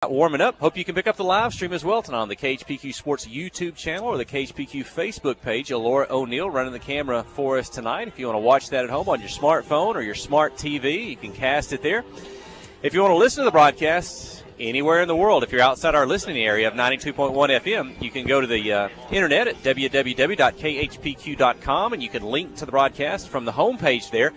Warming up. Hope you can pick up the live stream as well tonight on the KHPQ Sports YouTube channel or the KHPQ Facebook page. Laura O'Neill running the camera for us tonight. If you want to watch that at home on your smartphone or your smart TV, you can cast it there. If you want to listen to the broadcast anywhere in the world, if you're outside our listening area of 92.1 FM, you can go to the internet at www.khpq.com, and you can link to the broadcast from the homepage there.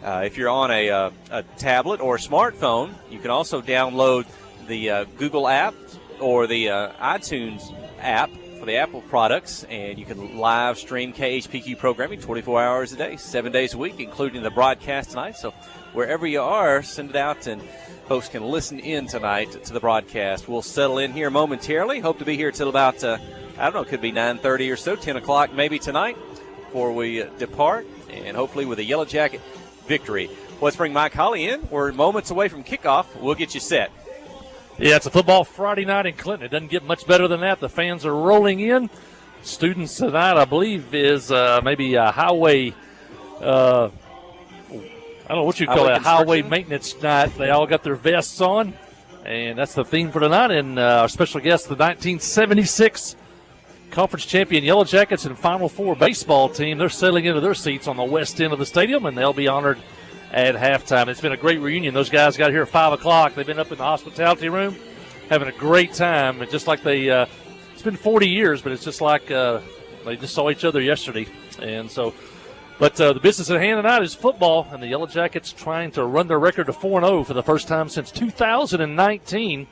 If you're on a tablet or a smartphone, you can also download the Google app or the iTunes app for the Apple products, and you can live stream KHPQ programming 24 hours a day, 7 days a week, including the broadcast tonight. So wherever you are, send it out, and folks can listen in tonight to the broadcast. We'll settle in here momentarily. Hope to be here till about, I don't know, it could be 9:30 or so, 10 o'clock maybe tonight before we depart, and hopefully with a Yellow Jacket victory. Let's bring Mike Holly in. We're moments away from kickoff. We'll get you set. Yeah, it's a football Friday night in Clinton. It doesn't get much better than that. The fans are rolling in. Students tonight, I believe, is maybe a highway, I don't know what you call it, a highway maintenance night. They all got their vests on, and that's the theme for tonight. And our special guest, the 1976 conference champion Yellow Jackets and Final Four baseball team. They're settling into their seats on the west end of the stadium, and they'll be honored at halftime. It's been a great reunion. Those guys got here at 5 o'clock. They've been up in the hospitality room having a great time. And just like it's been 40 years, but it's just like they just saw each other yesterday. And so, but the business at hand tonight is football, and the Yellow Jackets trying to run their record to 4-0 for the first time since 2019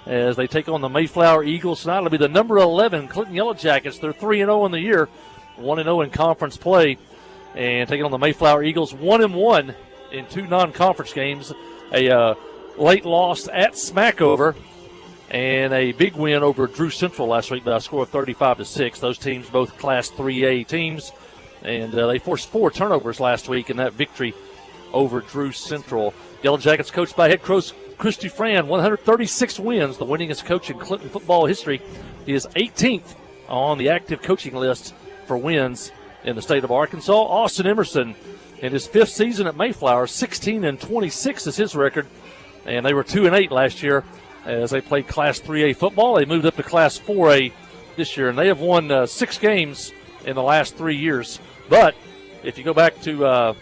as they take on the Mayflower Eagles tonight. It'll be the number 11 Clinton Yellow Jackets. They're 3-0 in the year, 1-0 in conference play, and taking on the Mayflower Eagles, 1-1 in two non-conference games, a late loss at Smackover, and a big win over Drew Central last week by a score of 35-6. Those teams both Class 3A teams, and they forced 4 turnovers last week in that victory over Drew Central. Yellow Jackets coached by head coach Chris Dufran, 136 wins, the winningest coach in Clinton football history. He is 18th on the active coaching list for wins in the state of Arkansas. Austin Emerson, in his 5th season at Mayflower, 16-26 is his record, and they were 2-8 last year as they played Class 3A football. They moved up to Class 4A this year, and they have won 6 games in the last 3 years. But if you go back to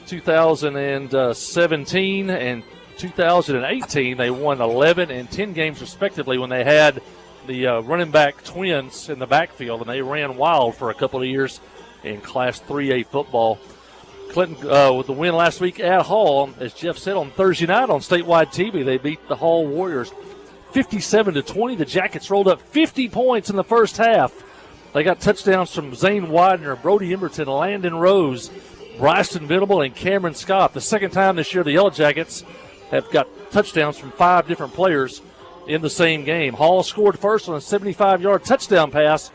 2017 and 2018, they won 11 and 10 games respectively when they had the running back twins in the backfield, and they ran wild for a couple of years in Class 3A football. Clinton, with the win last week at Hall, as Jeff said on Thursday night on statewide TV, they beat the Hall Warriors 57-20. The Jackets rolled up 50 points in the first half. They got touchdowns from Zane Widener, Brody Emberton, Landon Rose, Bryson Venable, and Cameron Scott. The second time this year the Yellow Jackets have got touchdowns from 5 different players in the same game. Hall scored first on a 75-yard touchdown pass,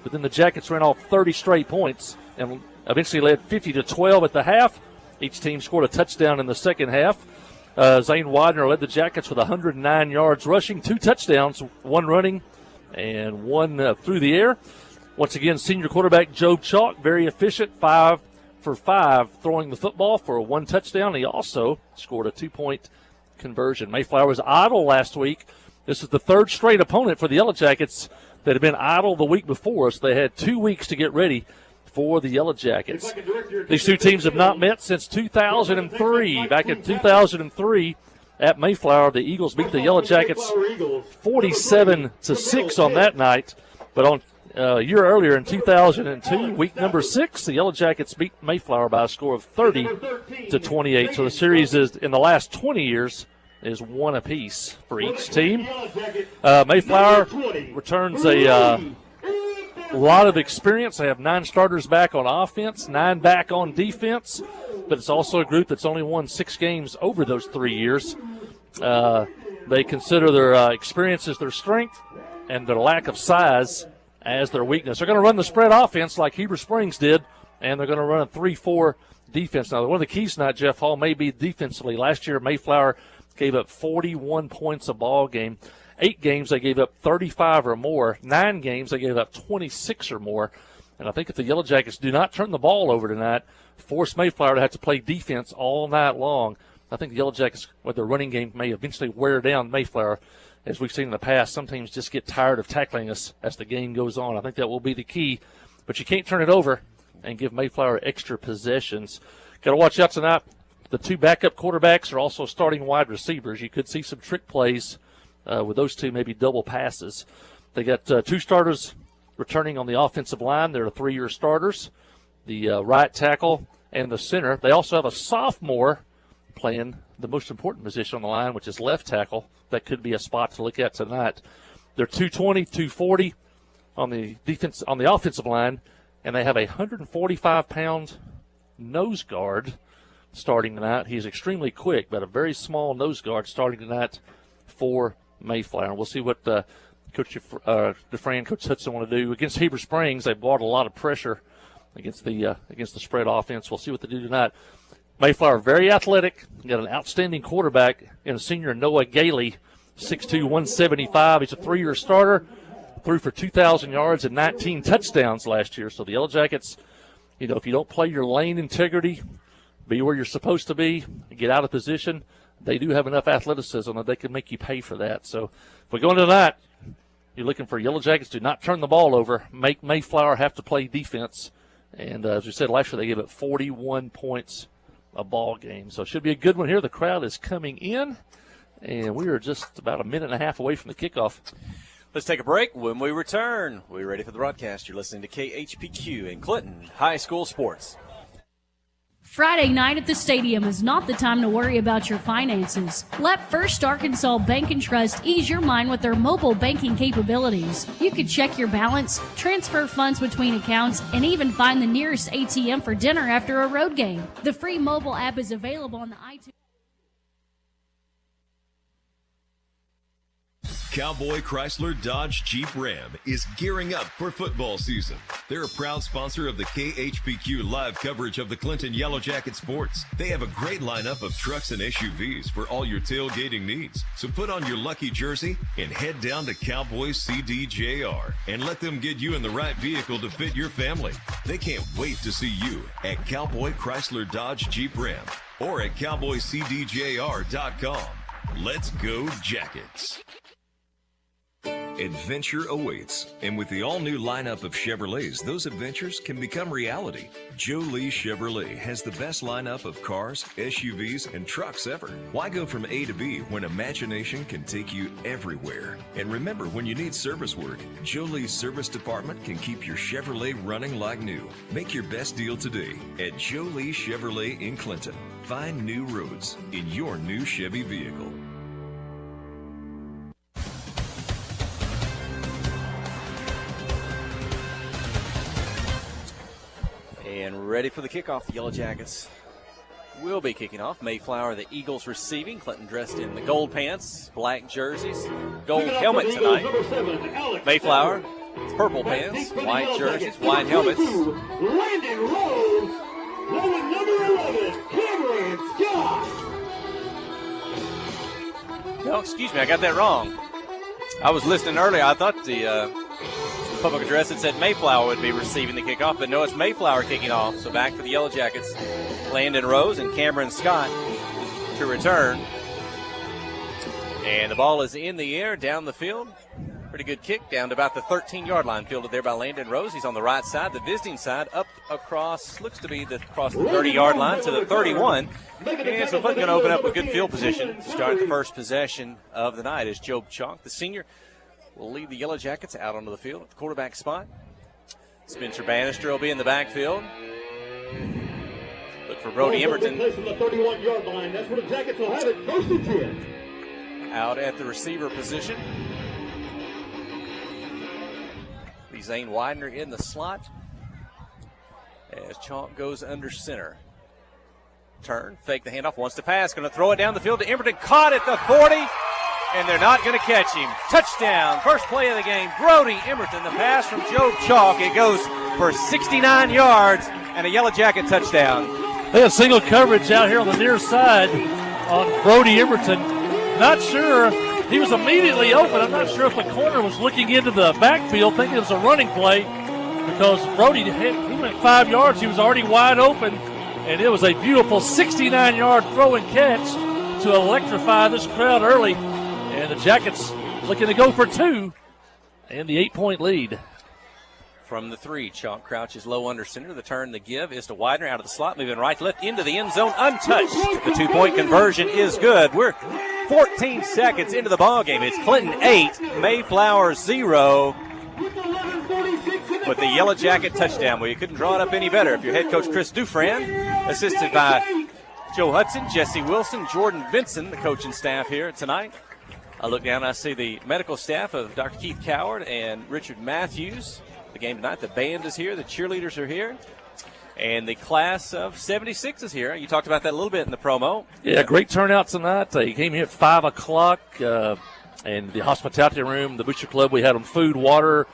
but then the Jackets ran off 30 straight points and eventually led 50-12 at the half. Each team scored a touchdown in the second half. Zane Widener led the Jackets with 109 yards rushing, 2 touchdowns, 1 running and 1 through the air. Once again, senior quarterback Joe Chalk, very efficient, 5 for 5 throwing the football for 1 touchdown. He also scored a 2-point conversion. Mayflower was idle last week. This is the 3rd straight opponent for the Yellow Jackets that had been idle the week before, so they had 2 weeks to get ready for the Yellow Jackets. These two teams have not met since 2003. Back in 2003 at Mayflower, the Eagles beat the Yellow Jackets 47-6 on that night. But on a year earlier in 2002, week number 6, the Yellow Jackets beat Mayflower by a score of 30-28. So the series is, in the last 20 years, is 1 apiece for each team. Mayflower returns a lot of experience. They have 9 starters back on offense, 9 back on defense, but it's also a group that's only won 6 games over those 3 years. They consider their experience as their strength and their lack of size as their weakness. They're going to run the spread offense like Heber Springs did, and they're going to run a 3-4 defense. Now, one of the keys tonight, Jeff Hall, may be defensively. Last year, Mayflower gave up 41 points a ball game. 8 games, they gave up 35 or more. 9 games, they gave up 26 or more. And I think if the Yellow Jackets do not turn the ball over tonight, force Mayflower to have to play defense all night long, I think the Yellow Jackets, with their running game, may eventually wear down Mayflower as we've seen in the past, some teams just get tired of tackling us as the game goes on. I think that will be the key. But you can't turn it over and give Mayflower extra possessions. Got to watch out tonight. The two backup quarterbacks are also starting wide receivers. You could see some trick plays with those two, maybe double passes. They got two starters returning on the offensive line. They're 3-year starters, the right tackle and the center. They also have a sophomore playing the most important position on the line, which is left tackle. That could be a spot to look at tonight. They're 220, 240 on the defense, on the offensive line, and they have a 145-pound nose guard starting tonight. He's extremely quick, but a very small nose guard starting tonight for Mayflower. We'll see what Coach Dufresne, Coach Hudson want to do. Against Heber Springs, they brought a lot of pressure against the spread offense. We'll see what they do tonight. Mayflower, very athletic. Got an outstanding quarterback in a senior, Noah Gailey, 6'2", 175. He's a 3-year starter. Threw for 2,000 yards and 19 touchdowns last year. So the Yellow Jackets, if you don't play your lane integrity, be where you're supposed to be, get out of position, they do have enough athleticism that they can make you pay for that. So if we go into tonight, you're looking for Yellow Jackets to not turn the ball over, make Mayflower have to play defense. And as we said last year, they gave it 41 points a ball game. So it should be a good one here. The crowd is coming in, and we are just about a minute and a half away from the kickoff. Let's take a break. When we return, we're ready for the broadcast. You're listening to KHPQ in Clinton High School Sports. Friday night at the stadium is not the time to worry about your finances. Let First Arkansas Bank and Trust ease your mind with their mobile banking capabilities. You can check your balance, transfer funds between accounts, and even find the nearest ATM for dinner after a road game. The free mobile app is available on the iTunes. Cowboy Chrysler Dodge Jeep Ram is gearing up for football season. They're a proud sponsor of the KHPQ live coverage of the Clinton Yellow Jacket sports. They have a great lineup of trucks and SUVs for all your tailgating needs. So put on your lucky jersey and head down to Cowboy CDJR and let them get you in the right vehicle to fit your family. They can't wait to see you at Cowboy Chrysler Dodge Jeep Ram or at cowboycdjr.com. Let's go Jackets. Adventure awaits, and with the all-new lineup of Chevrolets, those adventures can become reality. Joe Lee Chevrolet has the best lineup of cars, SUVs, and trucks ever. Why go from A to B when imagination can take you everywhere? And remember, when you need service work, Joe Lee's service department can keep your Chevrolet running like new. Make your best deal today at Joe Lee Chevrolet in Clinton. Find new roads in your new Chevy vehicle. And ready for the kickoff. The Yellow Jackets will be kicking off. Mayflower, the Eagles receiving. Clinton dressed in the gold pants, black jerseys, gold helmet tonight. Mayflower, purple pants, white jerseys, white helmets. Landon Rose, rolling number 11, Cameron Scott. No, excuse me, I got that wrong. I was listening earlier. I thought the public address had said Mayflower would be receiving the kickoff, but no, it's Mayflower kicking off. So back for the Yellow Jackets, Landon Rose and Cameron Scott to return. And the ball is in the air, down the field. Pretty good kick down to about the 13-yard line, fielded there by Landon Rose. He's on the right side, the visiting side, up across, looks to be across the 30-yard line to the 31. And so Clinton going to open up a good field position to start the first possession of the night as Job Chalk, the senior, will lead the Yellow Jackets out onto the field at the quarterback spot. Spencer Bannister will be in the backfield. Look for Brody Emerton. Place on the 31-yard line. That's where the Jackets will have it, first and 10. Out at the receiver position. Zane Widener in the slot as Chalk goes under center. Turn, fake the handoff, wants to pass, going to throw it down the field to Emerton, caught at the 40, and they're not going to catch him. Touchdown, first play of the game, Brody Emerton, the pass from Joe Chalk. It goes for 69 yards and a Yellow Jacket touchdown. They have single coverage out here on the near side on Brody Emerton. Not sure. He was immediately open. I'm not sure if the corner was looking into the backfield thinking it was a running play because Brody he went 5 yards. He was already wide open, and it was a beautiful 69-yard throw and catch to electrify this crowd early. And the Jackets looking to go for 2 and the 8-point lead. From the 3, Chalk crouches low under center. The turn, the give is to Widener out of the slot, moving right to left into the end zone, untouched. The 2-point conversion is good. We're 14 seconds into the ball game. It's Clinton 8, Mayflower 0. With the Yellow Jacket touchdown. Well, you couldn't draw it up any better if you're head coach Chris Dufran, assisted by Joe Hudson, Jesse Wilson, Jordan Benson, the coaching staff here tonight. I look down and I see the medical staff of Dr. Keith Coward and Richard Matthews. The game tonight, the band is here, the cheerleaders are here, and the class of 76 is here. You talked about that a little bit in the promo. Yeah, great turnout tonight. They came here at 5 o'clock, and the hospitality room, the Butcher Club, we had them food, water,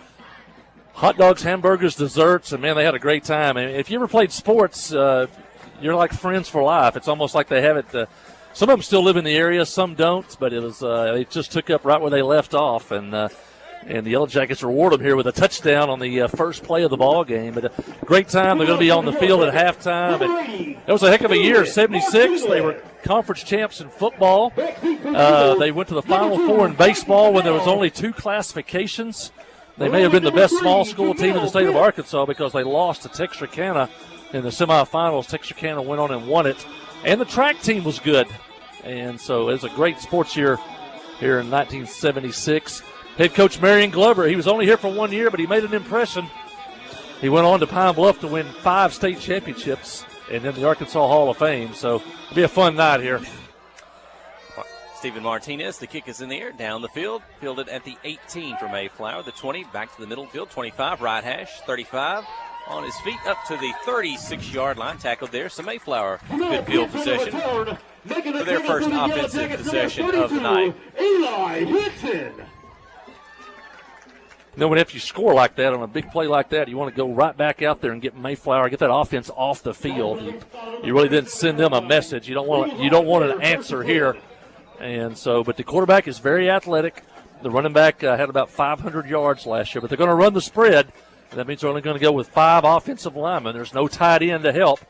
hot dogs, hamburgers, desserts, and, man, they had a great time. And if you ever played sports, you're like friends for life. It's almost like they have it. Some of them still live in the area, some don't, but it was they just took up right where they left off, and the Yellow Jackets reward them here with a touchdown on the first play of the ball game. But a great time. They're going to be on the field at halftime. And that was a heck of a year. 76, they were conference champs in football. They went to the Final Four in baseball when there was only 2 classifications. They may have been the best small school team in the state of Arkansas because they lost to Texarkana in the semifinals. Texarkana went on and won it. And the track team was good. And so it was a great sports year here in 1976. Head coach Marion Glover, he was only here for 1 year, but he made an impression. He went on to Pine Bluff to win 5 state championships and then the Arkansas Hall of Fame. So it'll be a fun night here. Stephen Martinez, the kick is in the air, down the field, fielded at the 18 for Mayflower. The 20, back to the middle field, 25, right hash, 35. On his feet up to the 36-yard line, tackled there. So Mayflower, good field possession for their first offensive possession of the night. Eli Whitson. You know, whenever you score like that on a big play like that, you want to go right back out there and get Mayflower, get that offense off the field. You really didn't send them a message. You don't want an answer here. And so, but the quarterback is very athletic. The running back had about 500 yards last year, but they're going to run the spread. That means they're only going to go with 5 offensive linemen. There's no tight end to help.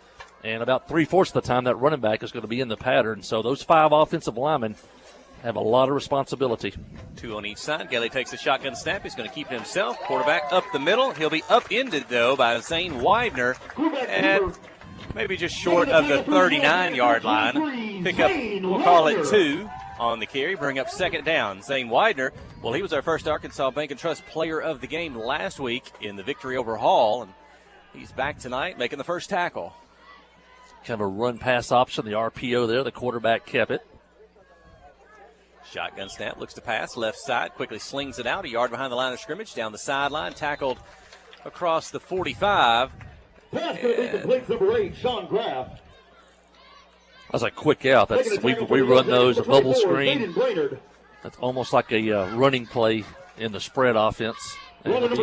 And about 3/4 of the time, that running back is going to be in the pattern. So those 5 offensive linemen have a lot of responsibility. 2 on each side. Gelly takes a shotgun snap. He's going to keep it himself. Quarterback up the middle. He'll be upended, though, by Zane Widener. And maybe just short of the 39-yard line. Pick up, we'll call it 2 on the carry. Bring up second down. Zane Widener, well, he was our first Arkansas Bank and Trust player of the game last week in the victory over Hall. And he's back tonight making the first tackle. Kind of a run-pass option. The RPO there. The quarterback kept it. Shotgun snap, looks to pass, left side, quickly slings it out, a yard behind the line of scrimmage, down the sideline, tackled across the 45. Pass going to be complete, number 8, Sean Graff. That's a quick out. We run those, a bubble screen. That's almost like a running play in the spread offense. And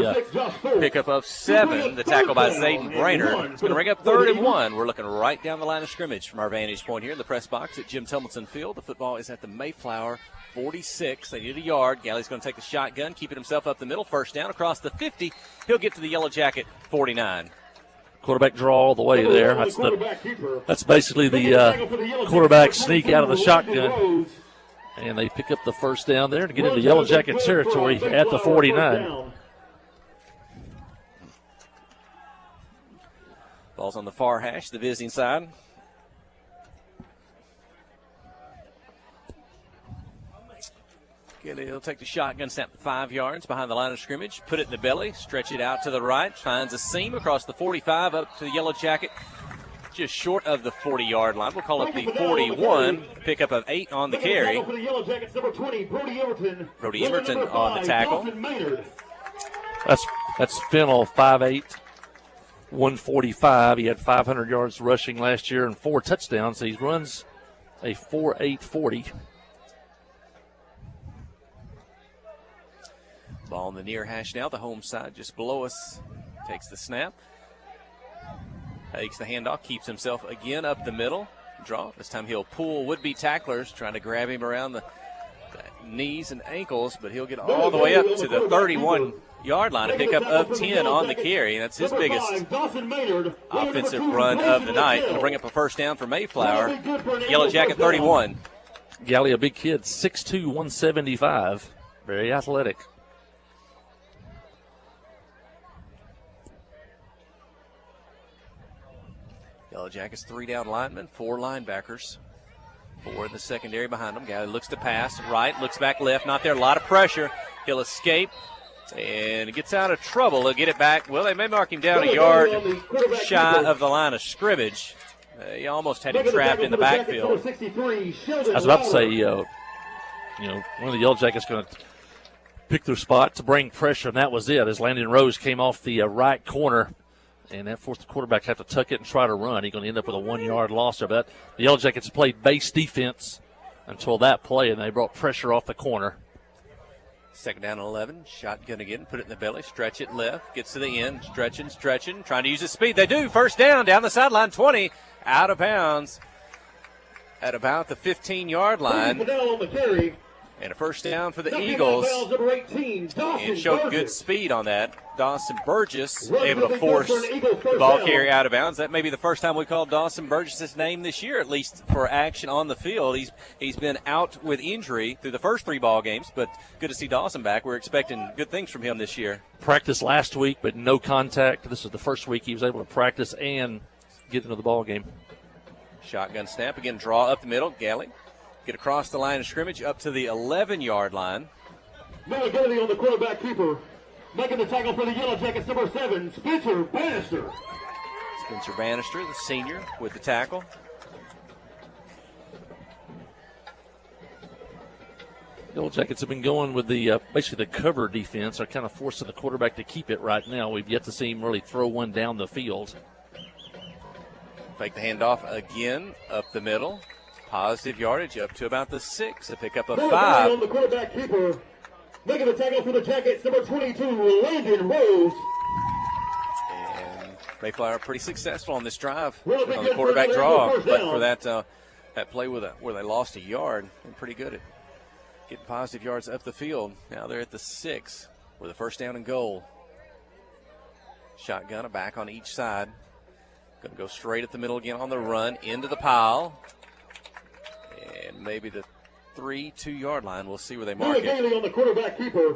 pickup of 7, the tackle by Zayden Brainerd. It's going to bring up 3rd and 1. We're looking right down the line of scrimmage from our vantage point here in the press box at Jim Tomlinson Field. The football is at the Mayflower 46. They need a yard. Galley's going to take the shotgun, keeping himself up the middle. First down across the 50. He'll get to the Yellow Jacket 49. Quarterback draw all the way there. That's basically the quarterback sneak out of the shotgun. And they pick up the first down there to get into Yellow Jacket territory at the 49. Ball's on the far hash, the visiting side. He'll take the shotgun, snap 5 yards behind the line of scrimmage, put it in the belly, stretch it out to the right, finds a seam across the 45 up to the Yellow Jacket, just short of the 40-yard line. We'll call it the 41. Pickup of 8 on the carry. Brody Everton on the tackle. That's Fennell, 5'8", 145. He had 500 yards rushing last year and 4 touchdowns. So he runs a 4.8 40. Ball on the near hash now, the home side just below us. Takes the snap. Takes the handoff, keeps himself again up the middle. Draw. This time he'll pull would-be tacklers, trying to grab him around the knees and ankles, but he'll get all the way up to the 31-yard line. A pickup of 10 on the carry, and that's his biggest offensive run of the night. It'll bring up a first down for Mayflower. Yellow Jacket 31. Galley, a big kid, 6'2", 175. Very athletic. Yellow Jackets 3 down linemen, 4 linebackers. 4 in the secondary behind them. Guy looks to pass right, looks back left, not there. A lot of pressure. He'll escape and gets out of trouble. They'll get it back. Well, they may mark him down a yard shy of the line of scrimmage. He almost had him trapped in the backfield. I was about to say, one of the Yellow Jackets going to pick their spot to bring pressure, and that was it. As Landon Rose came off the right corner, and that forced the quarterback to have to tuck it and try to run. He's going to end up with a 1-yard loss there. But the Yellow Jackets played base defense until that play, and they brought pressure off the corner. 2nd down and 11. Shotgun again. Put it in the belly. Stretch it left. Gets to the end. Stretching. Trying to use his speed. They do. 1st down the sideline. 20. Out of bounds at about the 15-yard line. And a 1st down for the Eagles. And showed good speed on that. Dawson Burgess able to force the ball carrier out of bounds. That may be the first time we called Dawson Burgess' name this year, at least for action on the field. He's been out with injury through the first 3 ball games, but good to see Dawson back. We're expecting good things from him this year. Practiced last week, but no contact. This is the first week he was able to practice and get into the ball game. Shotgun snap. Again, draw up the middle. Galley get across the line of scrimmage up to the 11-yard line. Miller Galley on the quarterback keeper. Making the tackle for the Yellow Jackets, number 7, Spencer Bannister. Spencer Bannister, the senior, with the tackle. Yellow Jackets have been going with the basically the cover defense. They're kind of forcing the quarterback to keep it right now. We've yet to see him really throw one down the field. Fake the handoff again up the middle. Positive yardage up to about the 6. A pick up of 5. On the quarterback keeper. Making the tackle for the Jackets, number 22, Landon Rose. And Mayflower pretty successful on this drive on the quarterback draw. But for that play where they lost a yard, they're pretty good at getting positive yards up the field. Now they're at the 6 with a 1st down and goal. Shotgun back on each side. Going to go straight at the middle again on the run into the pile. And maybe the 2-yard line. We'll see where they mark it. Gailey on the quarterback keeper.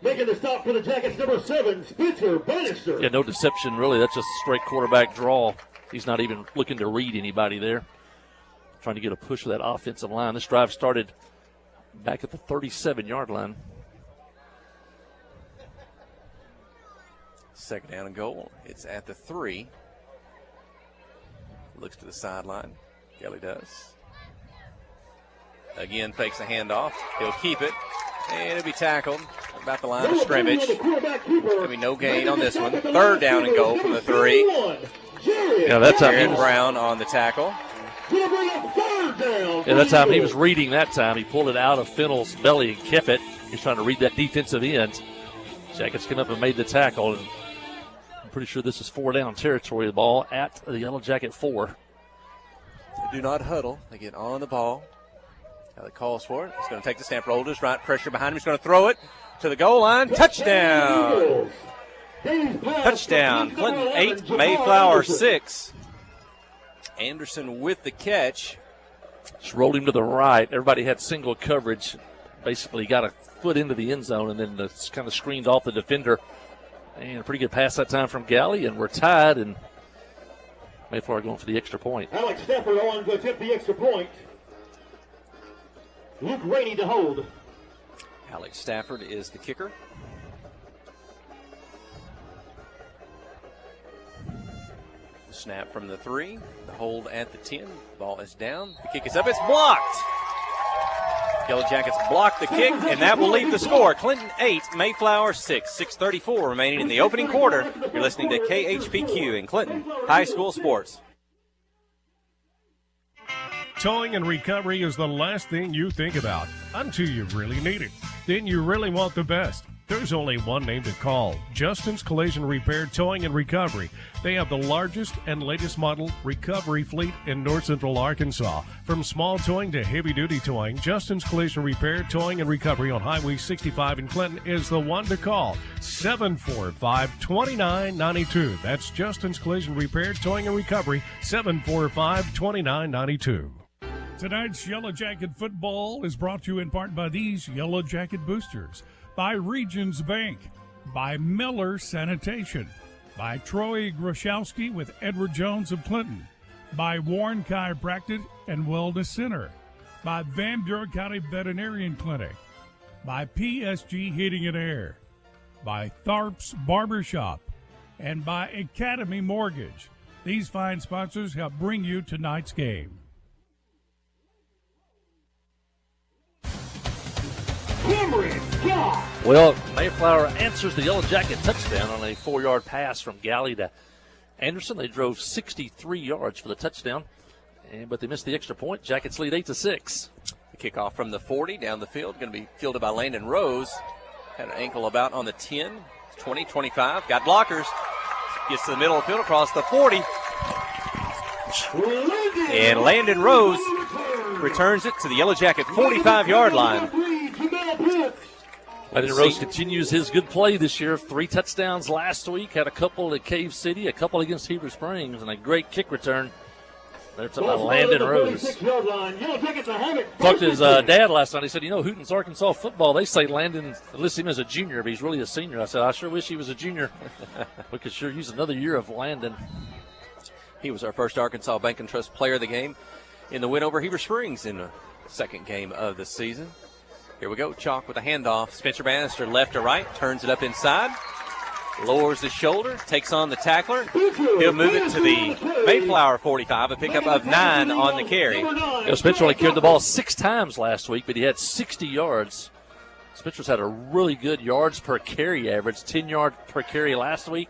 Making the stop for the Jackets, number 7, Spencer Bannister. Yeah, no deception, really. That's just a straight quarterback draw. He's not even looking to read anybody there. Trying to get a push of that offensive line. This drive started back at the 37-yard line. 2nd down and goal. It's at the 3. Looks to the sideline. Kelly does. Again, fakes the handoff. He'll keep it. And it'll be tackled about the line of scrimmage. There'll be no gain on this one. 3rd down and goal from the 3. Yeah, that's how Aaron Brown on the tackle. Yeah, that's how he was reading that time. He pulled it out of Fennell's belly and kept it. He's trying to read that defensive end. Jackets came up and made the tackle. And I'm pretty sure this is 4-down territory. The ball at the Yellow Jacket 4. They do not huddle. They get on the ball. Now the calls for it. He's going to take the snap, roll to his right, pressure behind him. He's going to throw it to the goal line. Touchdown! Touchdown. Clinton 8, Mayflower 6. Anderson with the catch. Just rolled him to the right. Everybody had single coverage. Basically got a foot into the end zone and then it's kind of screened off the defender. And a pretty good pass that time from Galley, and we're tied, and Mayflower going for the extra point. Alex Stafford on to attempt the extra point. Luke Rainey to hold. Alex Stafford is the kicker. The snap from the 3. The hold at the 10. Ball is down. The kick is up. It's blocked. Yellow Jackets block the kick, and that will leave the score. Clinton 8, Mayflower 6. 6:34 remaining in the opening quarter. You're listening to KHPQ in Clinton High School Sports. Towing and recovery is the last thing you think about until you really need it. Then you really want the best. There's only one name to call: Justin's Collision Repair Towing and Recovery. They have the largest and latest model recovery fleet in North Central Arkansas. From small towing to heavy-duty towing, Justin's Collision Repair Towing and Recovery on Highway 65 in Clinton is the one to call. 745-2992. That's Justin's Collision Repair Towing and Recovery, 745-2992. Tonight's Yellow Jacket football is brought to you in part by these Yellow Jacket boosters, by Regions Bank, by Miller Sanitation, by Troy Groszowski with Edward Jones of Clinton, by Warren Chiropractic and Wellness Center, by Van Buren County Veterinarian Clinic, by PSG Heating and Air, by Tharp's Barbershop, and by Academy Mortgage. These fine sponsors help bring you tonight's game. Well, Mayflower answers the Yellow Jacket touchdown on a 4-yard pass from Galley to Anderson. They drove 63 yards for the touchdown, but they missed the extra point. Jackets lead 8-6. The kickoff from the 40 down the field, going to be fielded by Landon Rose. Had an ankle about on the 10, 20, 25. Got blockers. Gets to the middle of the field across the 40. And Landon Rose returns it to the Yellow Jacket 45-yard line. Landon Rose continues his good play this year. 3 touchdowns last week. Had a couple at Cave City, a couple against Heber Springs, and a great kick return. They're talking about Landon Rose. Talked to his dad last night. He said, Hooten's Arkansas football, they say Landon lists him as a junior, but he's really a senior. I said, I sure wish he was a junior. We could sure use another year of Landon. He was our first Arkansas Bank and Trust player of the game in the win over Heber Springs in the second game of the season. Here we go. Chalk with a handoff. Spencer Bannister left to right. Turns it up inside. Lowers the shoulder. Takes on the tackler. He'll move it to the Mayflower 45. A pickup of 9 on the carry. Spencer only carried the ball 6 times last week, but he had 60 yards. Spencer's had a really good yards per carry average. 10 yards per carry last week.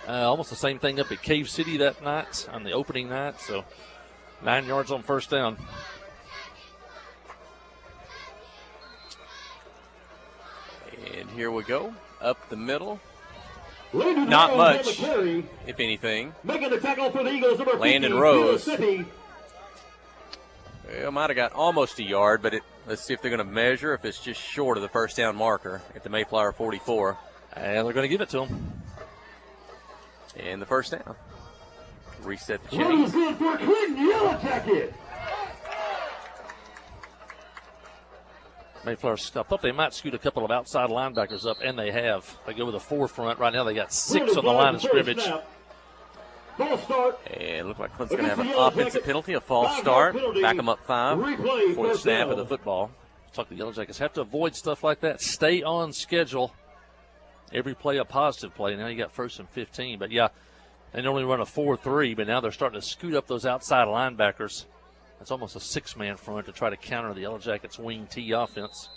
Almost the same thing up at Cave City that night on the opening night. So 9 yards on first down. And here we go. Up the middle. Not much, if anything. Making the tackle for the Eagles, number Landon Rose. Well, might have got almost a yard, but let's see if they're going to measure if it's just short of the first down marker at the Mayflower 44. And they're going to give it to him. And the first down. Reset the Runs chain. in for Clinton Yellow Jacket. Mayflower, I thought they might scoot a couple of outside linebackers up, and they have. They go with a 4 front. Right now they got 6 on the line of scrimmage. False start. And it looks like Clinton's going to have an offensive penalty, a false start. Back them up 5 for the snap of the football. Talk to the Yellow Jackets. Have to avoid stuff like that. Stay on schedule. Every play a positive play. Now you got 1st and 15. But, yeah, they normally run a 4-3, but now they're starting to scoot up those outside linebackers. It's almost a 6-man front to try to counter the Yellow Jackets' wing T offense.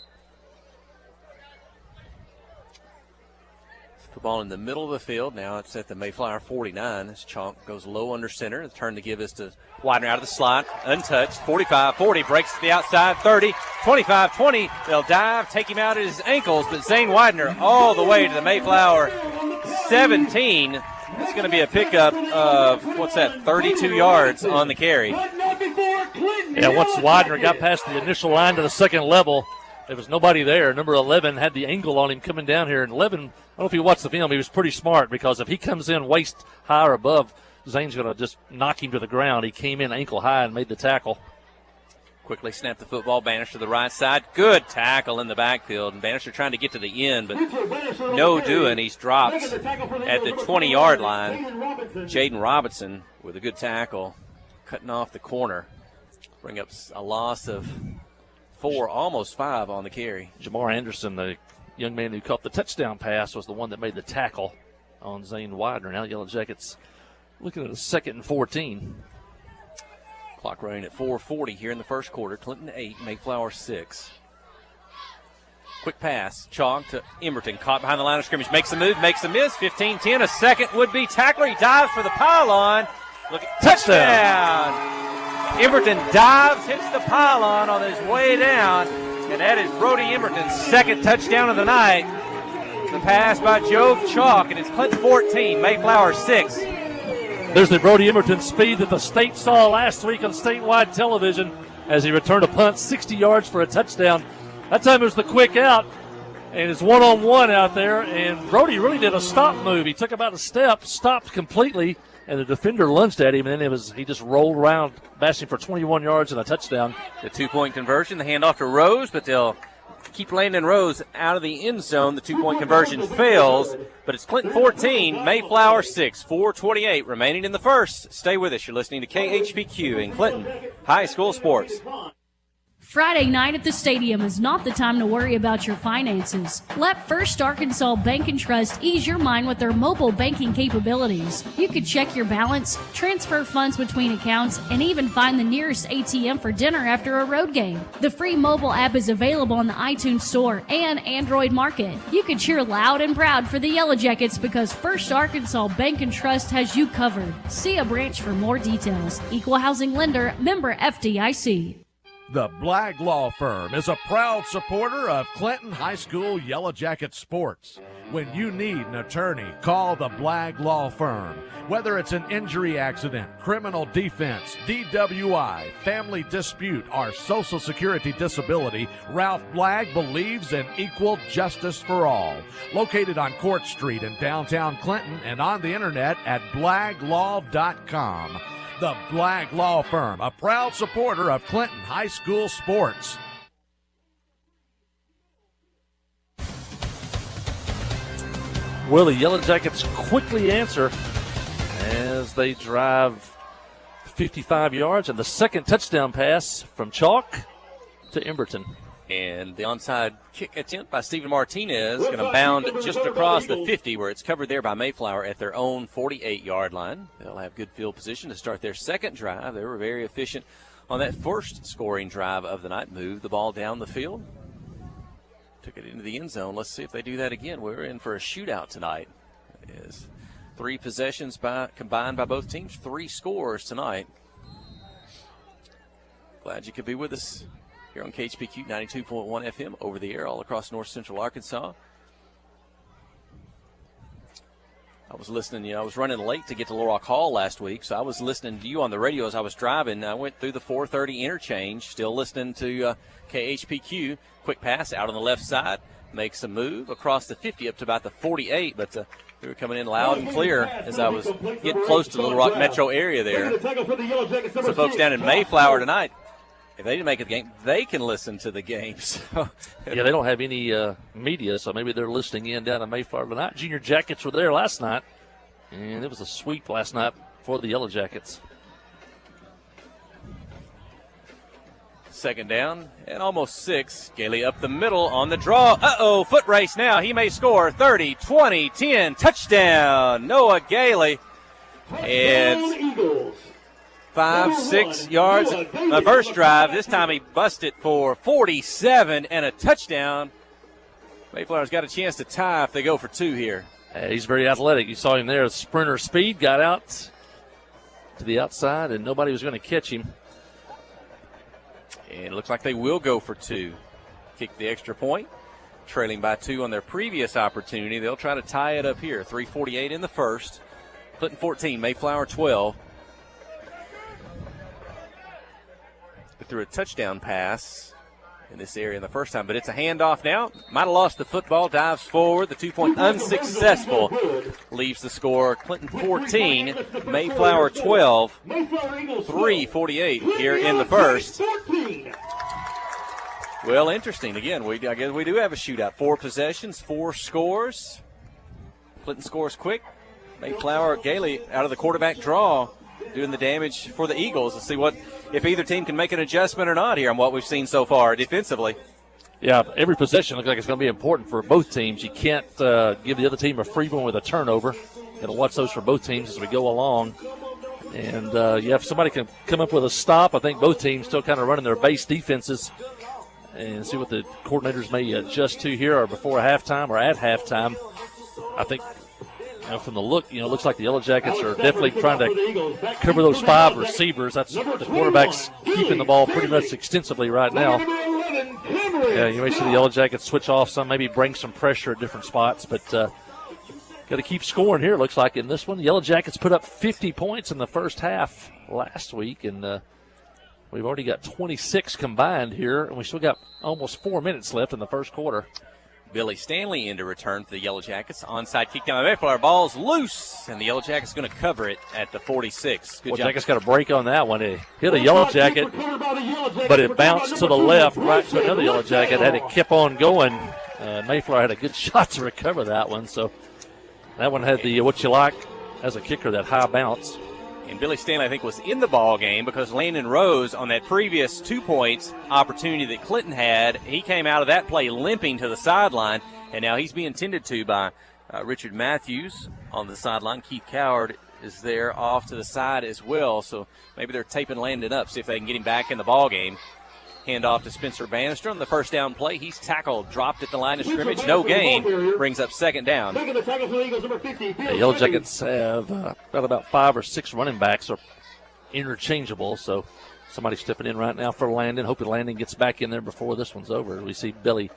Football in the middle of the field. Now it's at the Mayflower 49. As Chalk goes low under center. The turn to give is to Widener out of the slot. Untouched. 45-40. Breaks to the outside. 30. 25-20. They'll dive. Take him out at his ankles. But Zane Widener all the way to the Mayflower 17. It's going to be a pickup of, 32 yards on the carry. Yeah, once Widener got past the initial line to the second level, there was nobody there. Number 11 had the angle on him coming down here. And 11, I don't know if you watched the film, he was pretty smart because if he comes in waist high or above, Zane's going to just knock him to the ground. He came in ankle high and made the tackle. Quickly snapped the football. Bannister to the right side. Good tackle in the backfield. And Bannister trying to get to the end, but no doing. He's dropped at the 20-yard line. Jaden Robinson with a good tackle, cutting off the corner. Bring up a loss of 4, almost 5 on the carry. Jamar Anderson, the young man who caught the touchdown pass, was the one that made the tackle on Zane Widener. Now Yellow Jackets looking at a 2nd and 14. Clock running at 4:40 here in the first quarter. Clinton 8, Mayflower 6. Quick pass. Chalk to Emerton. Caught behind the line of scrimmage. Makes a move, makes a miss. 15-10. A second would-be tackler. He dives for the pylon. Look at touchdown. Emerton dives, hits the pylon on his way down. And that is Brody Emerton's 2nd touchdown of the night. The pass by Joe Chalk. And it's Clinton 14, Mayflower 6. There's the Brody Emerton speed that the state saw last week on statewide television as he returned a punt 60 yards for a touchdown. That time it was the quick out, and it's one-on-one out there, and Brody really did a stop move. He took about a step, stopped completely, and the defender lunged at him, and then he just rolled around, bashing for 21 yards and a touchdown. The 2-point conversion, the handoff to Rose, but they'll keep Landon Rose out of the end zone. The 2-point conversion fails, but it's Clinton 14, Mayflower 6, 4:28 remaining in the first. Stay with us. You're listening to KHPQ in Clinton High School Sports. Friday night at the stadium is not the time to worry about your finances. Let First Arkansas Bank and Trust ease your mind with their mobile banking capabilities. You can check your balance, transfer funds between accounts, and even find the nearest ATM for dinner after a road game. The free mobile app is available on the iTunes Store and Android Market. You can cheer loud and proud for the Yellow Jackets because First Arkansas Bank and Trust has you covered. See a branch for more details. Equal housing lender, member FDIC. The Blagg Law Firm is a proud supporter of Clinton High School Yellow Jacket sports. When you need an attorney, call the Blagg Law Firm. Whether it's an injury accident, criminal defense, DWI, family dispute, or Social Security disability, Ralph Blagg believes in equal justice for all. Located on Court Street in downtown Clinton and on the internet at blagglaw.com. The Blagg Law Firm, a proud supporter of Clinton High School sports. Will the Yellow Jackets quickly answer as they drive 55 yards and the second touchdown pass from Chalk to Emberton. And the onside kick attempt by Stephen Martinez going to bound just across the 50, where it's covered there by Mayflower at their own 48-yard line. They'll have good field position to start their second drive. They were very efficient on that first scoring drive of the night. Moved the ball down the field, took it into the end zone. Let's see if they do that again. We're in for a shootout tonight. It is 3 possessions combined by both teams, 3 scores tonight. Glad you could be with us here on KHPQ 92.1 FM over the air all across north central Arkansas. I was listening, I was running late to get to Little Rock Hall last week, so I was listening to you on the radio as I was driving. I went through the 430 interchange, still listening to KHPQ. Quick pass out on the left side, makes a move across the 50 up to about the 48, but we were coming in loud and clear as I was getting close to the Little Rock metro area there. So folks down in Mayflower tonight, if they didn't make it the game, they can listen to the game. So. Yeah, they don't have any media, so maybe they're listening in down in Mayflower tonight. Junior Jackets were there last night, and it was a sweep last night for the Yellow Jackets. Second down and almost 6. Gailey up the middle on the draw. Foot race now. He may score 30, 20, 10. Touchdown, Noah Gailey. And 5-6 yards. The first drive, this time he busted for 47 and a touchdown. Mayflower's got a chance to tie if they go for 2 here. He's very athletic. You saw him there. Sprinter speed, got out to the outside, and nobody was going to catch him. And it looks like they will go for 2. Kick the extra point. Trailing by 2 on their previous opportunity. They'll try to tie it up here. 3:48 in the first. Clinton 14, Mayflower 12. Threw a touchdown pass in this area in the first time, but it's a handoff now. Might have lost the football, dives forward. The 2-point unsuccessful leaves the score Clinton 14, Mayflower 12, 3:48 here in the first. Well, interesting. Again, I guess we do have a shootout. 4 possessions, 4 scores. Clinton scores quick. Mayflower, Gailey out of the quarterback draw, doing the damage for the Eagles. Let's see if either team can make an adjustment or not here on what we've seen so far defensively. Yeah, every possession looks like it's going to be important for both teams. You can't give the other team a free one with a turnover. Got to watch those for both teams as we go along. And, if somebody can come up with a stop, I think both teams still kind of running their base defenses and see what the coordinators may adjust to here or before halftime or at halftime. I think from the look, looks like the Yellow Jackets are definitely trying to cover those 5 receivers. That's the quarterback's keeping the ball pretty much extensively right now. Yeah, you may see the Yellow Jackets switch off some, maybe bring some pressure at different spots, but got to keep scoring here, looks like, in this one. The Yellow Jackets put up 50 points in the first half last week, and we've already got 26 combined here, and we still got almost 4 minutes left in the first quarter. Billy Stanley in to return for the Yellow Jackets. Onside kick down the Mayflower. Ball's loose, and the Yellow Jackets going to cover it at the 46. Good job. Jackets got a break on that one. It hit a Yellow Jacket, but it bounced to the left right to another Yellow Jacket. Had it kept on going. Mayflower had a good shot to recover that one. So that one had the what you like as a kicker, that high bounce. And Billy Stanley, I think, was in the ball game because Landon Rose, on that previous 2 points opportunity that Clinton had, he came out of that play limping to the sideline, and now he's being tended to by Richard Matthews on the sideline. Keith Coward is there off to the side as well, so maybe they're taping Landon up, see if they can get him back in the ball game. Hand off to Spencer Bannister on the first down play. He's tackled, dropped at the line of scrimmage, no gain, brings up second down. The Yellow Jackets have got about 5 or 6 running backs are interchangeable, so somebody stepping in right now for Landon, hoping Landon gets back in there before this one's over. We see Billy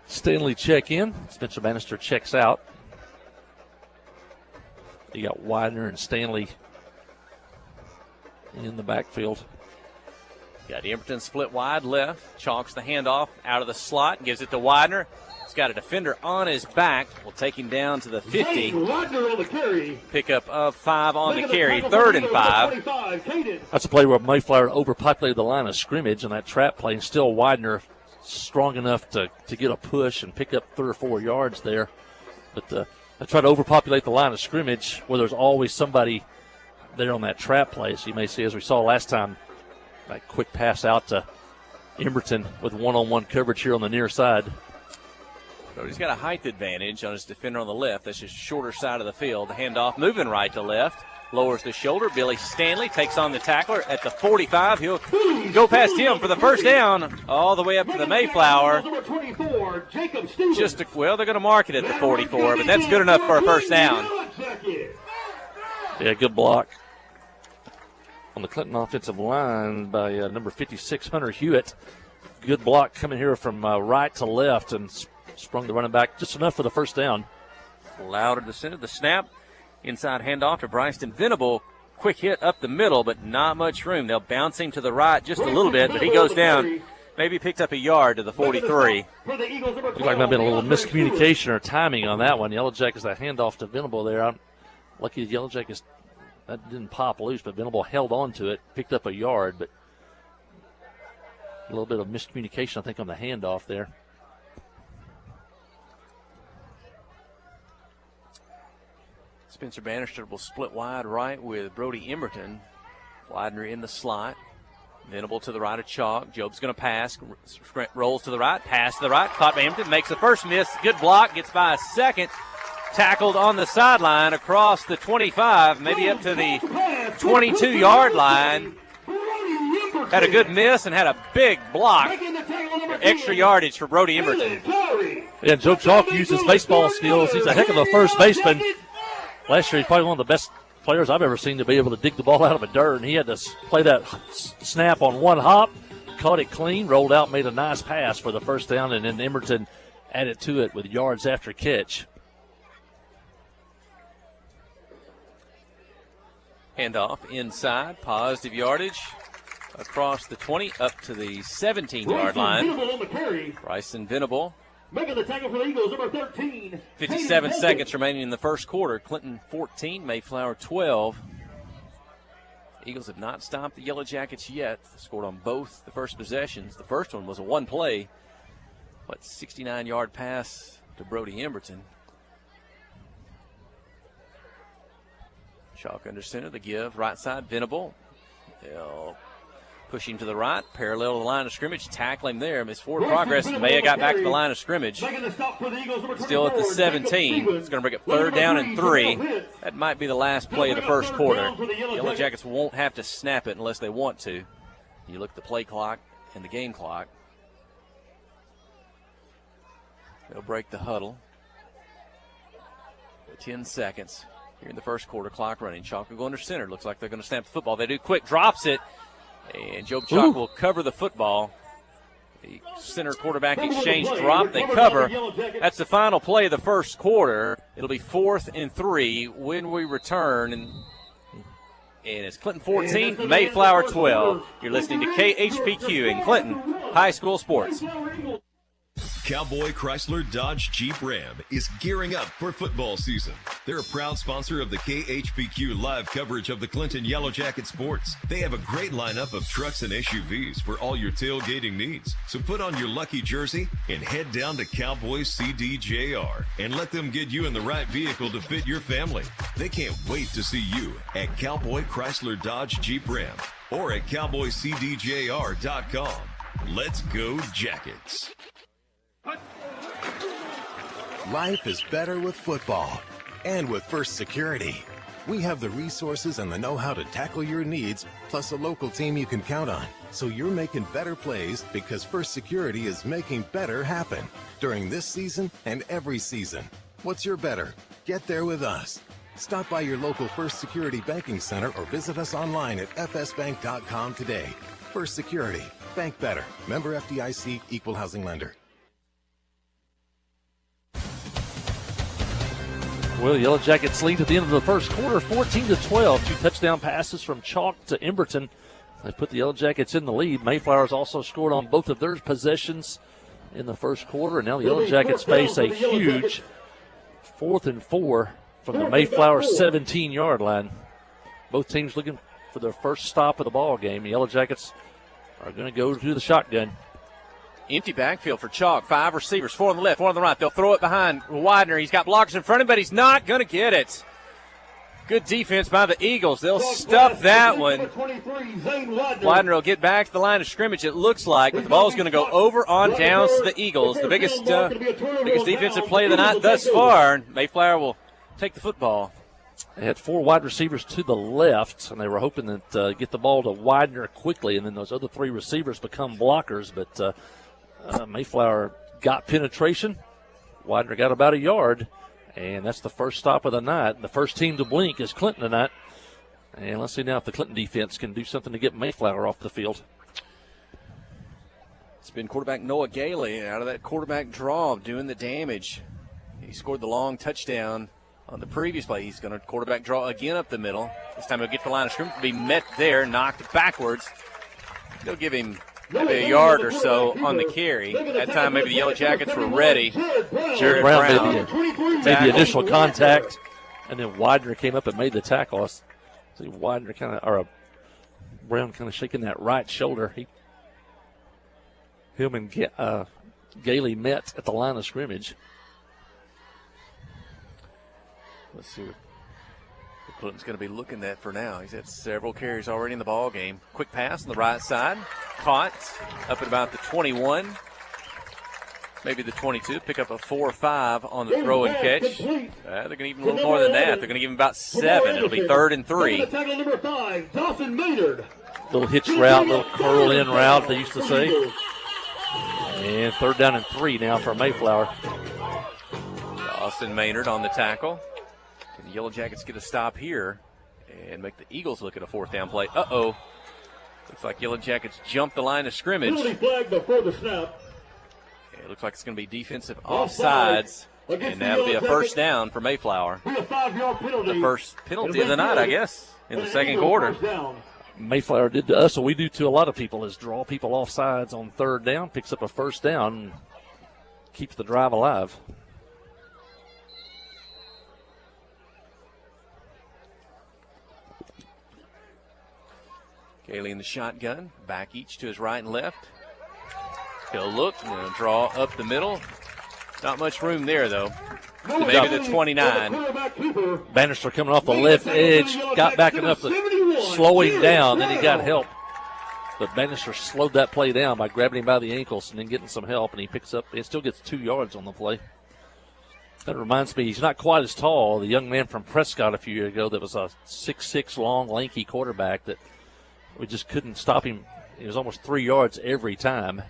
Stanley check in. Spencer Bannister checks out. You got Widener and Stanley in the backfield. Got Emberton split wide left. Chalks the handoff out of the slot. Gives it to Widener. He's got a defender on his back. Will take him down to the 50. Pickup of 5 on the carry. 3rd and 5. That's a play where Mayflower overpopulated the line of scrimmage in that trap play, and still Widener strong enough to get a push and pick up 3 or 4 yards there. But they try to overpopulate the line of scrimmage where there's always somebody there on that trap play. So you may see, as we saw last time, that quick pass out to Emberton with one-on-one coverage here on the near side. So he's got a height advantage on his defender on the left. That's just shorter side of the field. The handoff moving right to left. Lowers the shoulder. Billy Stanley takes on the tackler at the 45. He'll go past him for the first down all the way up to the Mayflower. Well, they're going to mark it at the 44, but that's good enough for a first down. Yeah, good block on the Clinton offensive line by number 56, Hunter Hewitt. Good block coming here from right to left and sprung the running back just enough for the first down. Louder to center. The snap. Inside handoff to Bryson Venable. Quick hit up the middle, but not much room. They'll bounce him to the right just a little bit, but he goes down. Maybe picked up a yard to the 43. Looks like there might have been a little miscommunication or timing on that one. Yellow Jackets, that handoff to Venable there. Lucky the Yellow Jackets, that didn't pop loose, but Venable held on to it, picked up a yard, but a little bit of miscommunication, I think, on the handoff there. Spencer Bannister will split wide right with Brody Emberton. Widener in the slot. Venable to the right of Chalk. Job's going to pass. Rolls to the right. Pass to the right. Caught by Emberton. Makes the first miss. Good block. Gets by a second. Tackled on the sideline across the 25. Maybe up to the 22-yard line. Had a good miss and had a big block. Extra yardage for Brody Emberton. Yeah, Joe Chalk uses baseball skills. He's a heck of a first baseman. Last year, he's probably one of the best players I've ever seen to be able to dig the ball out of a dirt, and he had to play that snap on one hop, caught it clean, rolled out, made a nice pass for the first down, and then Emberton added to it with yards after catch. Handoff inside, positive yardage across the 20 up to the 17-yard line. Bryson Venable. Making the tackle for the Eagles, number 13. 57 seconds remaining in the first quarter. Clinton 14, Mayflower 12. Eagles have not stopped the Yellow Jackets yet. Scored on both the first possessions. The first one was a one-play, 69-yard pass to Brody Emberton. Chalk under center, the give, right side, Venable. They'll push him to the right, parallel to the line of scrimmage, tackle him there, miss forward progress, and Maya got back to the line of scrimmage. Still at the 17. It's going to bring up 3rd down and 3. That might be the last play of the first quarter. Yellow Jackets won't have to snap it unless they want to. You look at the play clock and the game clock. They'll break the huddle. 10 seconds here in the first quarter, clock running. Chalk will go under center. Looks like they're going to snap the football. They do quick, drops it. And Job Chalk will cover the football. The center quarterback exchange drop. They cover. That's the final play of the first quarter. It'll be 4th and 3 when we return. And it's Clinton 14, Mayflower 12. You're listening to KHPQ in Clinton High School Sports. Cowboy Chrysler Dodge Jeep Ram is gearing up for football season. They're a proud sponsor of the KHPQ live coverage of the Clinton Yellow Jacket Sports. They have a great lineup of trucks and SUVs for all your tailgating needs. So put on your lucky jersey and head down to Cowboy CDJR and let them get you in the right vehicle to fit your family. They can't wait to see you at Cowboy Chrysler Dodge Jeep Ram or at cowboycdjr.com. Let's go Jackets. Life is better with football. And with First Security. We have the resources and the know-how to tackle your needs, plus a local team you can count on. So you're making better plays because First Security is making better happen during this season and every season. What's your better? Get there with us. Stop by your local First Security banking center or visit us online at fsbank.com today. First Security. Bank better. Member FDIC, Equal Housing Lender. Well, the Yellow Jackets lead at the end of the first quarter, 14-12. 2 touchdown passes from Chalk to Emberton. They put the Yellow Jackets in the lead. Mayflower's also scored on both of their possessions in the first quarter, and now the Yellow Jackets face a huge 4th and 4 from the Mayflower 17-yard line. Both teams looking for their first stop of the ball game. The Yellow Jackets are going to go to the shotgun. Empty backfield for Chalk. 5 receivers, 4 on the left, 4 on the right. They'll throw it behind Widener. He's got blockers in front of him, but he's not going to get it. Good defense by the Eagles. They'll stuff that one. Widener will get back to the line of scrimmage, it looks like, but the ball's going to go over on downs to the Eagles. The biggest defensive play of the night thus far. Mayflower will take the football. They had 4 wide receivers to the left, and they were hoping that get the ball to Widener quickly, and then those other 3 receivers become blockers, but Mayflower got penetration. Widener got about a yard, and that's the first stop of the night. The first team to blink is Clinton tonight. And let's see now if the Clinton defense can do something to get Mayflower off the field. It's been quarterback Noah Gailey out of that quarterback draw doing the damage. He scored the long touchdown on the previous play. He's going to quarterback draw again up the middle. This time he'll get to the line of scrimmage, be met there, knocked backwards. They'll give him maybe a yard or so on the carry. That time maybe the Yellow Jackets were ready. Jared Brown made the initial contact, and then Widener came up and made the tackle. See Widener Brown kind of shaking that right shoulder. Him and Gailey met at the line of scrimmage. Let's see what Clinton's going to be looking at for now. He's had several carries already in the ball game. Quick pass on the right side. Caught up at about the 21, maybe the 22. Pick up a 4 or 5 on the throw and catch. They're going to give him a little more than that. They're going to give him about 7. It'll be 3rd and 3. Little hitch route, little curl in route, they used to say. And 3rd down and 3 now for Mayflower. Dawson Maynard on the tackle. Can the Yellow Jackets get a stop here and make the Eagles look at a 4th down play? Uh-oh. Looks like Yellow Jackets jumped the line of scrimmage. Flag before the snap. It looks like it's going to be defensive offsides. And that'll be a 1st down for Mayflower. The first penalty of the night, I guess, in the second quarter. Mayflower did to us what we do to a lot of people, is draw people off sides on 3rd down, picks up a 1st down, and keeps the drive alive. Gailey in the shotgun, back each to his right and left. He'll look and draw up the middle. Not much room there, though. Maybe the 29. Bannister coming off the left edge, got back enough to slow him down, then he got help. But Bannister slowed that play down by grabbing him by the ankles and then getting some help, and he picks up, and still gets 2 yards on the play. That reminds me, he's not quite as tall. The young man from Prescott a few years ago that was a 6'6", long, lanky quarterback that we just couldn't stop him. He was almost 3 yards every time.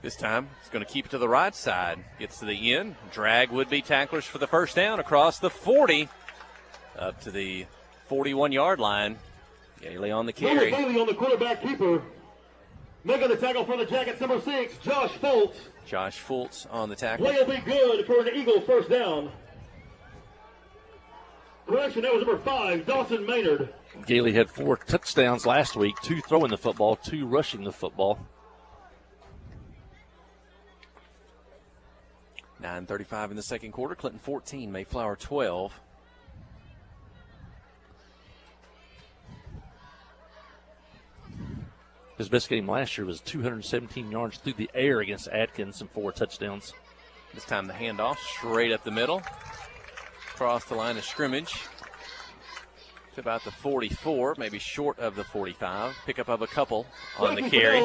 This time, he's going to keep it to the right side. Gets to the end. Drag would-be tacklers for the 1st down across the 40. Up to the 41-yard line. Gailey on the carry. Gailey on the quarterback keeper. Making the tackle for the Jackets, number 6, Josh Fultz. Josh Fultz on the tackle. Play will be good for an Eagle 1st down. Correction, that was number 5, Dawson Maynard. Gailey had 4 touchdowns last week, 2 throwing the football, 2 rushing the football. 9:35 in the second quarter. Clinton 14, Mayflower 12. His best game last year was 217 yards through the air against Atkins and 4 touchdowns. This time the handoff straight up the middle. Across the line of scrimmage. To about the 44, maybe short of the 45. Pickup of a couple on the carry.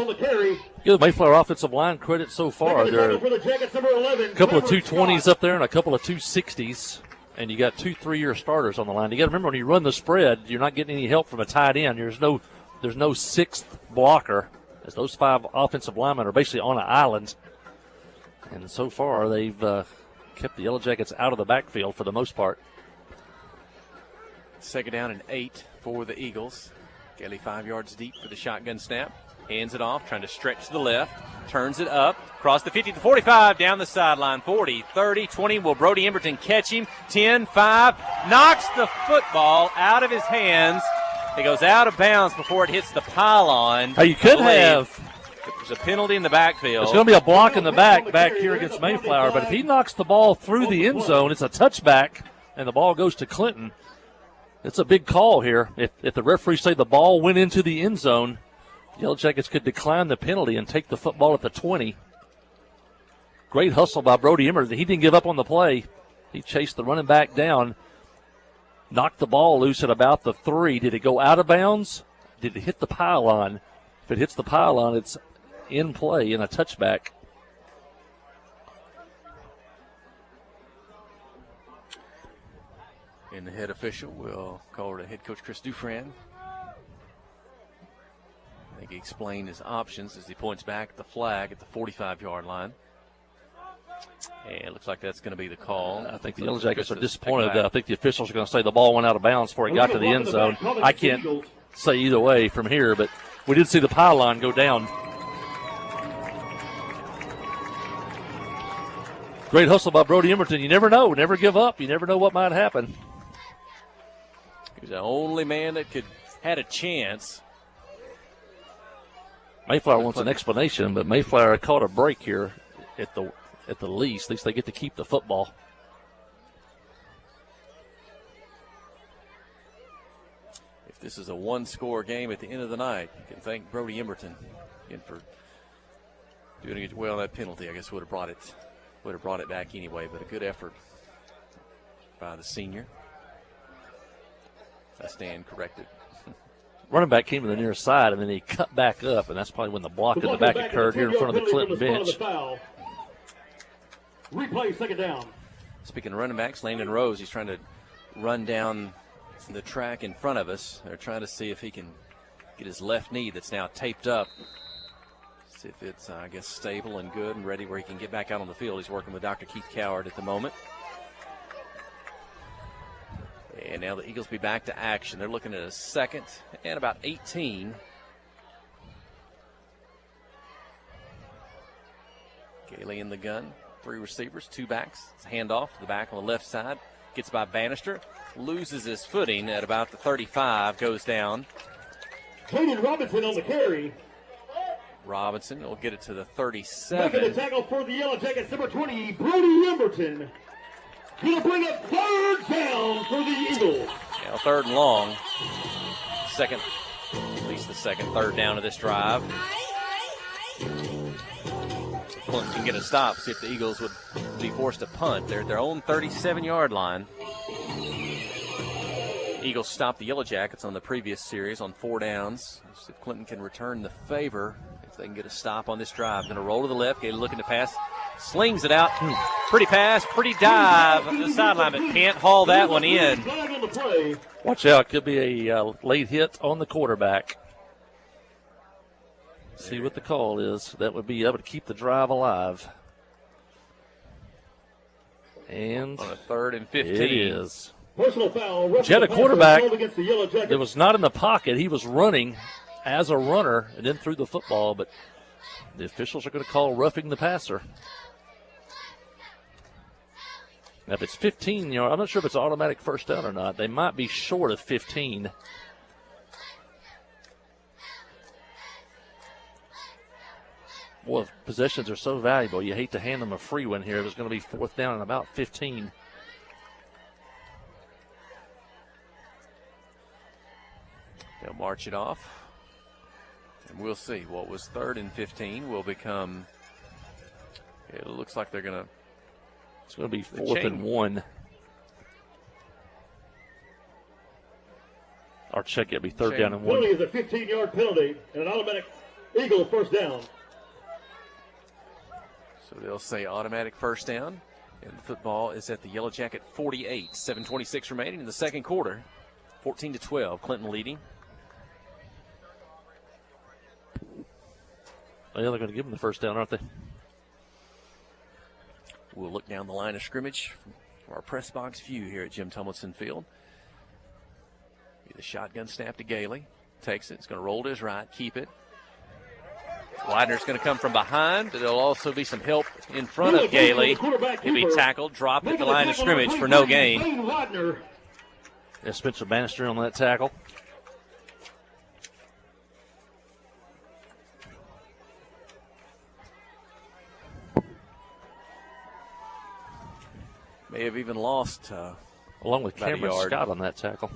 Give the Mayflower offensive line credit so far. There are a couple of 220s up there and a couple of 260s. And you got 2 3-year starters on the line. You got to remember when you run the spread, you're not getting any help from a tight end. There's no 6th blocker, as those 5 offensive linemen are basically on an island. And so far, they've kept the Yellow Jackets out of the backfield for the most part. Second down and 8 for the Eagles. Gailey 5 yards deep for the shotgun snap. Hands it off, trying to stretch to the left. Turns it up, across the 50 to 45, down the sideline. 40, 30, 20. Will Brody Emberton catch him? 10, 5. Knocks the football out of his hands. It goes out of bounds before it hits the pylon. Hey, you could have. There's a penalty in the backfield. It's going to be a block in the back here against Mayflower. But if he knocks the ball through the end zone, it's a touchback, and the ball goes to Clinton. It's a big call here. If the referees say the ball went into the end zone, Yellow Jackets could decline the penalty and take the football at the 20. Great hustle by Brody Emberton. He didn't give up on the play. He chased the running back down, knocked the ball loose at about the 3. Did it go out of bounds? Did it hit the pylon? If it hits the pylon, it's in play in a touchback. And the head official will call to head coach Chris Dufresne. I think he explained his options as he points back at the flag at the 45-yard line. And it looks like that's going to be the call. I think the Yellow Jackets are disappointed. I think the officials are going to say the ball went out of bounds before it got to the end zone. I can't say either way from here, but we did see the pylon go down. Great hustle by Brody Emberton. You never know. Never give up. You never know what might happen. He was the only man that had a chance. Mayflower wants an explanation, but Mayflower caught a break here at the least. At least they get to keep the football. If this is a one-score game at the end of the night, you can thank Brody Emberton again for doing it well. That penalty, I guess, would have brought it back anyway, but a good effort by the senior. I stand corrected. Running back came to the near side, and then he cut back up, and that's probably when the block in the back occurred here in front of the Clinton bench. Replay, second down. Speaking of running backs, Landon Rose, he's trying to run down the track in front of us. They're trying to see if he can get his left knee that's now taped up. See if it's, I guess, stable and good and ready where he can get back out on the field. He's working with Dr. Keith Coward at the moment. And now the Eagles be back to action. They're looking at a second and about 18. Gailey in the gun. 3 receivers, 2 backs. It's a handoff to the back on the left side. Gets by Bannister. Loses his footing at about the 35. Goes down. Caden Robinson on the carry. Robinson will get it to the 37. Making the tackle for the Yellow Jackets, number 20, Brody Emberton. He'll bring up third down for the Eagles. Now 3rd and long. At least the second third down of this drive. Clinton can get a stop, see if the Eagles would be forced to punt. They're at their own 37-yard line. Eagles stopped the Yellow Jackets on the previous series on 4 downs. See if Clinton can return the favor, if they can get a stop on this drive. Going to roll to the left, Gailey looking to pass. Slings it out. Pretty pass, pretty dive up the sideline, but can't haul that one in. Watch out. Could be a late hit on the quarterback. See what the call is. That would be able to keep the drive alive. And on a 3rd and 15. It is. Personal foul. Jetta quarterback that was not in the pocket. He was running as a runner and then threw the football, but the officials are going to call roughing the passer. Now, if it's 15 yards, I'm not sure if it's automatic first down or not. They might be short of 15. Boy, possessions are so valuable. You hate to hand them a free one here. There's going to be fourth down and about 15. They'll march it off. And we'll see. What was 3rd and 15 will become, it looks like they're going to. It's going to be 4th and 1. Or check it, be 3rd down and 1. Penalty is a 15-yard penalty and an automatic Eagle first down. So they'll say automatic first down. And the football is at the Yellow Jacket 48. 7:26 remaining in the second quarter. 14-12. Clinton leading. Oh, yeah, they're going to give them the first down, aren't they? We'll look down the line of scrimmage from our press box view here at Jim Tomlinson Field. The shotgun snap to Gailey. Takes it. It's going to roll to his right. Keep it. Widener's going to come from behind, but there'll also be some help in front of Gailey. He'll be tackled, dropped at the line of scrimmage for no gain. Yeah, Spencer Bannister on that tackle. May have even lost along with about a Cameron yard. Scott on that tackle.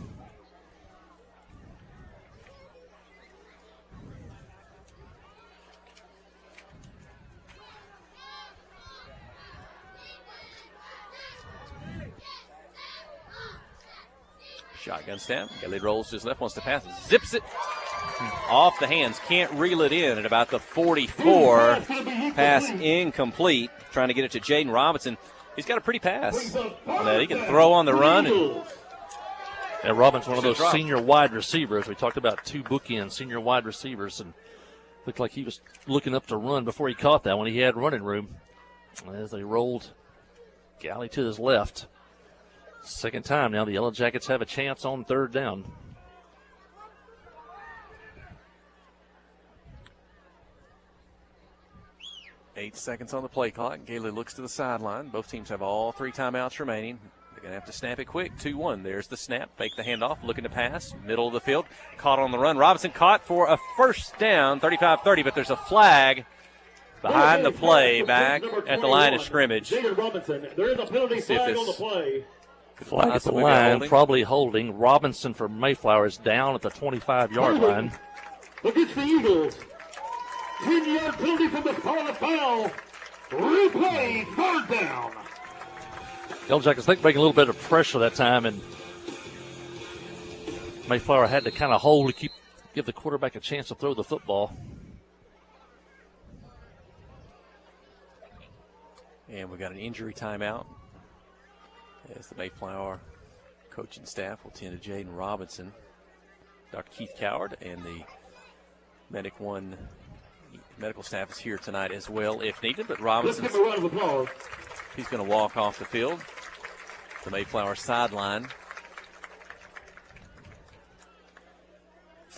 Shotgun snap. Gailey rolls to his left, wants to pass. Zips it off the hands. Can't reel it in at about the 44. Pass incomplete. Trying to get it to Jaden Robinson. He's got a pretty pass on that. He can throw on the run. And Robinson's one of those senior wide receivers. We talked about two bookend senior wide receivers, and looked like he was looking up to run before he caught that one. He had running room as they rolled Galley to his left. Second time now the Yellow Jackets have a chance on 3rd down. Eight seconds on the play clock. Gailey looks to the sideline. Both teams have all 3 timeouts remaining. They're going to have to snap it quick. 2-1. There's the snap. Fake the handoff. Looking to pass. Middle of the field. Caught on the run. Robinson caught for a first down. 35-30, but there's a flag behind the play back at the line of scrimmage. Robinson. There is a penalty flag on the play. Flag at the line, probably holding. Robinson for Mayflower is down at the 25-yard line. Against the Eagles. 10-yard penalty from the spot of the foul. Replay, 3rd down. Yellow Jackets, I think, making a little bit of pressure that time, and Mayflower had to kind of hold to give the quarterback a chance to throw the football. And we got an injury timeout as the Mayflower coaching staff will tend to Jaden Robinson. Dr. Keith Coward and the medical staff is here tonight as well if needed, but Robinson, Let's give him a round of applause. he's going to walk off the field. The Mayflower sideline.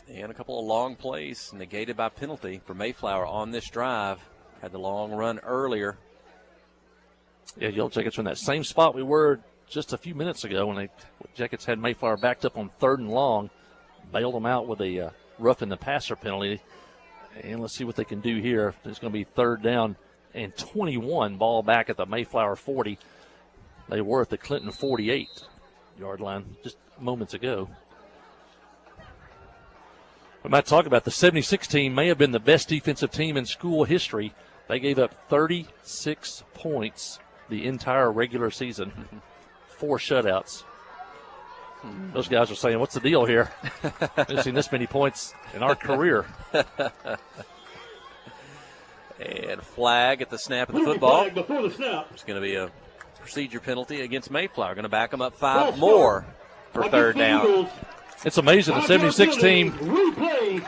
And a couple of long plays negated by penalty for Mayflower on this drive. Had the long run earlier. Yeah, Yellow Jackets are in that same spot we were just a few minutes ago when the Jackets had Mayflower backed up on 3rd and long. Bailed them out with a roughing the passer penalty. And let's see what they can do here. It's going to be 3rd down and 21, ball back at the Mayflower 40. They were at the Clinton 48-yard line just moments ago. We might talk about the 76 team may have been the best defensive team in school history. They gave up 36 points the entire regular season. 4 shutouts. Those guys are saying, what's the deal here? I've seen this many points in our career. And flag at the snap of the football. Flag before the snap. There's going to be a procedure penalty against Mayflower. Going to back them up 5 more for 3rd down. It's amazing. The 76 team,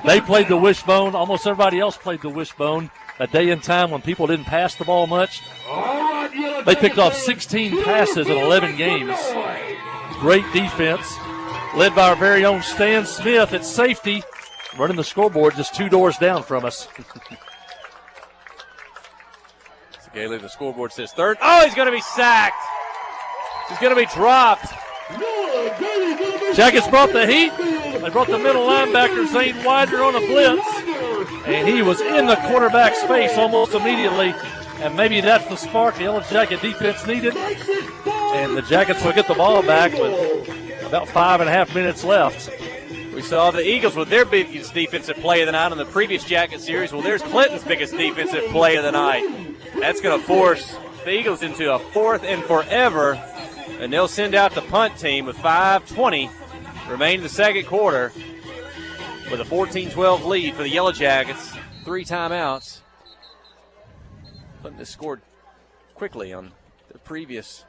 they played the wishbone. Almost everybody else played the wishbone. A day in time when people didn't pass the ball much. They picked off 16 passes in 11 games. Great defense, led by our very own Stan Smith at safety, running the scoreboard just 2 doors down from us. So Gailey, the scoreboard says 3rd. Oh, he's going to be sacked. He's going to be dropped. Jackets brought the heat. They brought the middle linebacker, Zane Widener, on a blitz. And he was in the quarterback's face almost immediately. And maybe that's the spark the Yellow Jacket defense needed. And the Jackets will get the ball back with about 5.5 minutes left. We saw the Eagles with their biggest defensive play of the night on the previous Jacket series. Well, there's Clinton's biggest defensive play of the night. That's going to force the Eagles into a 4th and forever. And they'll send out the punt team with 5:20 remaining in the second quarter with a 14-12 lead for the Yellow Jackets. 3 timeouts. Clinton has scored quickly on the previous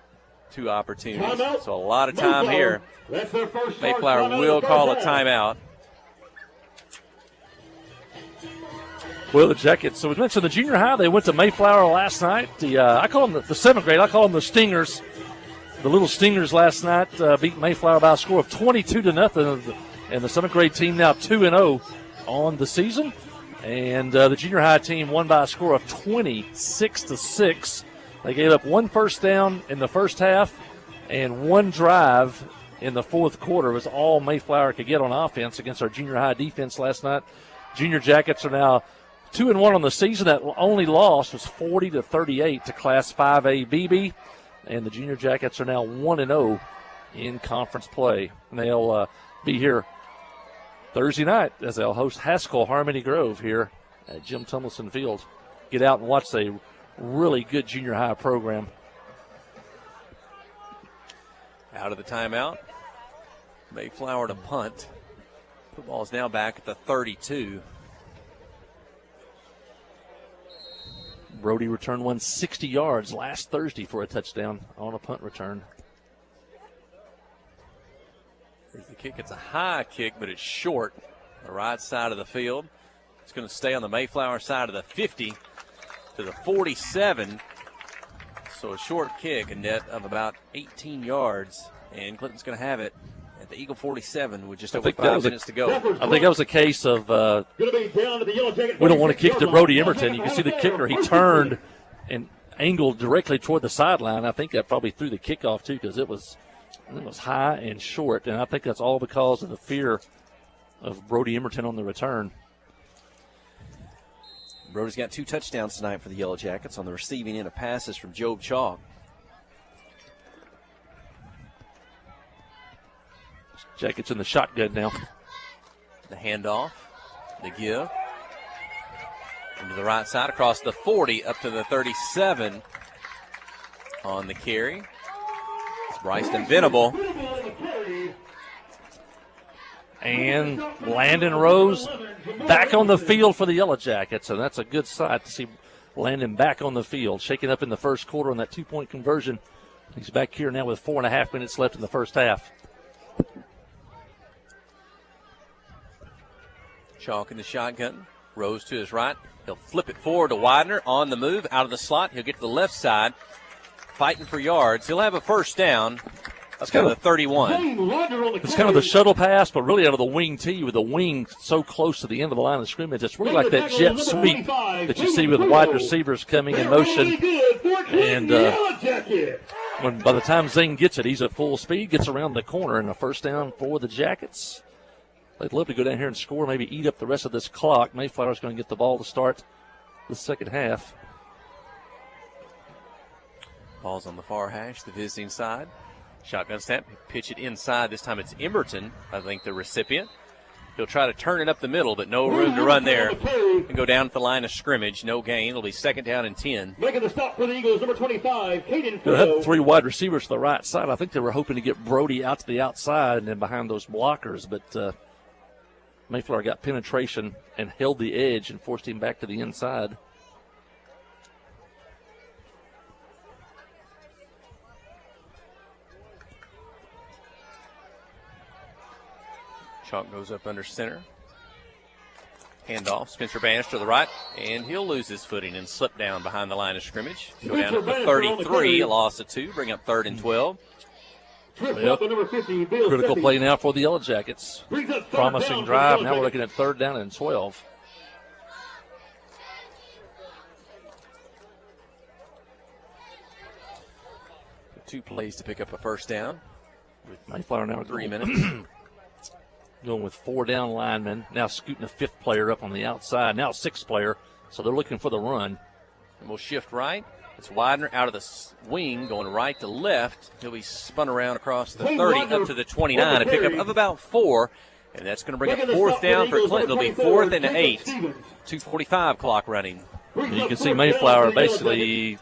2 opportunities. So a lot of time here. Mayflower will call a timeout. Well, the Jackets, so we mentioned the junior high. They went to Mayflower last night. I call them the 7th grade. I call them the Stingers. The little Stingers last night beat Mayflower by a score of 22-0. And the 7th grade team now 2-0 on the season. And the junior high team won by a score of 26-6. They gave up 1 first down in the first half and 1 drive in the fourth quarter. It was all Mayflower could get on offense against our junior high defense last night. Junior Jackets are now 2-1 on the season. That only loss was 40-38 to Class 5A BB. And the Junior Jackets are now 1-0 in conference play. And they'll be here Thursday night as they'll host Haskell Harmony Grove here at Jim Tumleson Field. Get out and watch a really good junior high program. Out of the timeout. Mayflower to punt. Football is now back at the 32. Brody returned 160 yards last Thursday for a touchdown on a punt return. Here's the kick. It's a high kick, but it's short. The right side of the field. It's going to stay on the Mayflower side of the 50 to the 47. So a short kick, a net of about 18 yards. And Clinton's going to have it at the Eagle 47 with just over 5 minutes to go. I think that was a case of we don't want to kick to Brody Emerton. You can see the kicker. He turned and angled directly toward the sideline. I think that probably threw the kickoff, too, because it was high and short. And I think that's all because of the fear of Brody Emerton on the return. Brody's got 2 touchdowns tonight for the Yellow Jackets on the receiving end of passes from Job Chalk. Jackets in the shotgun now. The handoff, the give. Into the right side across the 40 up to the 37 on the carry. It's Bryson Venable. And Landon Rose back on the field for the Yellow Jackets, and that's a good sight to see Landon back on the field, shaking up in the first quarter on that 2-point conversion. He's back here now with 4.5 minutes left in the first half. Chalk in the shotgun. Rose to his right. He'll flip it forward to Widener on the move. Out of the slot. He'll get to the left side. Fighting for yards. He'll have a first down. That's kind of the 31. It's kind of the shuttle pass, but really out of the wing tee with the wing so close to the end of the line of scrimmage. It's really like that jet sweep that you see with wide receivers coming in motion. And by the time Zane gets it, he's at full speed, gets around the corner, and a first down for the Jackets. They'd love to go down here and score, maybe eat up the rest of this clock. Mayflower's going to get the ball to start the second half. Ball's on the far hash, the visiting side. Shotgun snap, pitch it inside. This time it's Emerton, I think, the recipient. He'll try to turn it up the middle, but no room to run there. And go down at the line of scrimmage. No gain. It'll be second down and 10. Making the stop for the Eagles, number 25, Caden They had 3 wide receivers to the right side. I think they were hoping to get Brody out to the outside and then behind those blockers, but Mayflower got penetration and held the edge and forced him back to the inside. Chalk goes up under center. Handoff, Spencer Bannister to the right, and he'll lose his footing and slip down behind the line of scrimmage. Go down at the 33, a loss of 2, bring up 3rd and 12. Well, critical play now for the Yellow Jackets. Promising drive. Now we're looking at 3rd down and 12. 2 plays to pick up a first down. Mayflower now 3 minutes. Going with 4 down linemen. Now scooting a 5th player up on the outside. Now 6th player. So they're looking for the run. And we'll shift right. It's Widener out of the wing, going right to left. He'll be spun around across the 30 up to the 29, a pickup of about 4. And that's going to bring up 4th down for Clinton. It'll be 4th and 8. 2:45 clock running. And you can see Mayflower basically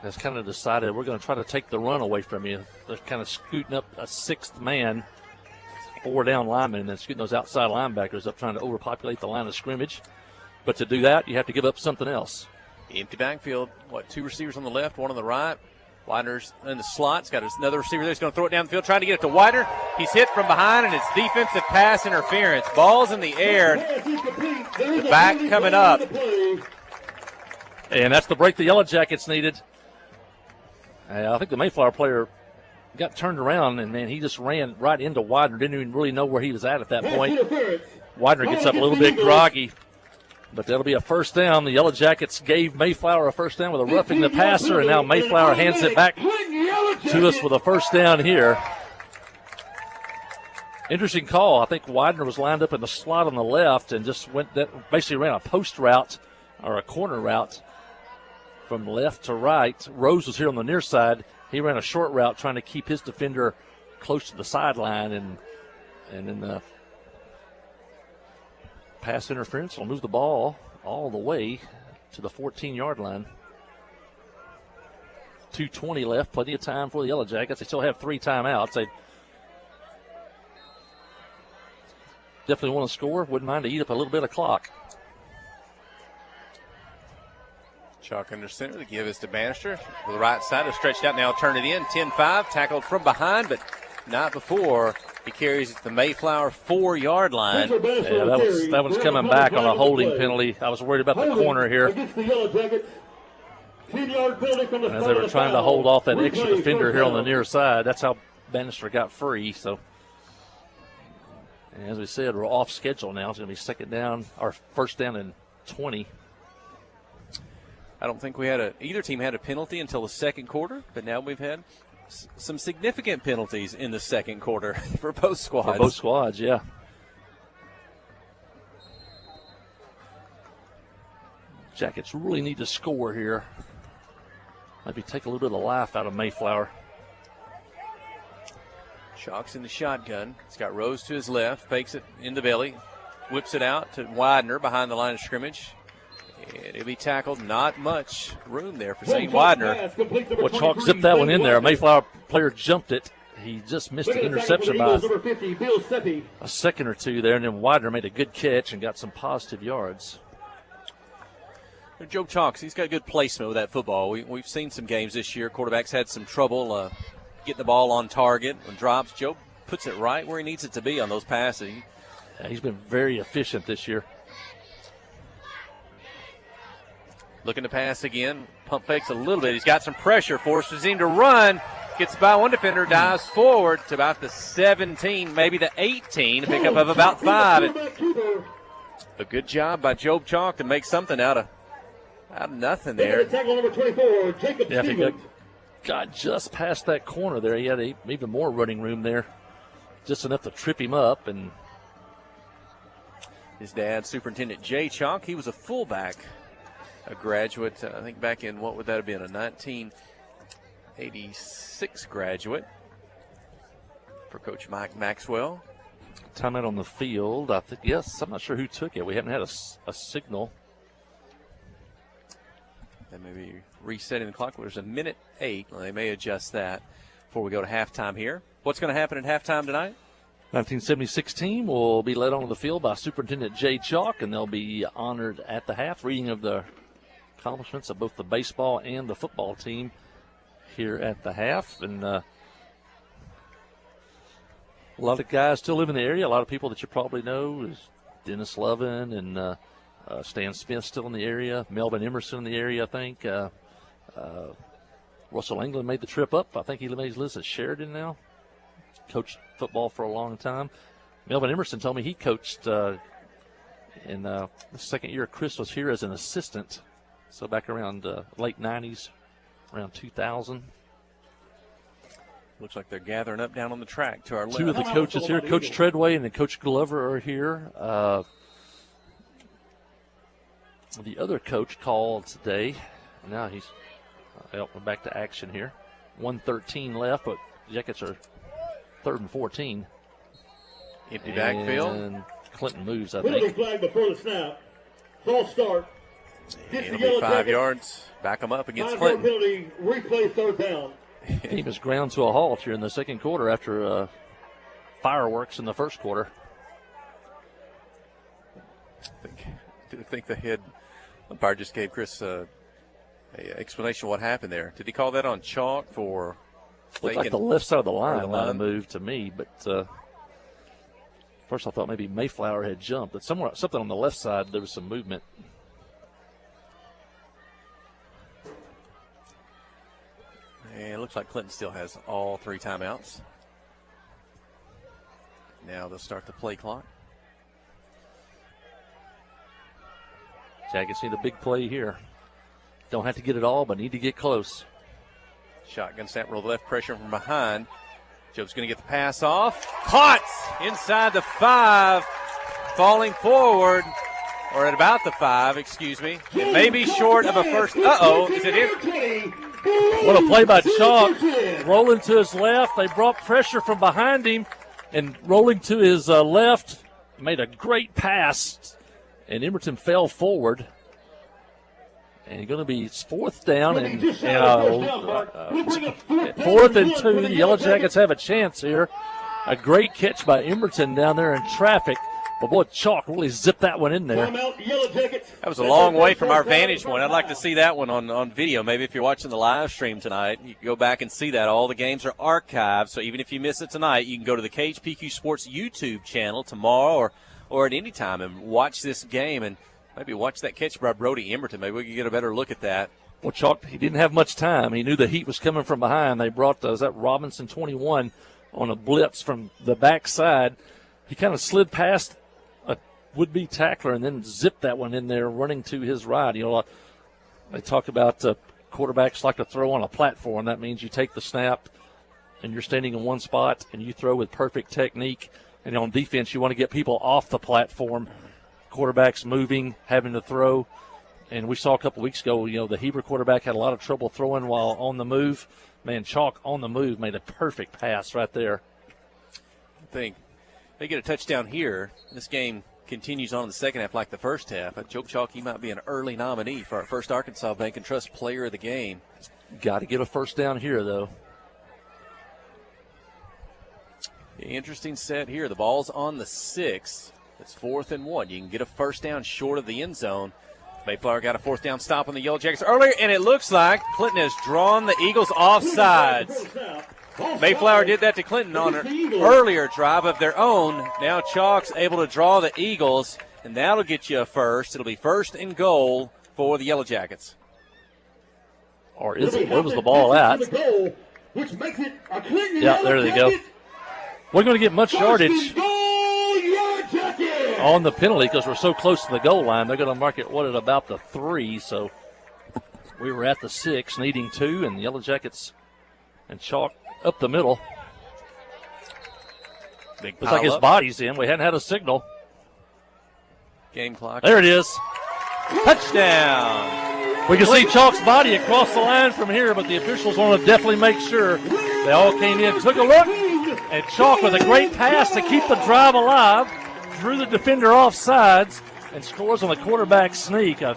has kind of decided we're going to try to take the run away from you. They're kind of scooting up a 6th man, 4 down linemen, and then scooting those outside linebackers up, trying to overpopulate the line of scrimmage. But to do that, you have to give up something else. Empty backfield. 2 receivers on the left, 1 on the right. Widener's in the slot. He's got another receiver there. He's going to throw it down the field, trying to get it to Widener. He's hit from behind, and it's defensive pass interference. Ball's in the air. The back coming up. And that's the break the Yellow Jackets needed. I think the Mayflower player got turned around, and then he just ran right into Widener. Didn't even really know where he was at that point. Widener gets up a little bit groggy. But that'll be a first down. The Yellow Jackets gave Mayflower a first down with a roughing the passer, and now Mayflower hands it back to us with a first down here. Interesting call. I think Widener was lined up in the slot on the left and just basically ran a post route or a corner route from left to right. Rose was here on the near side. He ran a short route trying to keep his defender close to the sideline, and then the pass interference will move the ball all the way to the 14-yard line. 2:20 left, plenty of time for the Yellow Jackets. They still have 3 timeouts. They definitely want to score. Wouldn't mind to eat up a little bit of clock. Chalk under center. The give is to Bannister. To the right side, stretched out now, turn it in. 10-5, tackled from behind, but not before. He carries it to the Mayflower 4-yard line. Yeah, that was coming back on a holding penalty. I was worried about the corner here. As they were trying to hold off that extra defender here on the near side, that's how Bannister got free. So, and as we said, we're off schedule now. It's going to be second down, or first down and 20. I don't think either team had a penalty until the second quarter, but now we've had some significant penalties in the second quarter for both squads. For both squads, yeah. Jackets really need to score here. Maybe take a little bit of the life out of Mayflower. Chalk's in the shotgun. He's got Rose to his left, fakes it in the belly, whips it out to Widener behind the line of scrimmage. It'll be tackled. Not much room there for St. Widener. Well, Chalk zipped that one in there. A Mayflower player jumped it. He just missed the interception by a second or two there, and then Widener made a good catch and got some positive yards. Joe Chalk, he's got good placement with that football. We've seen some games this year. Quarterbacks had some trouble getting the ball on target. When drops, Joe puts it right where he needs it to be on those passes. Yeah, he's been very efficient this year. Looking to pass again. Pump fakes a little bit. He's got some pressure. Forces him to run. Gets by one defender. Dives forward to about the 17, maybe the 18. A pickup of about 5. A good job by Joe Chalk to make something out of nothing there. Yeah, if he got just past that corner there, he had even more running room there. Just enough to trip him up. And his dad, Superintendent Jay Chalk, he was a fullback. A graduate, I think back in, what would that have been, a 1986 graduate for Coach Mike Maxwell. Timeout on the field, I think, yes, I'm not sure who took it. We haven't had a signal. They may be resetting the clock. There's a minute 8. Well, they may adjust that before we go to halftime here. What's going to happen at halftime tonight? 1976 team will be led onto the field by Superintendent Jay Chalk, and they'll be honored at the half. Reading of the accomplishments of both the baseball and the football team here at the half. And a lot of guys still live in the area. A lot of people that you probably know is Dennis Lovin and Stan Smith still in the area. Melvin Emerson in the area, I think. Russell England made the trip up. I think he lives at Sheridan now. Coached football for a long time. Melvin Emerson told me he coached in the second year Chris was here as an assistant. So back around late 90s, around 2000. Looks like they're gathering up down on the track to our left. Two of the coaches here, Coach Treadway and then Coach Glover are here. The other coach called today. Now he's we're back to action here. 1:13 left, but Jackets are 3rd and 14. Empty backfield. And Clinton moves, I Penalty think. flag before the snap. False start. And it'll be 5 yards. Back them up against 5-yard Clinton. penalty. Replay 3rd down. Team is ground to a halt here in the second quarter after fireworks in the first quarter. I think the head umpire just gave Chris an explanation of what happened there. Did he call that on chalk for Looked like the left side of the line the might have line? moved to me, but first I thought maybe Mayflower had jumped, but something on the left side there was some movement. And it looks like Clinton still has all 3 timeouts. Now they'll start the play clock. Jackets need a big play here. Don't have to get it all, but need to get close. Shotgun snap, roll the left, pressure from behind. Joe's going to get the pass off. Caught inside the 5, falling forward, or at about the 5, excuse me. It may be short of a first. Uh-oh, is it in? What a play by Chalk. Rolling to his left. They brought pressure from behind him, and rolling to his left, made a great pass, and Emerton fell forward. And going to be 4th down and 4th and 2. The Yellow Jackets have a chance here. A great catch by Emerton down there in traffic. But, boy, Chalk really zipped that one in there. That was a long way from our vantage point. I'd like to see that one on video. Maybe if you're watching the live stream tonight, you can go back and see that. All the games are archived, so even if you miss it tonight, you can go to the KHPQ Sports YouTube channel tomorrow or at any time and watch this game and maybe watch that catch by Brody Emerton. Maybe we can get a better look at that. Well, Chalk, he didn't have much time. He knew the heat was coming from behind. They brought, was that Robinson 21 on a blitz from the backside. He kind of slid past a would-be tackler and then zipped that one in there running to his right. You know, they talk about quarterbacks like to throw on a platform. That means you take the snap and you're standing in one spot and you throw with perfect technique. And on defense, you want to get people off the platform. Quarterbacks moving, having to throw. And we saw a couple weeks ago, you know, the Heber quarterback had a lot of trouble throwing while on the move. Man, Chalk on the move made a perfect pass right there. I think they get a touchdown here. This game continues on in the second half like the first half. Joe Chalk, he might be an early nominee for our first Arkansas Bank and Trust player of the game. Got to get a first down here, though. Interesting set here. The ball's on the 6. It's 4th and 1. You can get a first down short of the end zone. Mayflower got a 4th down stop on the Yellow Jackets earlier, and it looks like Clinton has drawn the Eagles offsides. Mayflower did that to Clinton on an earlier drive of their own. Now Chalk's able to draw the Eagles, and that'll get you a first. It'll be 1st and goal for the Yellow Jackets. Or is it? Where was the ball at? Yeah, there they go. We're going to get much yardage on the penalty because we're so close to the goal line. They're going to mark it, at about the 3. So we were at the 6, needing 2, and the Yellow Jackets and Chalk up the middle. Looks like his body's in. We hadn't had a signal. Game clock. There it is. Touchdown. We can see Chalk's body across the line from here, but the officials want to definitely make sure. They all came in, took a look, and Chalk with a great pass to keep the drive alive, drew the defender off sides, and scores on the quarterback sneak. A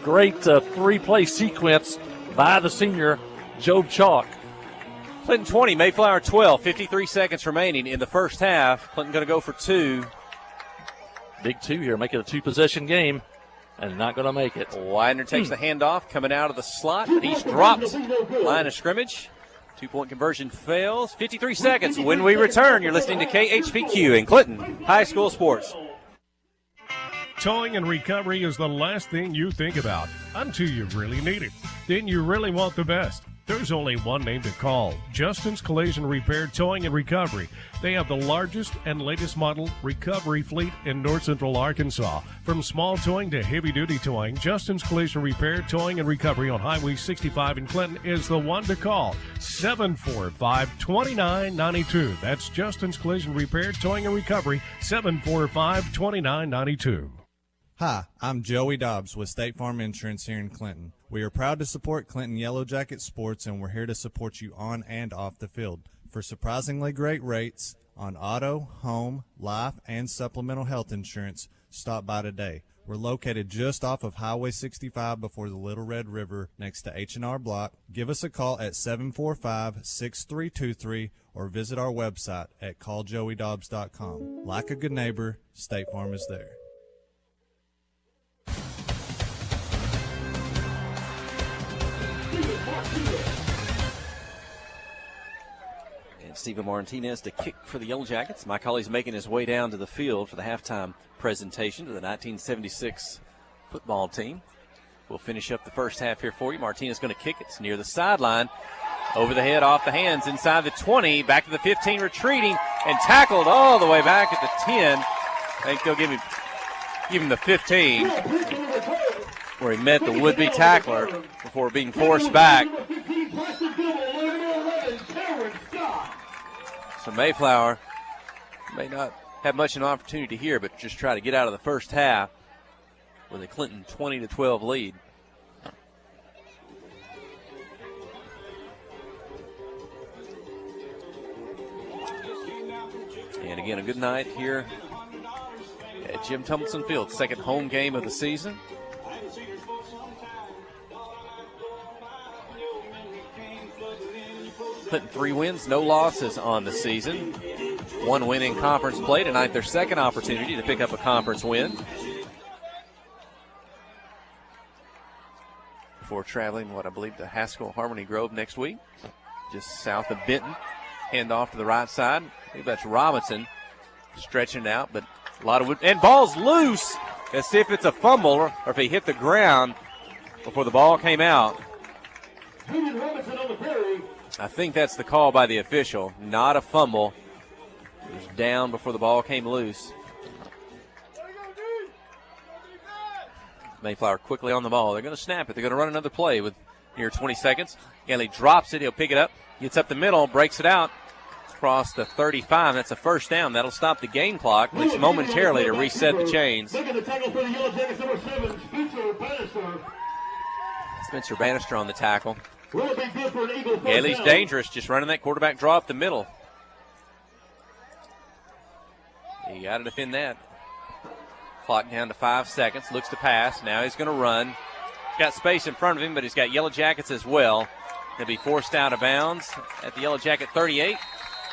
great 3-play sequence by the senior, Job Chalk. Clinton 20, Mayflower 12, 53 seconds remaining in the first half. Clinton going to go for 2. Big 2 here, make it a 2-possession game, and not going to make it. Widener takes the handoff, coming out of the slot, but he's dropped. Line of scrimmage. 2-point conversion fails. 53 seconds. When we return, you're listening to KHPQ in Clinton High School Sports. Towing and recovery is the last thing you think about until you really need it. Then you really want the best. There's only one name to call, Justin's Collision Repair, Towing, and Recovery. They have the largest and latest model recovery fleet in North Central Arkansas. From small towing to heavy-duty towing, Justin's Collision Repair, Towing, and Recovery on Highway 65 in Clinton is the one to call, 745-2992. That's Justin's Collision Repair, Towing, and Recovery, 745-2992. Hi, I'm Joey Dobbs with State Farm Insurance here in Clinton. We are proud to support Clinton Yellow Jacket Sports, and we're here to support you on and off the field. For surprisingly great rates on auto, home, life, and supplemental health insurance, stop by today. We're located just off of Highway 65 before the Little Red River next to H&R Block. Give us a call at 745-6323 or visit our website at calljoeydobbs.com. Like a good neighbor, State Farm is there. And Steven Martinez to kick for the Yellow Jackets. Mike Hawley's making his way down to the field for the halftime presentation to the 1976 football team. We'll finish up the first half here for you. Martinez going to kick it. It's near the sideline. Over the head, off the hands, inside the 20, back to the 15, retreating, and tackled all the way back at the 10. I think they'll give him the 15, where he met the would-be tackler before being forced back. So Mayflower may not have much of an opportunity here, but just try to get out of the first half with a Clinton 20-12 lead. And again, a good night here at Jim Tumbleson Field, second home game of the season. Clinton 3 wins, no losses on the season. 1 win in conference play tonight, their second opportunity to pick up a conference win. Before traveling, I believe, to Haskell Harmony Grove next week, just south of Benton. Hand off to the right side. I think that's Robinson stretching it out, but a lot of wood. And ball's loose, as if it's a fumble or if he hit the ground before the ball came out. I think that's the call by the official, not a fumble. It was down before the ball came loose. Mayflower quickly on the ball. They're going to snap it. They're going to run another play with near 20 seconds. Ganley drops it. He'll pick it up. Gets up the middle, breaks it out. Across the 35. That's a first down. That'll stop the game clock, which momentarily to reset the chains. Spencer Bannister on the tackle. Haley's dangerous, just running that quarterback draw up the middle. You got to defend that. Clock down to 5 seconds. Looks to pass. Now he's going to run. He's got space in front of him, but he's got Yellow Jackets as well. He'll be forced out of bounds at the Yellow Jacket 38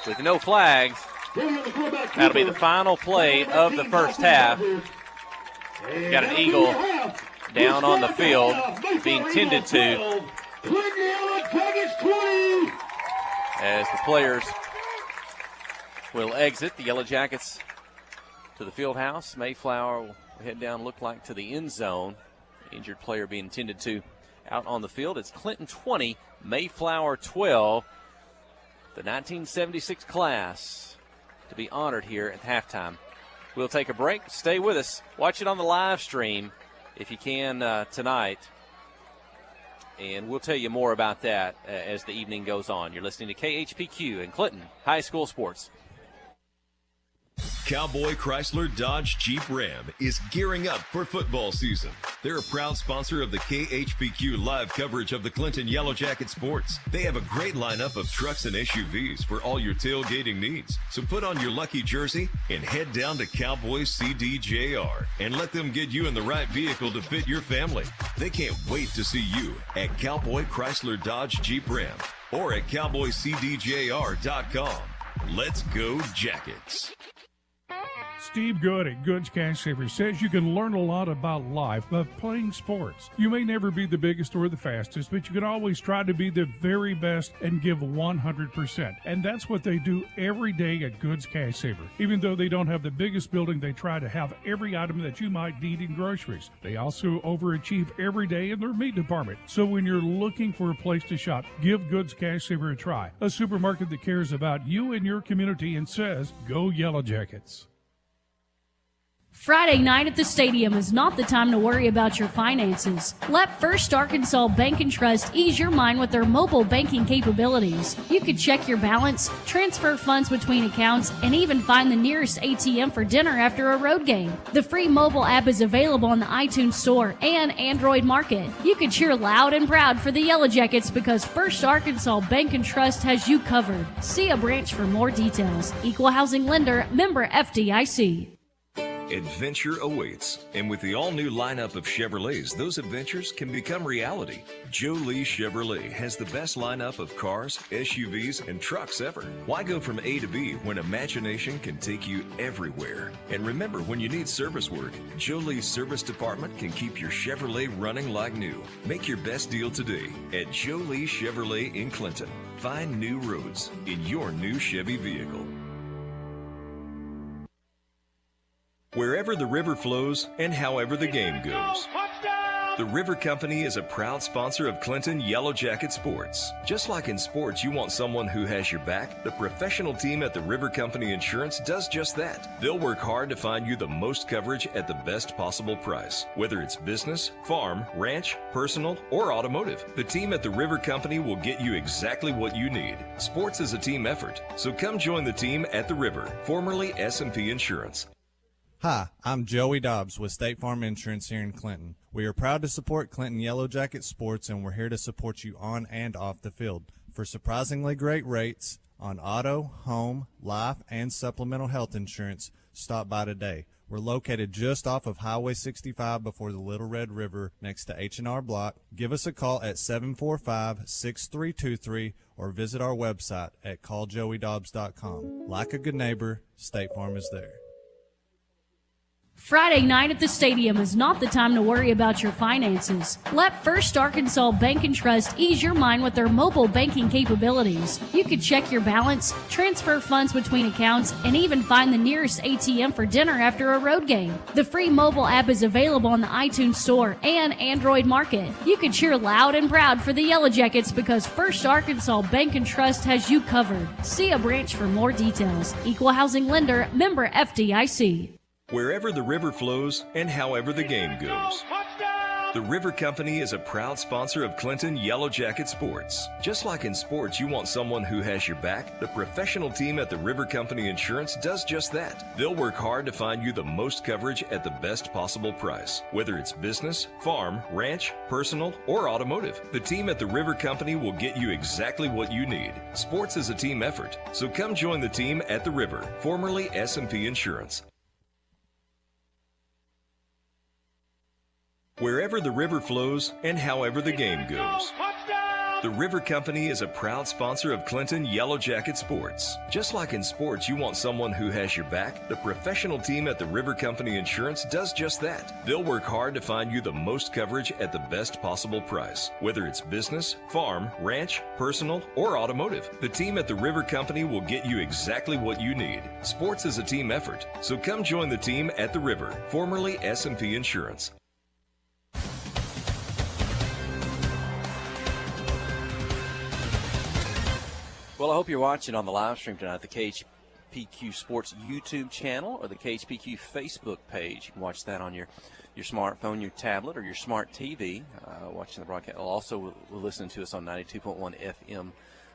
with no flags. That'll be the final play of the first half. Got an Eagle down on the field, being tended to as the players will exit. The Yellow Jackets to the field house. Mayflower will head down, look like, to the end zone. Injured player being tended to out on the field. It's Clinton 20, Mayflower 12. The 1976 class to be honored here at halftime. We'll take a break. Stay with us. Watch it on the live stream if you can tonight. And we'll tell you more about that as the evening goes on. You're listening to KHPQ and Clinton High School Sports. Cowboy Chrysler Dodge Jeep Ram is gearing up for football season. They're a proud sponsor of the KHPQ live coverage of the Clinton Yellow Jacket Sports. They have a great lineup of trucks and SUVs for all your tailgating needs. So put on your lucky jersey and head down to Cowboy CDJR and let them get you in the right vehicle to fit your family. They can't wait to see you at Cowboy Chrysler Dodge Jeep Ram or at cowboycdjr.com. Let's go Jackets. Steve Good at Goods Cash Savers says you can learn a lot about life by playing sports. You may never be the biggest or the fastest, but you can always try to be the very best and give 100%. And that's what they do every day at Goods Cash Saver. Even though they don't have the biggest building, they try to have every item that you might need in groceries. They also overachieve every day in their meat department. So when you're looking for a place to shop, give Goods Cash Saver a try. A supermarket that cares about you and your community and says, go Yellow Jackets. Friday night at the stadium is not the time to worry about your finances. Let First Arkansas Bank and Trust ease your mind with their mobile banking capabilities. You can check your balance, transfer funds between accounts, and even find the nearest ATM for dinner after a road game. The free mobile app is available on the iTunes Store and Android Market. You can cheer loud and proud for the Yellow Jackets because First Arkansas Bank and Trust has you covered. See a branch for more details. Equal Housing Lender, member FDIC. Adventure awaits, and with the all-new lineup of Chevrolets, those adventures can become reality. Joe Lee Chevrolet has the best lineup of cars, SUVs, and trucks ever. Why go from A to B when imagination can take you everywhere? And remember, when you need service work, Joe Lee's service department can keep your Chevrolet running like new. Make your best deal today at Joe Lee Chevrolet in Clinton. Find new roads in your new Chevy vehicle. Wherever the river flows and however the game goes. The River Company is a proud sponsor of Clinton Yellow Jacket Sports. Just like in sports, you want someone who has your back. The professional team at the River Company Insurance does just that. They'll work hard to find you the most coverage at the best possible price. Whether it's business, farm, ranch, personal, or automotive, the team at the River Company will get you exactly what you need. Sports is a team effort, so come join the team at the River, formerly S&P Insurance. Hi, I'm Joey Dobbs with State Farm Insurance here in Clinton. We are proud to support Clinton Yellow Jacket Sports, and we're here to support you on and off the field. For surprisingly great rates on auto, home, life, and supplemental health insurance, stop by today. We're located just off of Highway 65 before the Little Red River next to H&R Block. Give us a call at 745-6323 or visit our website at calljoeydobbs.com. Like a good neighbor, State Farm is there. Friday night at the stadium is not the time to worry about your finances. Let First Arkansas Bank and Trust ease your mind with their mobile banking capabilities. You can check your balance, transfer funds between accounts, and even find the nearest ATM for dinner after a road game. The free mobile app is available on the iTunes Store and Android Market. You can cheer loud and proud for the Yellow Jackets because First Arkansas Bank and Trust has you covered. See a branch for more details. Equal Housing Lender, member FDIC. Wherever the river flows and however the game goes. The River Company is a proud sponsor of Clinton Yellow Jacket Sports. Just like in sports, you want someone who has your back. The professional team at the River Company Insurance does just that. They'll work hard to find you the most coverage at the best possible price. Whether it's business, farm, ranch, personal, or automotive, the team at the River Company will get you exactly what you need. Sports is a team effort, so come join the team at the River, formerly S&P Insurance. Wherever the river flows and however the game goes. The River Company is a proud sponsor of Clinton Yellow Jacket Sports. Just like in sports, you want someone who has your back. The professional team at the River Company Insurance does just that. They'll work hard to find you the most coverage at the best possible price. Whether it's business, farm, ranch, personal, or automotive, the team at the River Company will get you exactly what you need. Sports is a team effort, so come join the team at the River, formerly S&P Insurance. Well, I hope you're watching on the live stream tonight, the KHPQ Sports YouTube channel or the KHPQ Facebook page. You can watch that on your smartphone, your tablet, or your smart TV, watching the broadcast. Also, listening to us on 92.1 FM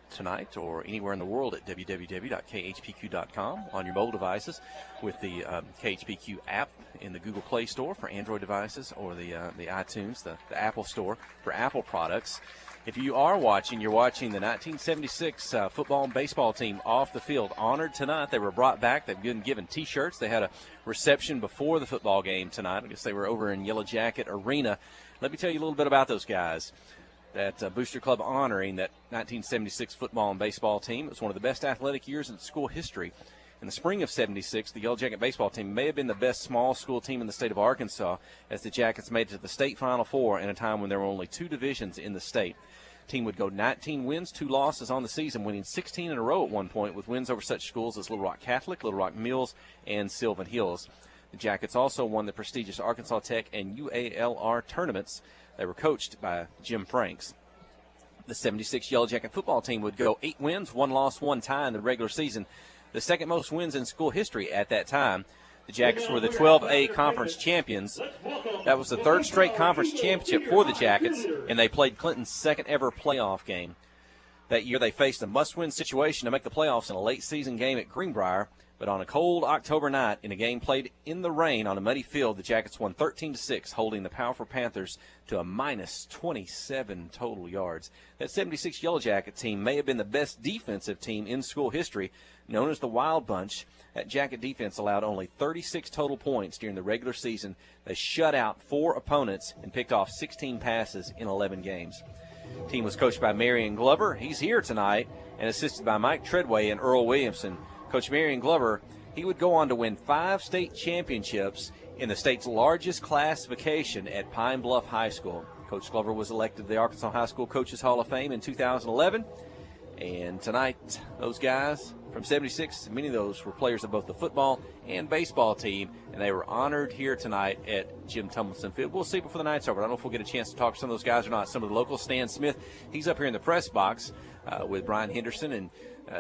tonight or anywhere in the world at www.khpq.com on your mobile devices with the KHPQ app in the Google Play Store for Android devices or the iTunes, the Apple Store for Apple products. If you are watching, you're watching the 1976 football and baseball team off the field. Honored tonight. They were brought back. They've been given T-shirts. They had a reception before the football game tonight. I guess they were over in Yellow Jacket Arena. Let me tell you a little bit about those guys. That Booster Club honoring that 1976 football and baseball team. It was one of the best athletic years in school history. In the spring of '76, the Yellow Jacket baseball team may have been the best small school team in the state of Arkansas, as the Jackets made it to the state Final Four in a time when there were only 2 divisions in the state. The team would go 19 wins, 2 losses on the season, winning 16 in a row at one point, with wins over such schools as Little Rock Catholic, Little Rock Mills, and Sylvan Hills. The Jackets also won the prestigious Arkansas Tech and UALR tournaments. They were coached by Jim Franks. The '76 Yellow Jacket football team would go 8 wins, 1 loss, 1 tie in the regular season, the second most wins in school history at that time. The Jackets were the 12A conference champions. That was the 3rd straight conference championship for the Jackets, and they played Clinton's second ever playoff game. That year they faced a must-win situation to make the playoffs in a late-season game at Greenbrier, but on a cold October night in a game played in the rain on a muddy field, the Jackets won 13-6, holding the powerful Panthers to a minus 27 total yards. That '76 Yellow Jacket team may have been the best defensive team in school history, known as the Wild Bunch. That Jacket defense allowed only 36 total points during the regular season. They shut out 4 opponents and picked off 16 passes in 11 games. The team was coached by Marion Glover. He's here tonight, and assisted by Mike Treadway and Earl Williamson. Coach Marion Glover, he would go on to win 5 state championships in the state's largest classification at Pine Bluff High School. Coach Glover was elected to the Arkansas High School Coaches Hall of Fame in 2011. And tonight, those guys from '76, many of those were players of both the football and baseball team, and they were honored here tonight at Jim Tumlinson Field. We'll see before the night's over. I don't know if we'll get a chance to talk to some of those guys or not. Some of the locals, Stan Smith, he's up here in the press box with Brian Henderson and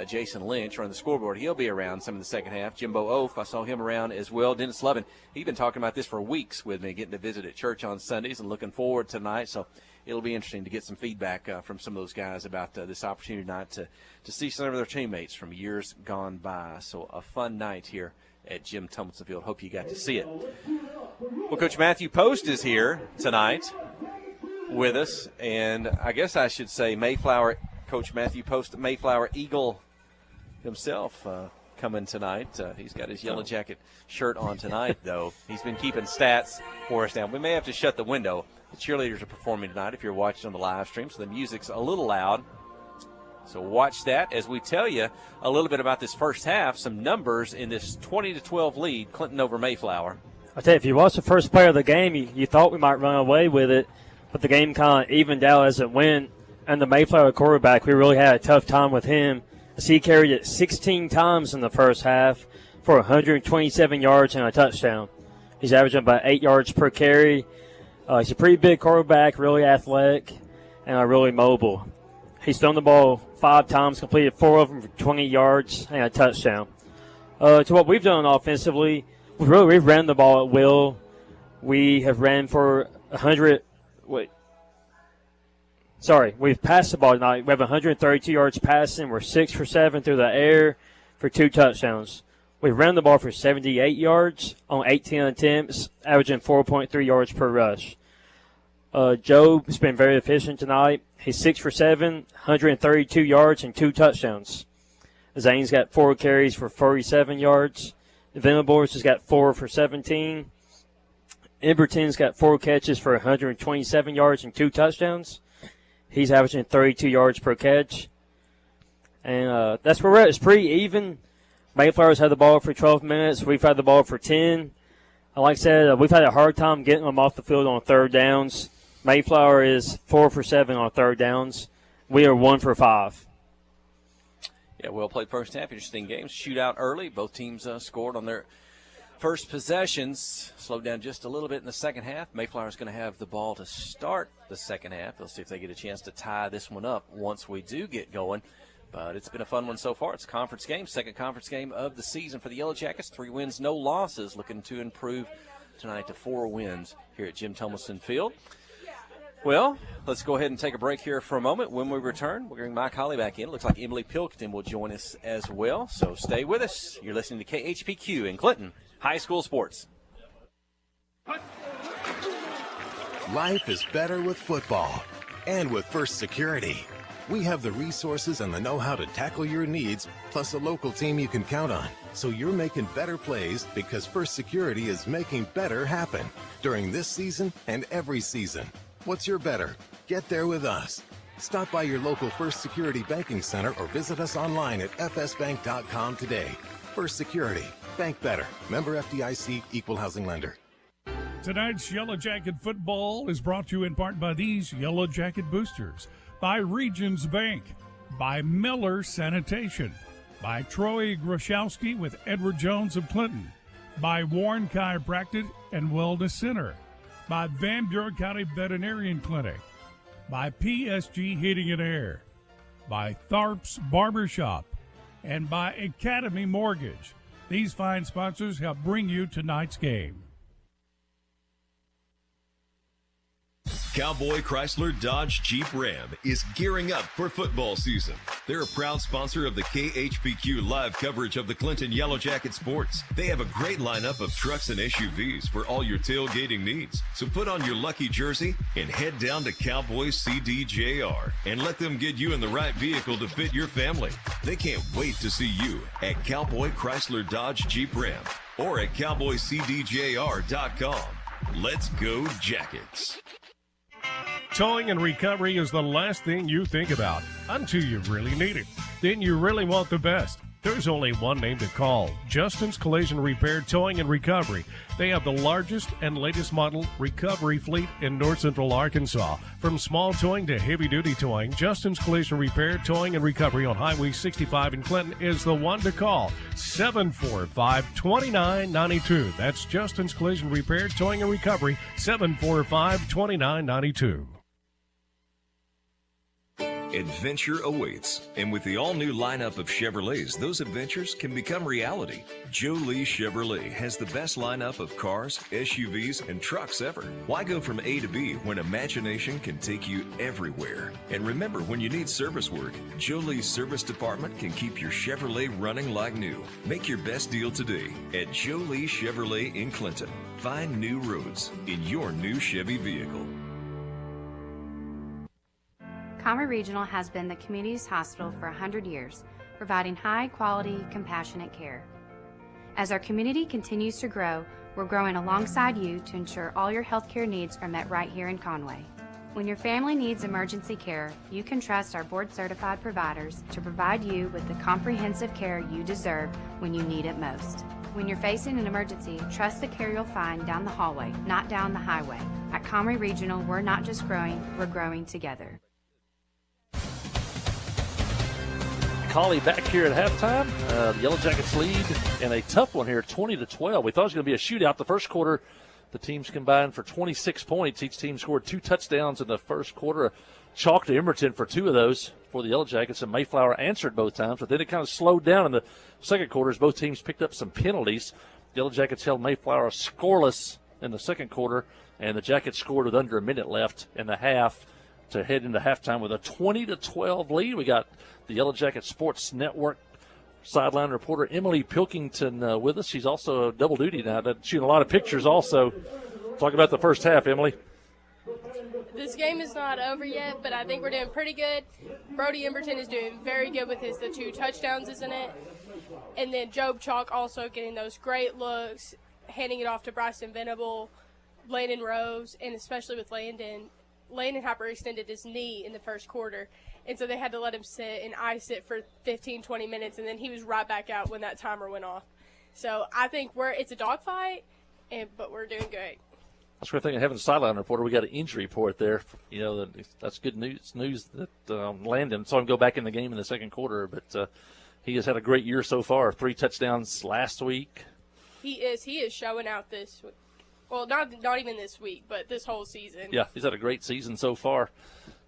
Jason Lynch on the scoreboard. He'll be around some in the second half. Jimbo Oaf, I saw him around as well. Dennis Lovin, he's been talking about this for weeks with me, getting to visit at church on Sundays and looking forward to tonight. So it'll be interesting to get some feedback from some of those guys about this opportunity tonight to see some of their teammates from years gone by. So a fun night here at Jim Tumlinson Field. Hope you got to see it. Well, Coach Matthew Post is here tonight with us, and I guess I should say Mayflower, Coach Matthew Post, Mayflower Eagle himself, coming tonight. He's got his Yellow Jacket shirt on tonight, though. He's been keeping stats for us now. We may have to shut the window. The cheerleaders are performing tonight if you're watching on the live stream, so the music's a little loud. So watch that as we tell you a little bit about this first half, some numbers in this 20-12 lead, Clinton over Mayflower. I tell you, if you watch the first play of the game, you thought we might run away with it, but the game kind of evened out as it went. And the Mayflower quarterback, we really had a tough time with him, as he carried it 16 times in the first half for 127 yards and a touchdown. He's averaging about 8 yards per carry. He's a pretty big quarterback, really athletic, and really mobile. He's thrown the ball 5 times, completed 4 of them for 20 yards and a touchdown. To what we've done offensively, we've ran the ball at will. We have ran for 100. We've passed the ball tonight. We have 132 yards passing. We're 6 for 7 through the air for 2 touchdowns. We've ran the ball for 78 yards on 18 attempts, averaging 4.3 yards per rush. Joe has been very efficient tonight. He's 6 for 7, 132 yards and 2 touchdowns. Zane's got 4 carries for 47 yards. Venables has got 4 for 17. Emberton's got 4 catches for 127 yards and 2 touchdowns. He's averaging 32 yards per catch. And that's where we're at. It's pretty even. Mayflower's had the ball for 12 minutes. We've had the ball for 10. Like I said, we've had a hard time getting them off the field on third downs. Mayflower is 4 for 7 on third downs. We are 1 for 5. Yeah, well played first half. Interesting game. Shootout early. Both teams scored on their first possessions. Slowed down just a little bit in the second half. Mayflower's going to have the ball to start the second half. They'll see if they get a chance to tie this one up once we do get going. But it's been a fun one so far. It's a conference game, second conference game of the season for the Yellow Jackets. 3 wins, no losses, looking to improve tonight to 4 wins here at Jim Tumlinson Field. Well, let's go ahead and take a break here for a moment. When we return, we'll bring Mike Holly back in. It looks like Emily Pilkington will join us as well, so stay with us. You're listening to KHPQ in Clinton High School Sports. Life is better with football. And with First Security. We have the resources and the know-how to tackle your needs, plus a local team you can count on. So you're making better plays because First Security is making better happen during this season and every season. What's your better? Get there with us. Stop by your local First Security Banking Center or visit us online at fsbank.com today. First Security. Bank better. Member FDIC, Equal Housing Lender. Tonight's Yellow Jacket football is brought to you in part by these Yellow Jacket boosters, by Regions Bank, by Miller Sanitation, by Troy Groszowski with Edward Jones of Clinton, by Warren Chiropractic and Wellness Center, by Van Buren County Veterinarian Clinic, by PSG Heating and Air, by Tharp's Barbershop, and by Academy Mortgage. These fine sponsors help bring you tonight's game. Cowboy Chrysler Dodge Jeep Ram is gearing up for football season. They're a proud sponsor of the KHPQ live coverage of the Clinton Yellow Jacket Sports. They have a great lineup of trucks and SUVs for all your tailgating needs. So put on your lucky jersey and head down to Cowboy CDJR and let them get you in the right vehicle to fit your family. They can't wait to see you at Cowboy Chrysler Dodge Jeep Ram or at cowboycdjr.com. Let's go Jackets. Towing and recovery is the last thing you think about until you really need it. Then you really want the best. There's only one name to call, Justin's Collision Repair, Towing and Recovery. They have the largest and latest model recovery fleet in North Central Arkansas. From small towing to heavy-duty towing, Justin's Collision Repair, Towing and Recovery on Highway 65 in Clinton is the one to call, 745-2992. That's Justin's Collision Repair, Towing and Recovery, 745-2992. Adventure awaits, and with the all-new lineup of Chevrolets, those adventures can become reality. Joe Lee Chevrolet has the best lineup of cars, SUVs, and trucks ever. Why go from A to B when imagination can take you everywhere? And remember, when you need service work, Joe Lee's service department can keep your Chevrolet running like new. Make your best deal today at Joe Lee Chevrolet in Clinton. Find new roads in your new Chevy vehicle. Comrie Regional has been the community's hospital for 100 years, providing high-quality, compassionate care. As our community continues to grow, we're growing alongside you to ensure all your healthcare needs are met right here in Conway. When your family needs emergency care, you can trust our board-certified providers to provide you with the comprehensive care you deserve when you need it most. When you're facing an emergency, trust the care you'll find down the hallway, not down the highway. At Comrie Regional, we're not just growing, we're growing together. Collie back here at halftime. The Yellow Jackets lead in a tough one here, 20-12. We thought it was going to be a shootout. The first quarter, the teams combined for 26 points. Each team scored 2 touchdowns in the first quarter. Chalk to Emerton for 2 of those for the Yellow Jackets, and Mayflower answered both times. But then it kind of slowed down in the second quarter as both teams picked up some penalties. The Yellow Jackets held Mayflower scoreless in the second quarter, and the Jackets scored with under a minute left in the half to head into halftime with a 20-12 lead. We got the Yellow Jacket Sports Network sideline reporter Emily Pilkington with us. She's also double duty now, shooting a lot of pictures also. Talk about the first half, Emily. This game is not over yet, but I think we're doing pretty good. Brody Emberton is doing very good with the 2 touchdowns, isn't it? And then Job Chalk also getting those great looks, handing it off to Bryson Venable, Landon Rose, and especially with Landon. Landon hyperextended his knee in the first quarter, and so they had to let him sit and ice it for 15-20 minutes, and then he was right back out when that timer went off. So I think it's a dogfight, but we're doing good. That's a great thing of having a sideline reporter. We got an injury report there. You know, that's good news that Landon saw him go back in the game in the second quarter, but he has had a great year so far. 3 touchdowns last week. He is showing out this week. Well, not even this week, but this whole season. Yeah, he's had a great season so far.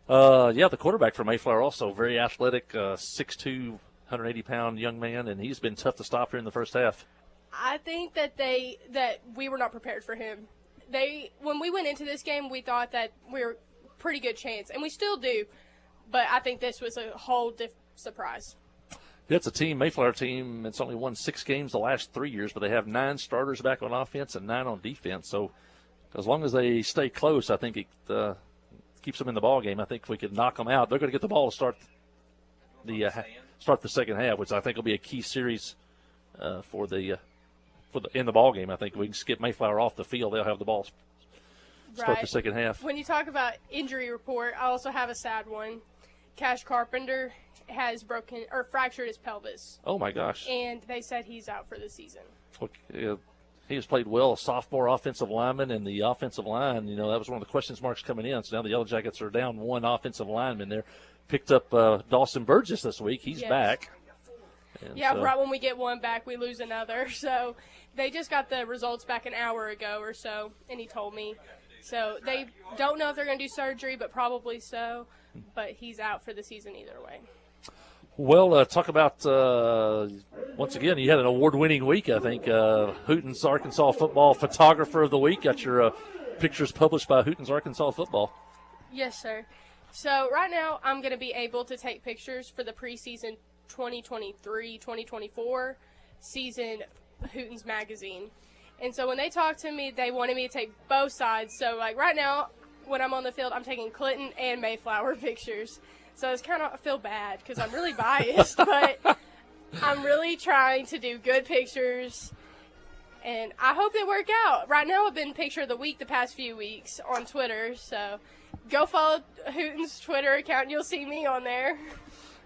The quarterback for Mayflower also very athletic, 6'2", 180-pound young man, and he's been tough to stop here in the first half. I think that we were not prepared for him. When we went into this game, we thought that we were pretty good chance, and we still do, but I think this was a whole surprise. Yeah, it's a Mayflower team. It's only won 6 games the last 3 years, but they have 9 starters back on offense and 9 on defense. So as long as they stay close, I think it keeps them in the ball game. I think if we could knock them out, they're going to get the ball to start the second half, which I think will be a key series in the ball game. I think if we can skip Mayflower off the field, they'll have the ball start the second half. When you talk about injury report, I also have a sad one. Cash Carpenter has broken or fractured his pelvis. Oh, my gosh. And they said he's out for the season. He has played well, a sophomore offensive lineman, and the offensive line, that was one of the question marks coming in. So now the Yellow Jackets are down one offensive lineman there. Picked up Dawson Burgess this week. He's back. And right when we get one back, we lose another. So they just got the results back an hour ago or so, and he told me. So they don't know if they're going to do surgery, but probably so. But he's out for the season either way. Well, talk about, once again, you had an award-winning week, I think. Hooten's Arkansas Football Photographer of the Week. Got your pictures published by Hooten's Arkansas Football. Yes, sir. So right now I'm going to be able to take pictures for the preseason 2023-2024 season Hooten's magazine. And so when they talked to me, they wanted me to take both sides. So, like, right now when I'm on the field, I'm taking Clinton and Mayflower pictures. So it's kind of, I feel bad because I'm really biased, but I'm really trying to do good pictures, and I hope they work out. Right now I've been Picture of the Week the past few weeks on Twitter, so go follow Hooten's Twitter account and you'll see me on there.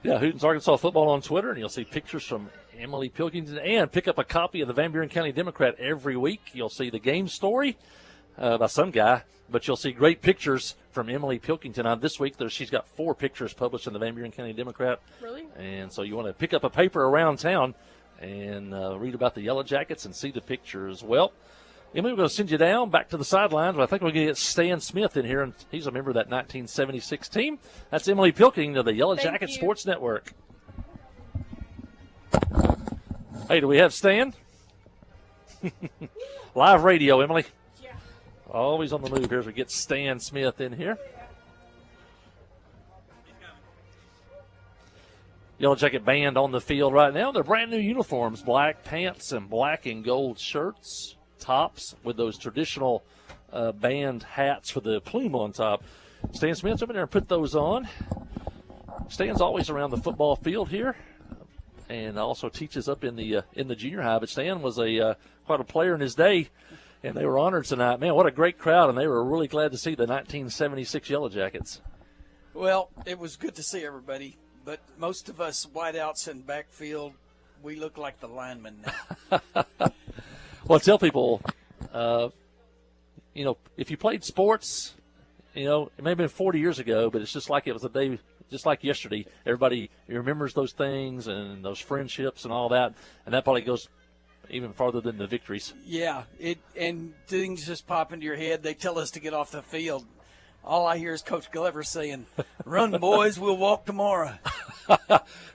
Yeah, Hooten's Arkansas Football on Twitter, and you'll see pictures from Emily Pilkington, and pick up a copy of the Van Buren County Democrat every week. You'll see the game story by some guy, but you'll see great pictures from Emily Pilkington. This week, she's got 4 pictures published in the Van Buren County Democrat. Really? And so you want to pick up a paper around town and read about the Yellow Jackets and see the pictures. Well, Emily, we're going to send you down back to the sidelines, but I think we're going to get Stan Smith in here, and he's a member of that 1976 team. That's Emily Pilkington of the Yellow Jacket Sports Network. Hey, do we have Stan? Live radio, Emily. Yeah. Always on the move here as we get Stan Smith in here. Yellow Jacket band on the field right now. They're brand new uniforms, black pants and black and gold shirts, tops with those traditional band hats for the plume on top. Stan Smith's over there and put those on. Stan's always around the football field here, and also teaches up in the junior high. But Stan was quite a player in his day, and they were honored tonight. Man, what a great crowd, and they were really glad to see the 1976 Yellow Jackets. Well, it was good to see everybody, but most of us wideouts in backfield, we look like the linemen now. Well, I tell people, if you played sports, it may have been 40 years ago, but it's just like it was a day, just like yesterday. Everybody remembers those things and those friendships and all that, and that probably goes even farther than the victories. Yeah, and things just pop into your head. They tell us to get off the field. All I hear is Coach Glover saying, "Run, boys, we'll walk tomorrow."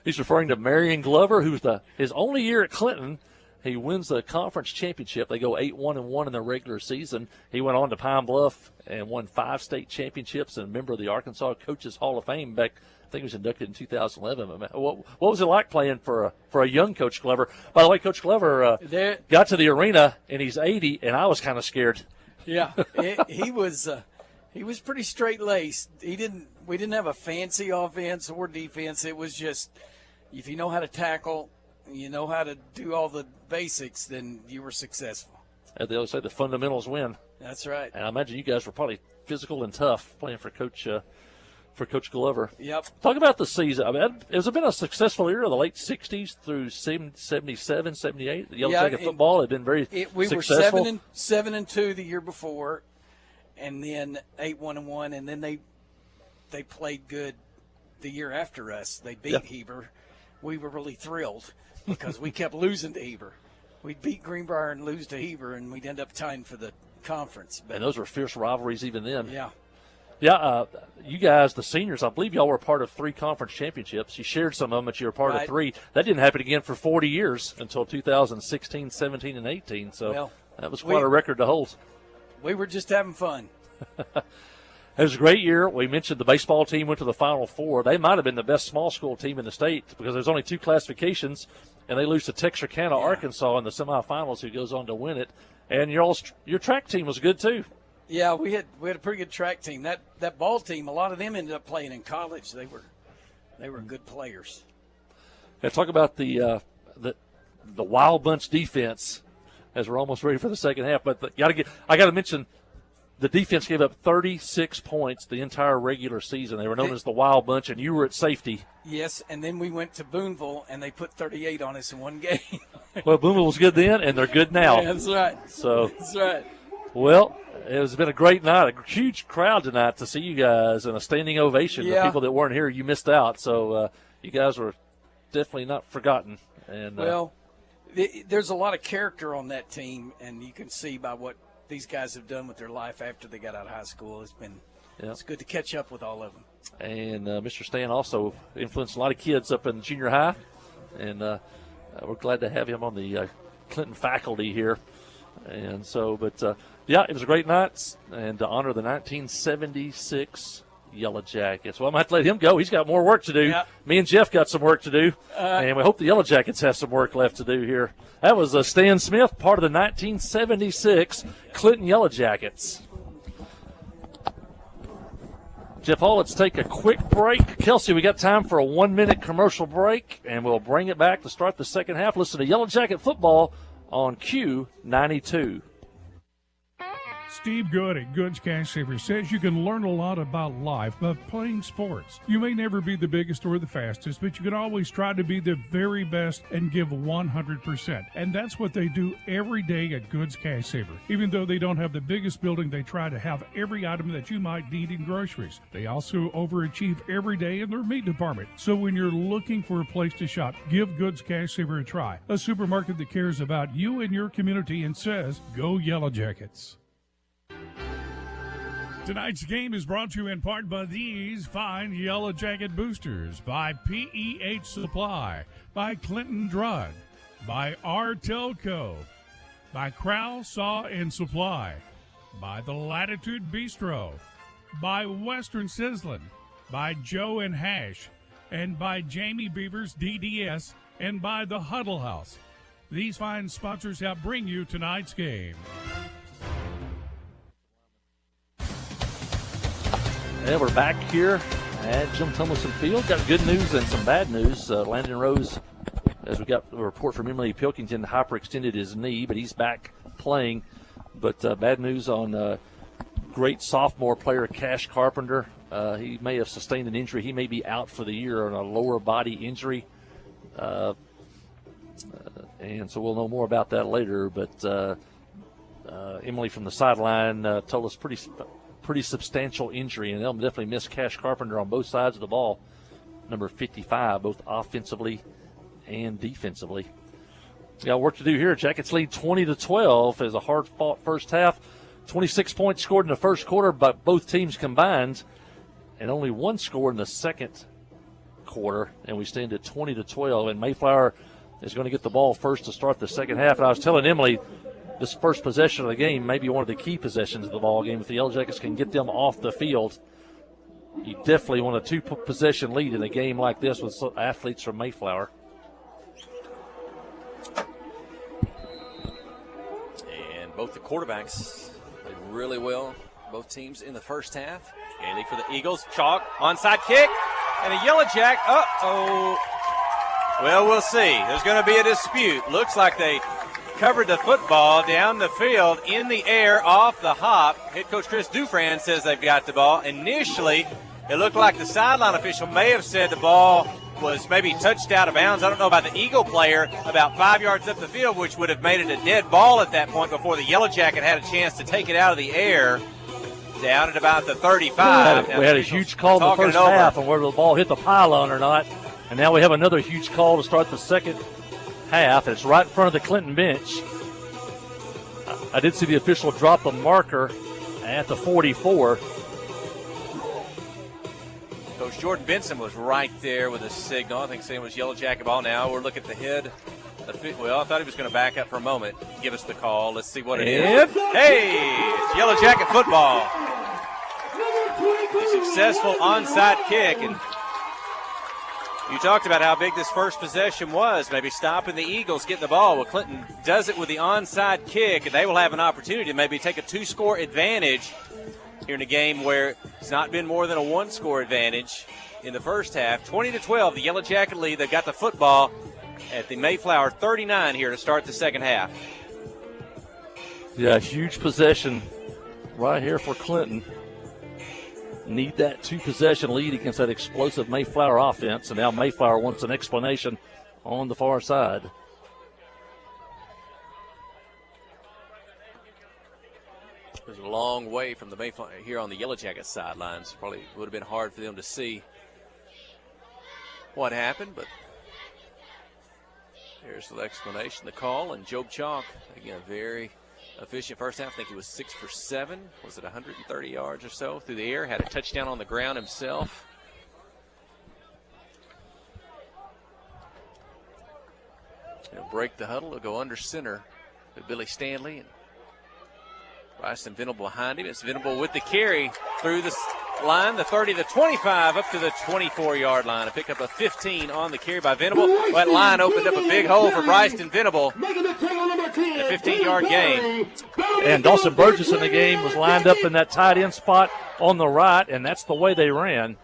He's referring to Marion Glover, who's his only year at Clinton. He wins the conference championship. They go 8-1-1 in the regular season. He went on to Pine Bluff and won 5 state championships and a member of the Arkansas Coaches Hall of Fame back. I think he was inducted in 2011. What was it like playing for a young Coach Glover? By the way, Coach Glover got to the arena and he's 80, and I was kind of scared. Yeah, he was pretty straight-laced. We didn't have a fancy offense or defense. It was just, if you know how to tackle, you know how to do all the basics, then you were successful. As they always say, the fundamentals win. That's right. And I imagine you guys were probably physical and tough playing for Coach Glover. Yep. Talk about the season. I mean, it's been a successful era, the late 60s through 77, 78. The Yellow Jacket football had been very successful. We were 7-2 the year before, and then 8-1-1, and then they played good the year after us. They beat Heber. We were really thrilled because we kept losing to Heber. We'd beat Greenbrier and lose to Heber, and we'd end up tying for the conference. And those were fierce rivalries even then. Yeah. Yeah, you guys, the seniors, I believe y'all were part of 3 conference championships. You shared some of them, but you were part of 3. That didn't happen again for 40 years until 2016, 17, and 18. So that was quite a record to hold. We were just having fun. It was a great year. We mentioned the baseball team went to the Final Four. They might have been the best small school team in the state because there's only 2 classifications, and they lose to Texarkana, Arkansas in the semifinals, who goes on to win it. And your track team was good too. Yeah, we had a pretty good track team. That ball team, a lot of them ended up playing in college. They were good players. Yeah, talk about the Wild Bunch defense as we're almost ready for the second half. But I got to mention the defense gave up 36 points the entire regular season. They were known as the Wild Bunch, and you were at safety. Yes, and then we went to Boonville, and they put 38 on us in one game. Well, Boonville was good then, and they're good now. Yeah, that's right. So that's right. Well, it has been a great night, a huge crowd tonight to see you guys, and a standing ovation. Yeah. The people that weren't here, you missed out. So you guys were definitely not forgotten. And well, there's a lot of character on that team, and you can see by what these guys have done with their life after they got out of high school. It's good to catch up with all of them. And Mr. Stan also influenced a lot of kids up in junior high, and we're glad to have him on the Clinton faculty here. And so, but yeah, it was a great night, and to honor the 1976 Yellow Jackets. Well, I might let him go. He's got more work to do. Yeah. Me and Jeff got some work to do, and we hope the Yellow Jackets have some work left to do here. That was Stan Smith, part of the 1976 Clinton Yellow Jackets. Jeff Hall, let's take a quick break. Kelsey, we got time for a 1-minute commercial break, and we'll bring it back to start the second half. Listen to Yellow Jacket football on Q92. Steve Good at Goods Cash Saver says you can learn a lot about life by playing sports. You may never be the biggest or the fastest, but you can always try to be the very best and give 100%. And that's what they do every day at Goods Cash Saver. Even though they don't have the biggest building, they try to have every item that you might need in groceries. They also overachieve every day in their meat department. So when you're looking for a place to shop, give Goods Cash Saver a try. A supermarket that cares about you and your community and says, go Yellow Jackets. Tonight's game is brought to you in part by these fine Yellow Jacket boosters, by PEH Supply, by Clinton Drug, by R. Telco, by Crowell Saw and Supply, by the Latitude Bistro, by Western Sizzlin', by Joe and Hash, and by Jamie Beavers DDS, and by the Huddle House. These fine sponsors help bring you tonight's game. And we're back here at Jim Tumleson Field. Got good news and some bad news. Landon Rose, as we got a report from Emily Pilkington, hyperextended his knee, but he's back playing. But bad news on great sophomore player Cash Carpenter. He may have sustained an injury. He may be out for the year on a lower body injury. And so we'll know more about that later. But Emily from the sideline told us pretty substantial injury, and they'll definitely miss Cash Carpenter on both sides of the ball, number 55, both offensively and defensively. Got work to do here. Jackets lead 20-12 as a hard-fought first half. 26 points scored in the first quarter by both teams combined, and only one score in the second quarter, and we stand at 20-12. And Mayflower is going to get the ball first to start the second half. And I was telling Emily, this first possession of the game may be one of the key possessions of the ball game. If the Yellow Jackets can get them off the field, you definitely want a two-possession lead in a game like this with athletes from Mayflower. And both the quarterbacks played really well, both teams in the first half. Gailey for the Eagles. Chalk, onside kick, and a Yellow Jack. Uh-oh. Well, we'll see. There's going to be a dispute. Looks like they covered the football down the field in the air off the hop. Head coach Chris Dufran says they've got the ball. Initially, it looked like the sideline official may have said the ball was maybe touched out of bounds. I don't know about the Eagle player about 5 yards up the field, which would have made it a dead ball at that point before the Yellow Jacket had a chance to take it out of the air down at about the 35. We had a huge call in the first half on whether the ball hit the pylon or not, and now we have another huge call to start the second half. It's right in front of the Clinton bench. I did see the official drop the marker at the 44. Coach Jordan Benson was right there with a signal. I think saying it was Yellow Jacket ball now. We're looking at the head. Well, I thought he was going to back up for a moment. Give us the call. Let's see what it is. Hey, it's Yellow Jacket football. A successful onside kick. And you talked about how big this first possession was, maybe stopping the Eagles getting the ball. Well, Clinton does it with the onside kick, and they will have an opportunity to maybe take a two-score advantage here in a game where it's not been more than a one-score advantage in the first half. 20-12, the Yellow Jacket lead. They've got the football at the Mayflower 39 here to start the second half. Yeah, huge possession right here for Clinton. Need that 2-possession lead against that explosive Mayflower offense, and now Mayflower wants an explanation on the far side. There's a long way from the Mayflower here on the Yellow Jackets sidelines. Probably would have been hard for them to see what happened, but here's the explanation, the call, and Job Chalk, again, very efficient first half. I think he was 6 for 7. Was it 130 yards or so through the air? Had a touchdown on the ground himself. He'll break the huddle. He'll go under center with Billy Stanley. And Bryson Venable behind him. It's Venable with the carry through the line, the 30, the 25, up to the 24-yard line. A pick up a 15 on the carry by Venable. That line opened up a big hole for Bryson Venable. A 15-yard gain. And Dawson Burgess in the game was lined up in that tight end spot on the right, and that's the way they ran.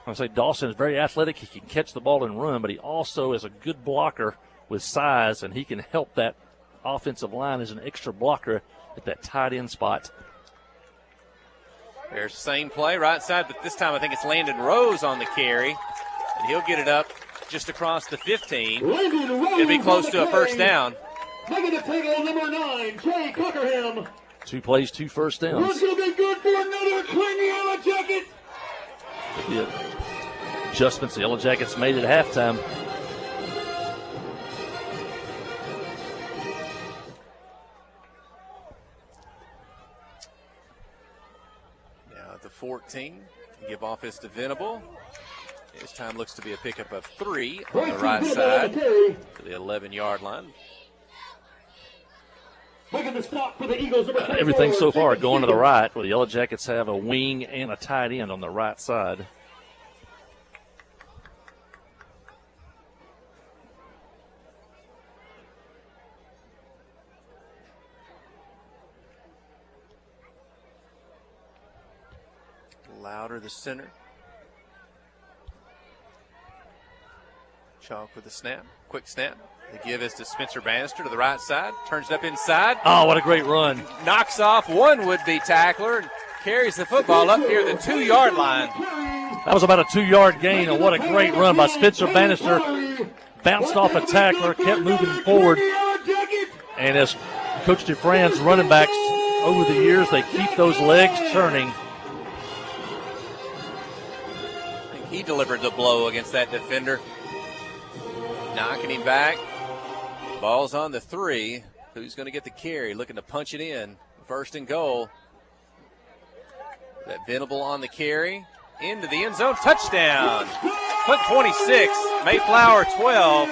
I would say Dawson is very athletic. He can catch the ball and run, but he also is a good blocker with size, and he can help that offensive line as an extra blocker at that tight end spot. There's the same play, right side, but this time I think it's Landon Rose on the carry, and he'll get it up just across the 15. It'll be close to a first down. Making the tackle, number 9, Jay Cockerham. 2 plays, 2 first downs. Who's going to be good for another Clinton Yellow Jacket? The adjustments the Yellow Jackets made at halftime. Now at the 14, give offense to Venable. This time looks to be a pickup of 3 on the right side to the 11-yard line. Making the stop for the Eagles. Everything so far going to the right, where the Yellow Jackets have a wing and a tight end on the right side. Louder, the center. Chalk with the snap. Quick snap. The give is to Spencer Bannister to the right side. Turns it up inside. Oh, what a great run. Knocks off one would-be tackler and carries the football up near the 2-yard line. That was about a 2-yard gain, and what a great run by Spencer Bannister. Bounced off a tackler, kept moving forward. And as Coach DeFran's running backs over the years, they keep those legs turning. I think he delivered the blow against that defender. Knocking him back. Ball's on the 3. Who's going to get the carry? Looking to punch it in. First and goal. That Venable on the carry. Into the end zone. Touchdown. Clint 26. Mayflower 12.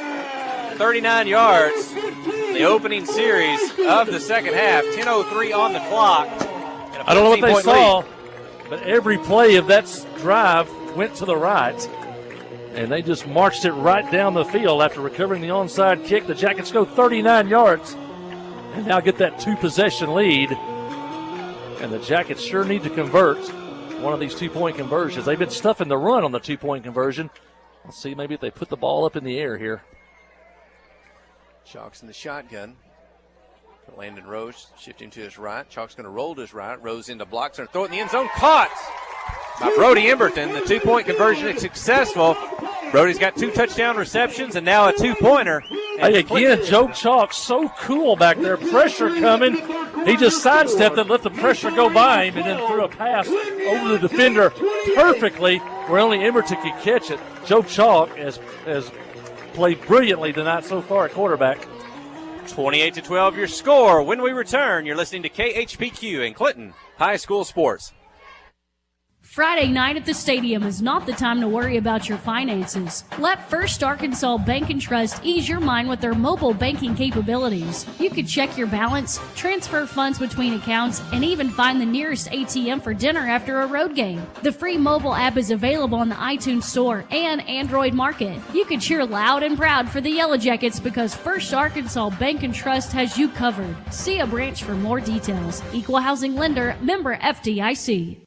39 yards. The opening series of the second half. 10:03 on the clock. I don't know what they saw, but every play of that drive went to the right. And they just marched it right down the field after recovering the onside kick. The Jackets go 39 yards and now get that 2-possession lead. And the Jackets sure need to convert one of these 2-point conversions. They've been stuffing the run on the 2-point conversion. Let's see maybe if they put the ball up in the air here. Chalk's in the shotgun. Landon Rose shifting to his right. Chalk's going to roll to his right. Rose into blocks. Going to throw it in the end zone. Caught by Brody Emberton. The 2-point conversion is successful. Brody's got 2 touchdown receptions and now a 2-pointer. Hey, again, Joe Chalk so cool back there. Pressure coming. He just sidestepped and let the pressure go by him and then threw a pass over the defender perfectly where only Emberton could catch it. Joe Chalk has played brilliantly tonight so far at quarterback. 28-12 your score. When we return, you're listening to KHPQ in Clinton High School Sports. Friday night at the stadium is not the time to worry about your finances. Let First Arkansas Bank and Trust ease your mind with their mobile banking capabilities. You can check your balance, transfer funds between accounts, and even find the nearest ATM for dinner after a road game. The free mobile app is available on the iTunes Store and Android Market. You can cheer loud and proud for the Yellow Jackets because First Arkansas Bank and Trust has you covered. See a branch for more details. Equal housing lender, member FDIC.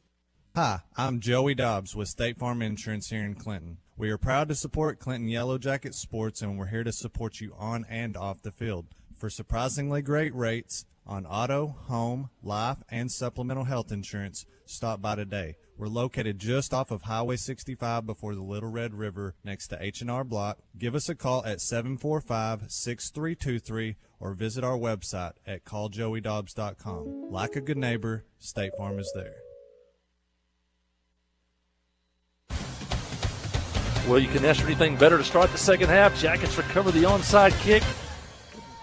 Hi, I'm Joey Dobbs with State Farm Insurance here in Clinton. We are proud to support Clinton Yellow Jacket Sports, and we're here to support you on and off the field. For surprisingly great rates on auto, home, life, and supplemental health insurance, stop by today. We're located just off of Highway 65 before the Little Red River next to H&R Block. Give us a call at 745-6323 or visit our website at calljoeydobbs.com. Like a good neighbor, State Farm is there. Well, you can ask for anything better to start the second half. Jackets recover the onside kick,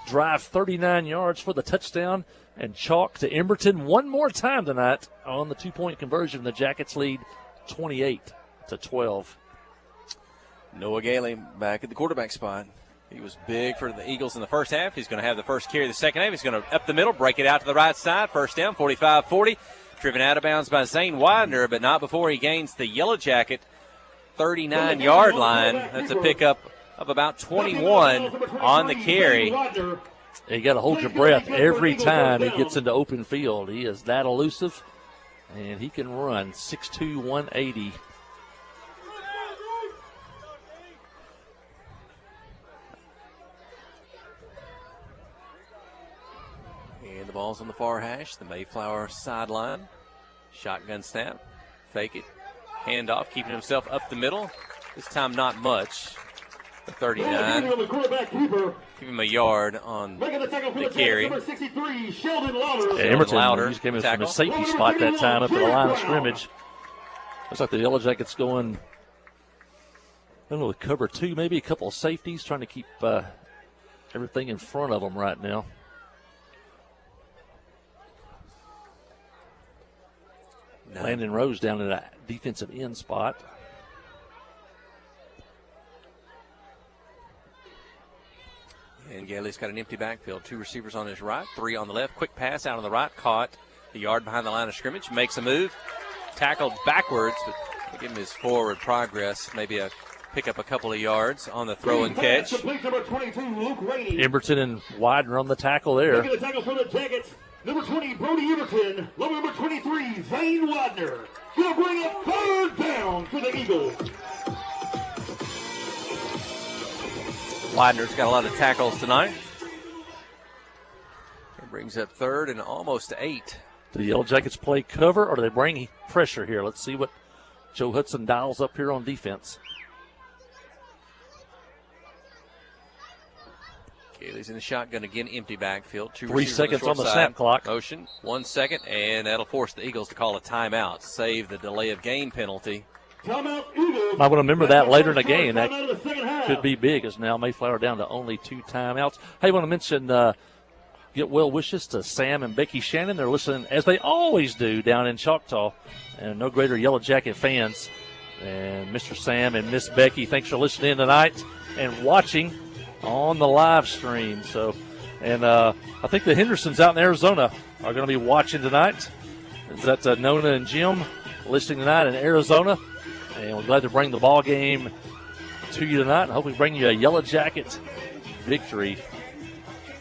drive 39 yards for the touchdown, and chalk to Emberton one more time tonight on the 2-point conversion. The Jackets lead 28-12. Noah Gailey back at the quarterback spot. He was big for the Eagles in the first half. He's going to have the first carry of the second half. He's going to up the middle, break it out to the right side. First down, 45-40. Driven out of bounds by Zane Widener, but not before he gains the Yellow Jacket 39-yard line. That's a pickup of about 21 on the carry. You got to hold your breath every time he gets into open field. He is that elusive, and he can run 6'2", 180. And the ball's on the far hash, the Mayflower sideline. Shotgun snap, fake it, handoff, keeping himself up the middle. This time not much. The 39. Give him a yard on the carry. Emerson just came in from a safety spot that time up to the line of scrimmage. Looks like the Yellow Jackets going, I don't know, cover two, maybe a couple of safeties, trying to keep everything in front of them right now. Landon Rose down in a defensive end spot. And Gailey's got an empty backfield. 2 receivers on his right, 3 on the left. Quick pass out on the right, caught the yard behind the line of scrimmage. Makes a move, tackled backwards, but give him his forward progress. Maybe pick up a couple of yards on the throw and catch. Emberton and Widener on the tackle there. Making the tackle for the Jackets. Number 20, Brody Everton. Number 23, Zane Widener. Going to bring up 3rd down for the Eagles. Widener's got a lot of tackles tonight. It brings up 3rd and almost 8. Do the Yellow Jackets play cover, or do they bring pressure here? Let's see what Joe Hudson dials up here on defense. Gailey's in the shotgun again, empty backfield. 3 seconds on the snap clock. Motion, 1 second, and that'll force the Eagles to call a timeout. Save the delay of game penalty. Timeout, Eagles. Might want to remember that later in the game. That could be big, as now Mayflower down to only 2 timeouts. Hey, I want to mention, get well wishes to Sam and Becky Shannon. They're listening, as they always do, down in Choctaw. And no greater Yellow Jacket fans. And Mr. Sam and Miss Becky, thanks for listening tonight and watching on the live stream. So, and I think the Hendersons out in Arizona are going to be watching tonight. That's Nona and Jim listening tonight in Arizona. And we're glad to bring the ball game to you tonight, and hopefully bring you a Yellow Jacket victory.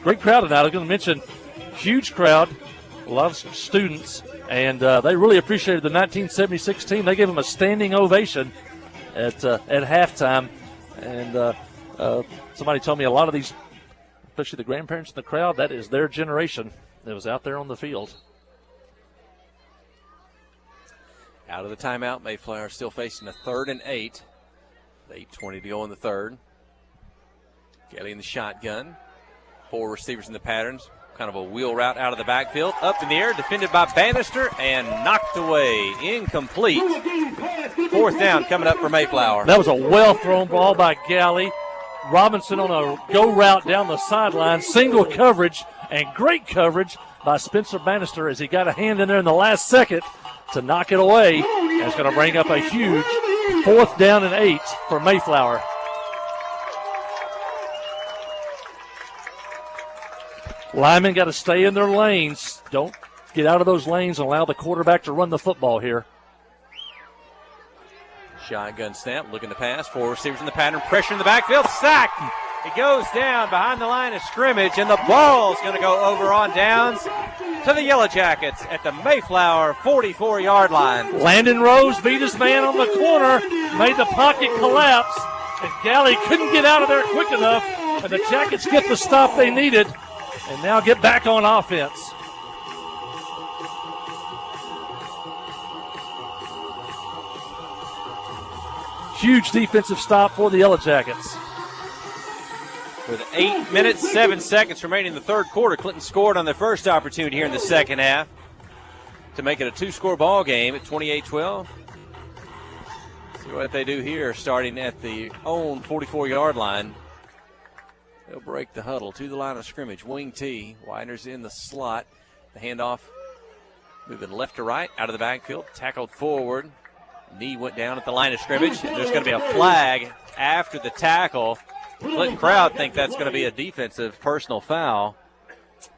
Great crowd tonight. I was going to mention, huge crowd, a lot of students, and they really appreciated the 1976 team. They gave them a standing ovation at halftime. And somebody told me a lot of these, especially the grandparents in the crowd, that is their generation that was out there on the field. Out of the timeout, Mayflower still facing a 3rd and 8. 8:20 to go in the 3rd. Gailey in the shotgun. 4 receivers in the patterns. Kind of a wheel route out of the backfield. Up in the air, defended by Bannister, and knocked away. Incomplete. 4th down coming up for Mayflower. That was a well-thrown ball by Galley. Robinson on a go route down the sideline. Single coverage, and great coverage by Spencer Bannister as he got a hand in there in the last second to knock it away. And it's going to bring up a huge 4th down and 8 for Mayflower. Linemen got to stay in their lanes. Don't get out of those lanes and allow the quarterback to run the football here. Shotgun snap, looking to pass. 4 receivers in the pattern, pressure in the backfield, sack. He goes down behind the line of scrimmage, and the ball's going to go over on downs to the Yellow Jackets at the Mayflower 44-yard line. Landon Rose beat his man on the corner, made the pocket collapse, and Galley couldn't get out of there quick enough, and the Jackets get the stop they needed. And now get back on offense. Huge defensive stop for the Yellow Jackets. With 8 minutes, 7 seconds remaining in the third quarter, Clinton scored on their first opportunity here in the second half to make it a two-score ball game at 28-12. See what they do here, starting at the own 44-yard line. They'll break the huddle to the line of scrimmage. Wing T. Widener's in the slot. The handoff moving left to right, out of the backfield, tackled forward. Knee went down at the line of scrimmage. There's going to be a flag after the tackle. Clinton crowd think that's going to be a defensive personal foul.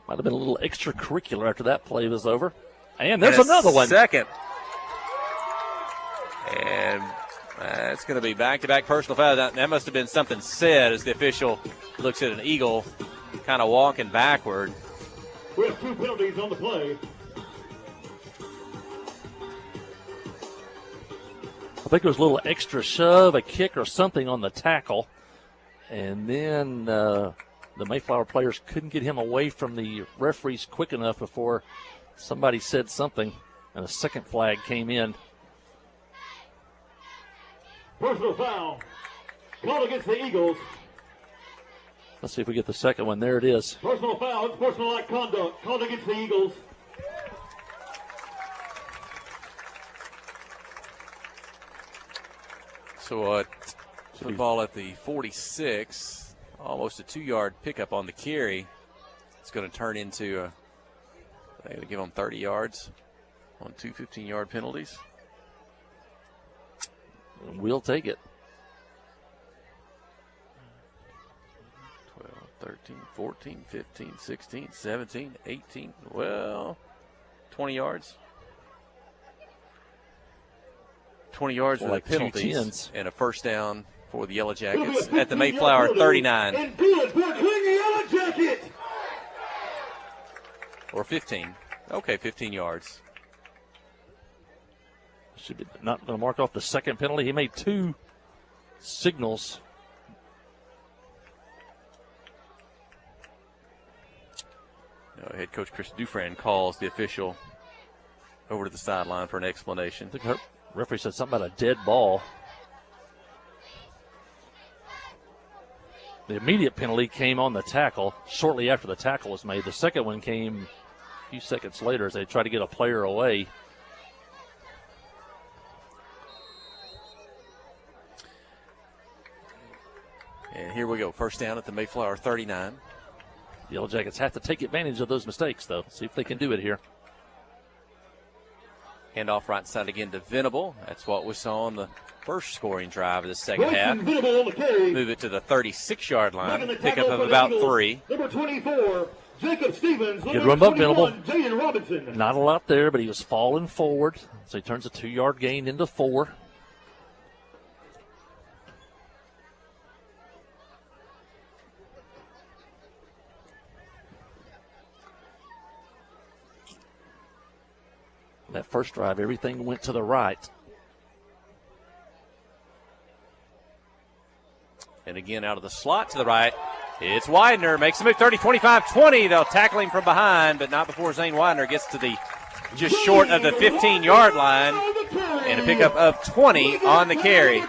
Might have been a little extracurricular after that play was over. And there's another one. Second. And that's going to be back-to-back personal foul. That must have been something said as the official looks at an eagle kind of walking backward. We have 2 penalties on the play. I think there was a little extra shove, a kick, or something on the tackle. And then the Mayflower players couldn't get him away from the referees quick enough before somebody said something, and a second flag came in. Personal foul. Called against the Eagles. Let's see if we get the second one. There it is. Personal foul. It's personal conduct. Called against the Eagles. So football at the 46, almost a 2-yard pickup on the carry. It's going to turn into they're going to give them 30 yards on 2 15-yard penalties. We'll take it. 12, 13, 14, 15, 16, 17, 18, 20 yards. 20 yards with like penalties and a first down for the Yellow Jackets at the Mayflower 39. And good for Clinton Yellow Jackets. Or 15. Okay, 15 yards. Should be not going to mark off the second penalty. He made 2 signals. Head coach Chris Dufran calls the official over to the sideline for an explanation. I think her referee said something about a dead ball. The immediate penalty came on the tackle shortly after the tackle was made. The second one came a few seconds later as they tried to get a player away. And here we go. First down at the Mayflower 39. The Yellow Jackets have to take advantage of those mistakes, though. See if they can do it here. Handoff right side again to Venable. That's what we saw on the first scoring drive of the second half. Move it to the 36-yard line. Pickup of about 3. Number 24, Jacob Stevens. Good run by Venable. Jaden Robinson. Not a lot there, but he was falling forward. So he turns a 2-yard gain into 4. That first drive, everything went to the right. And again, out of the slot to the right, it's Widener. Makes a move, 30, 25, 20. They'll tackle him from behind, but not before Zane Widener gets to the just short of the 15-yard line. And a pickup of 20 on the carry.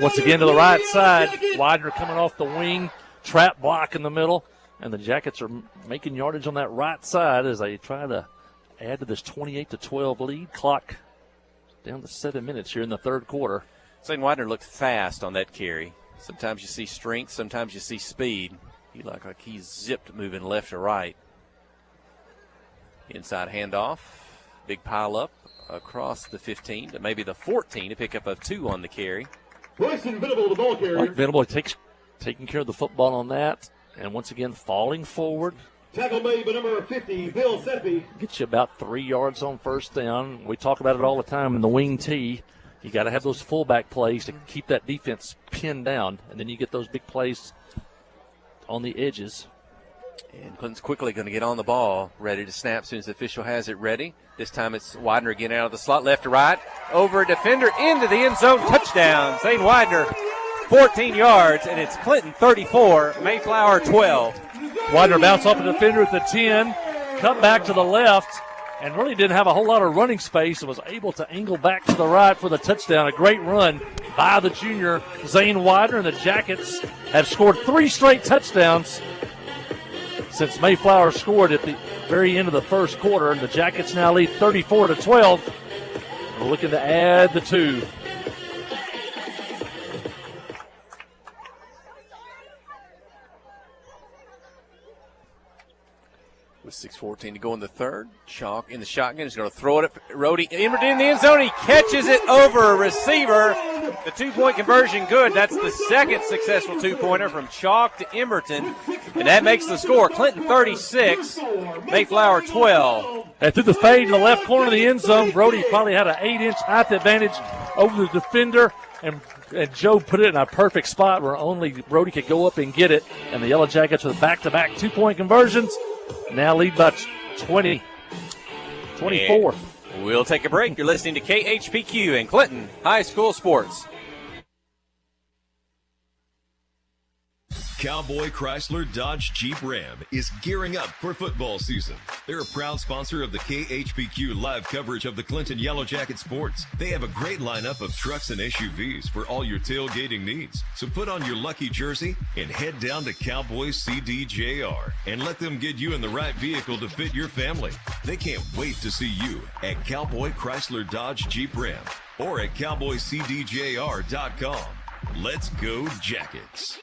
Once again to the right side. Widener coming off the wing. Trap block in the middle. And the Jackets are making yardage on that right side as they try to add to this 28-12 lead. Clock down to 7 minutes here in the third quarter. Zane Widener looked fast on that carry. Sometimes you see strength, sometimes you see speed. He looked like he's zipped moving left to right. Inside handoff. Big pile up across the 15 to maybe the 14. A pickup of 2 on the carry. Bryson Venable, the ball carrier. Mark Venable taking care of the football on that. And once again, falling forward. Tackle made by number 50, Bill Seppi. Gets you about 3 yards on first down. We talk about it all the time in the wing tee. You got to have those fullback plays to keep that defense pinned down. And then you get those big plays on the edges. And Clinton's quickly going to get on the ball, ready to snap as soon as the official has it ready. This time it's Widener again out of the slot, left to right. Over a defender, into the end zone, touchdown. Zane Widener 14 yards, and it's Clinton 34, Mayflower 12. Widener bounced off the defender at the 10, cut back to the left, and really didn't have a whole lot of running space and was able to angle back to the right for the touchdown. A great run by the junior, Zane Widener, and the Jackets have scored 3 straight touchdowns since Mayflower scored at the very end of the first quarter. And the Jackets now lead 34-12. We're looking to add the 2. With 6:14 to go in the third. Chalk in the shotgun. He's going to throw it at Rhodey. Emerton in the end zone. He catches it over a receiver. The 2-point conversion good. That's the second successful 2-pointer from Chalk to Emerton. And that makes the score. Clinton 36, Mayflower 12. And through the fade in the left corner of the end zone, Brody probably had an 8-inch height advantage over the defender. And Joe put it in a perfect spot where only Brody could go up and get it. And the Yellow Jackets with back-to-back 2-point conversions now lead by 20, 24. And we'll take a break. You're listening to KHPQ and Clinton High School Sports. Cowboy Chrysler Dodge Jeep Ram is gearing up for football season. They're a proud sponsor of the KHPQ live coverage of the Clinton Yellow Jacket Sports. They have a great lineup of trucks and SUVs for all your tailgating needs. So put on your lucky jersey and head down to Cowboy CDJR and let them get you in the right vehicle to fit your family. They can't wait to see you at Cowboy Chrysler Dodge Jeep Ram or at cowboycdjr.com. Let's go Jackets.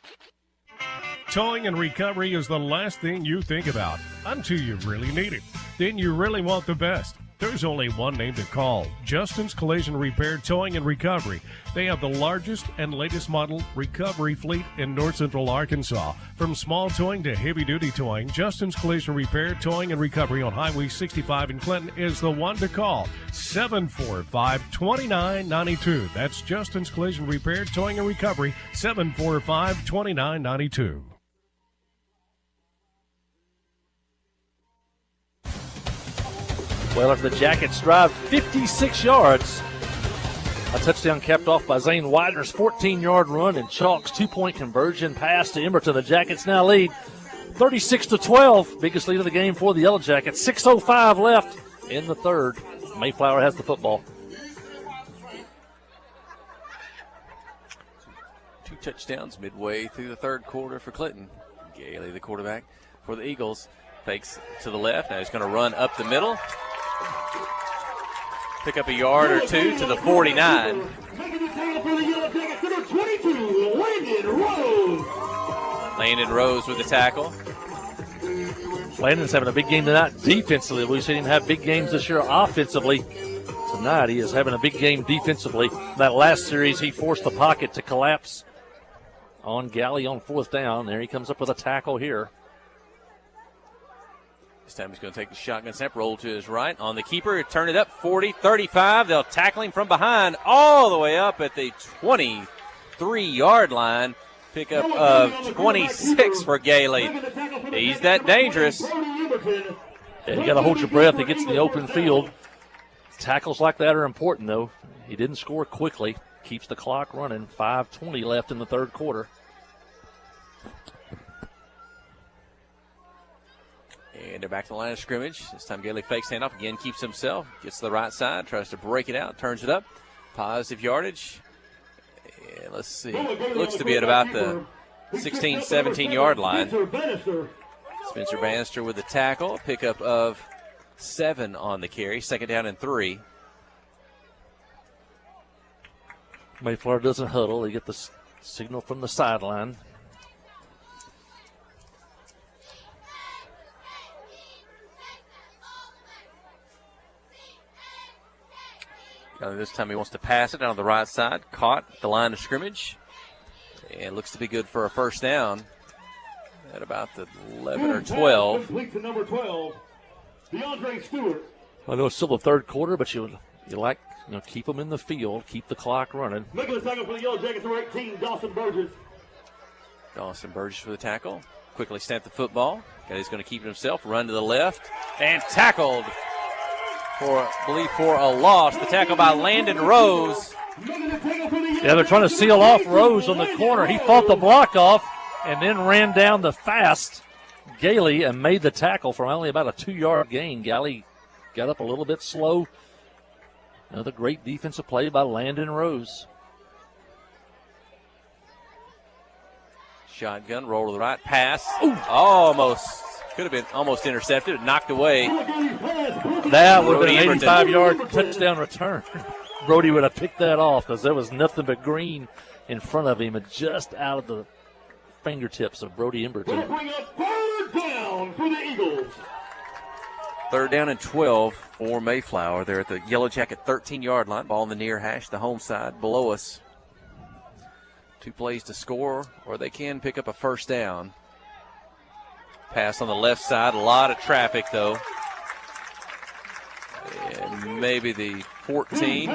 Towing and recovery is the last thing you think about until you really need it. Then you really want the best. There's only one name to call: Justin's Collision Repair, Towing and Recovery. They have the largest and latest model recovery fleet in North Central Arkansas. From small towing to heavy-duty towing, Justin's Collision Repair, Towing and Recovery on Highway 65 in Clinton is the one to call. 745-2992. That's Justin's Collision Repair, Towing and Recovery, 745-2992. Well, after the Jackets drive 56 yards, a touchdown capped off by Zane Widener's 14-yard run and Chalk's 2-point conversion pass to Emerton. The Jackets now lead 36-12, biggest lead of the game for the Yellow Jackets. 6:05 left in the third. Mayflower has the football. 2 touchdowns midway through the third quarter for Clinton. Gailey, the quarterback for the Eagles, fakes to the left. Now he's going to run up the middle. Pick up a yard or 2 to the 49. Landon Rose with the tackle. Landon's having a big game tonight defensively. We've seen him have big games this year offensively. Tonight he is having a big game defensively. That last series he forced the pocket to collapse on Galley on 4th down. There he comes up with a tackle here. This time he's going to take the shotgun snap, roll to his right. On the keeper, turn it up, 40-35. They'll tackle him from behind all the way up at the 23-yard line. Pickup of 26 for Gailey. He's that dangerous. Yeah, you got to hold your breath. He gets in the open field. Tackles like that are important, though. He didn't score quickly. Keeps the clock running. 5:20 left in the third quarter. And they're back to the line of scrimmage. This time Gailey fakes handoff. Again, keeps himself. Gets to the right side. Tries to break it out. Turns it up. Positive yardage. And let's see. Looks to be at about the 16, 17-yard line. Spencer Bannister with the tackle. Pickup of 7 on the carry. 2nd down and 3. Mayflower doesn't huddle. They get the signal from the sideline. This time he wants to pass it down the right side. Caught at the line of scrimmage. And looks to be good for a first down at about the 11 or 12. Number 12, DeAndre Stewart. I know it's still the third quarter, but you like, keep them in the field, keep the clock running. Making the tackle for the Yellow Jackets, number 18, Dawson Burgess. Dawson Burgess for the tackle. Quickly snapped the football. He's going to keep it himself. Run to the left. And tackled for a loss. The tackle by Landon Rose. Yeah, they're trying to seal off Rose on the corner. He fought the block off and then ran down the fast Gailey and made the tackle for only about a 2-yard gain. Gailey got up a little bit slow. Another great defensive play by Landon Rose. Shotgun, roll to the right, pass. Ooh. Almost. Could have been almost intercepted, knocked away. That would have been an 85-yard touchdown return. Brody would have picked that off because there was nothing but green in front of him and just out of the fingertips of Brody Emberton. Bring up third down for the Eagles. 3rd down and 12 for Mayflower. They're at the Yellow Jacket 13-yard line. Ball in the near hash, the home side below us. 2 plays to score, or they can pick up a first down. Pass on the left side. A lot of traffic, though. And maybe the 14.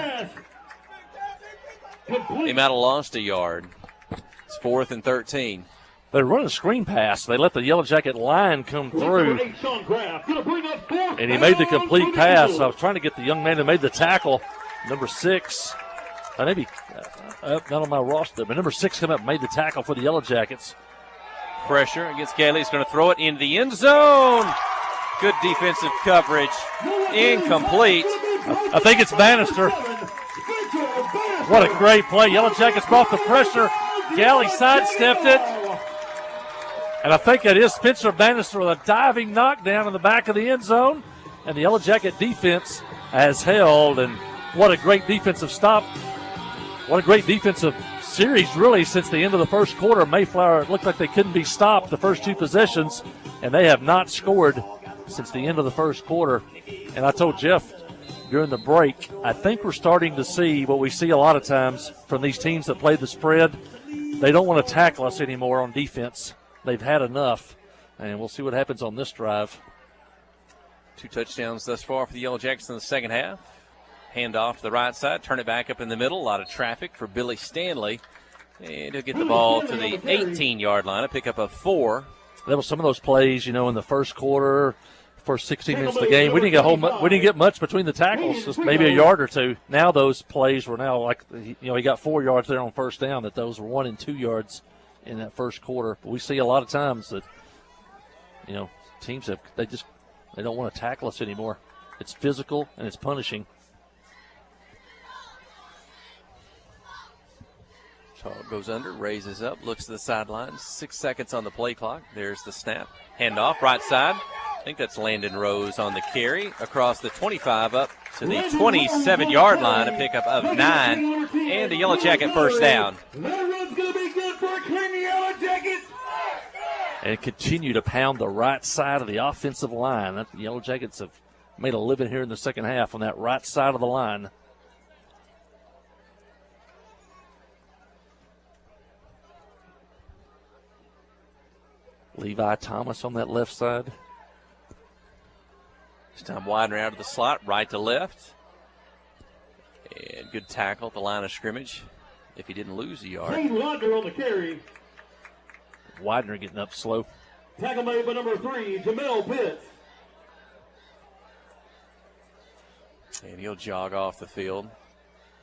They might have lost a yard. It's 4th and 13. They're running a screen pass. They let the Yellow Jacket line come through. And he made the complete pass. I was trying to get the young man who made the tackle, number 6. Maybe not on my roster, but number 6 come up and made the tackle for the Yellow Jackets. Pressure against Gailey. He's going to throw it into the end zone. Good defensive coverage. Incomplete. I think it's Bannister. What a great play. Yellow Jackets brought the pressure. Gailey sidestepped it. And I think it is Spencer Bannister with a diving knockdown in the back of the end zone. And the Yellow Jacket defense has held. And what a great defensive stop. What a great defensive series, really, since the end of the first quarter. Mayflower, it looked like they couldn't be stopped the first 2 possessions, and they have not scored since the end of the first quarter. And I told Jeff during the break, I think we're starting to see what we see a lot of times from these teams that play the spread. They don't want to tackle us anymore on defense. They've had enough, and we'll see what happens on this drive. 2 touchdowns thus far for the Yellow Jackets in the second half. Hand off to the right side, turn it back up in the middle. A lot of traffic for Billy Stanley. And he'll get the ball to the 18-yard line, a pickup of 4. There was some of those plays, in the first quarter, first 16 minutes of the game. We didn't get much between the tackles, just maybe a yard or 2. Now those plays were now like, he got 4 yards there on first down, that those were 1 and 2 yards in that first quarter. But we see a lot of times that, teams they don't want to tackle us anymore. It's physical and it's punishing. Charles goes under, raises up, looks to the sideline. 6 seconds on the play clock. There's the snap. Handoff, right side. I think that's Landon Rose on the carry. Across the 25 up to the 27-yard line, a pickup of 9. And the Yellow Jacket first down. And continue to pound the right side of the offensive line. The Yellow Jackets have made a living here in the second half on that right side of the line. Levi Thomas on that left side. This time Widener out of the slot, right to left. And good tackle at the line of scrimmage if he didn't lose a yard. Widener on the carry. Widener getting up slow. Tackle made by number 3, Jamel Pitts. And he'll jog off the field.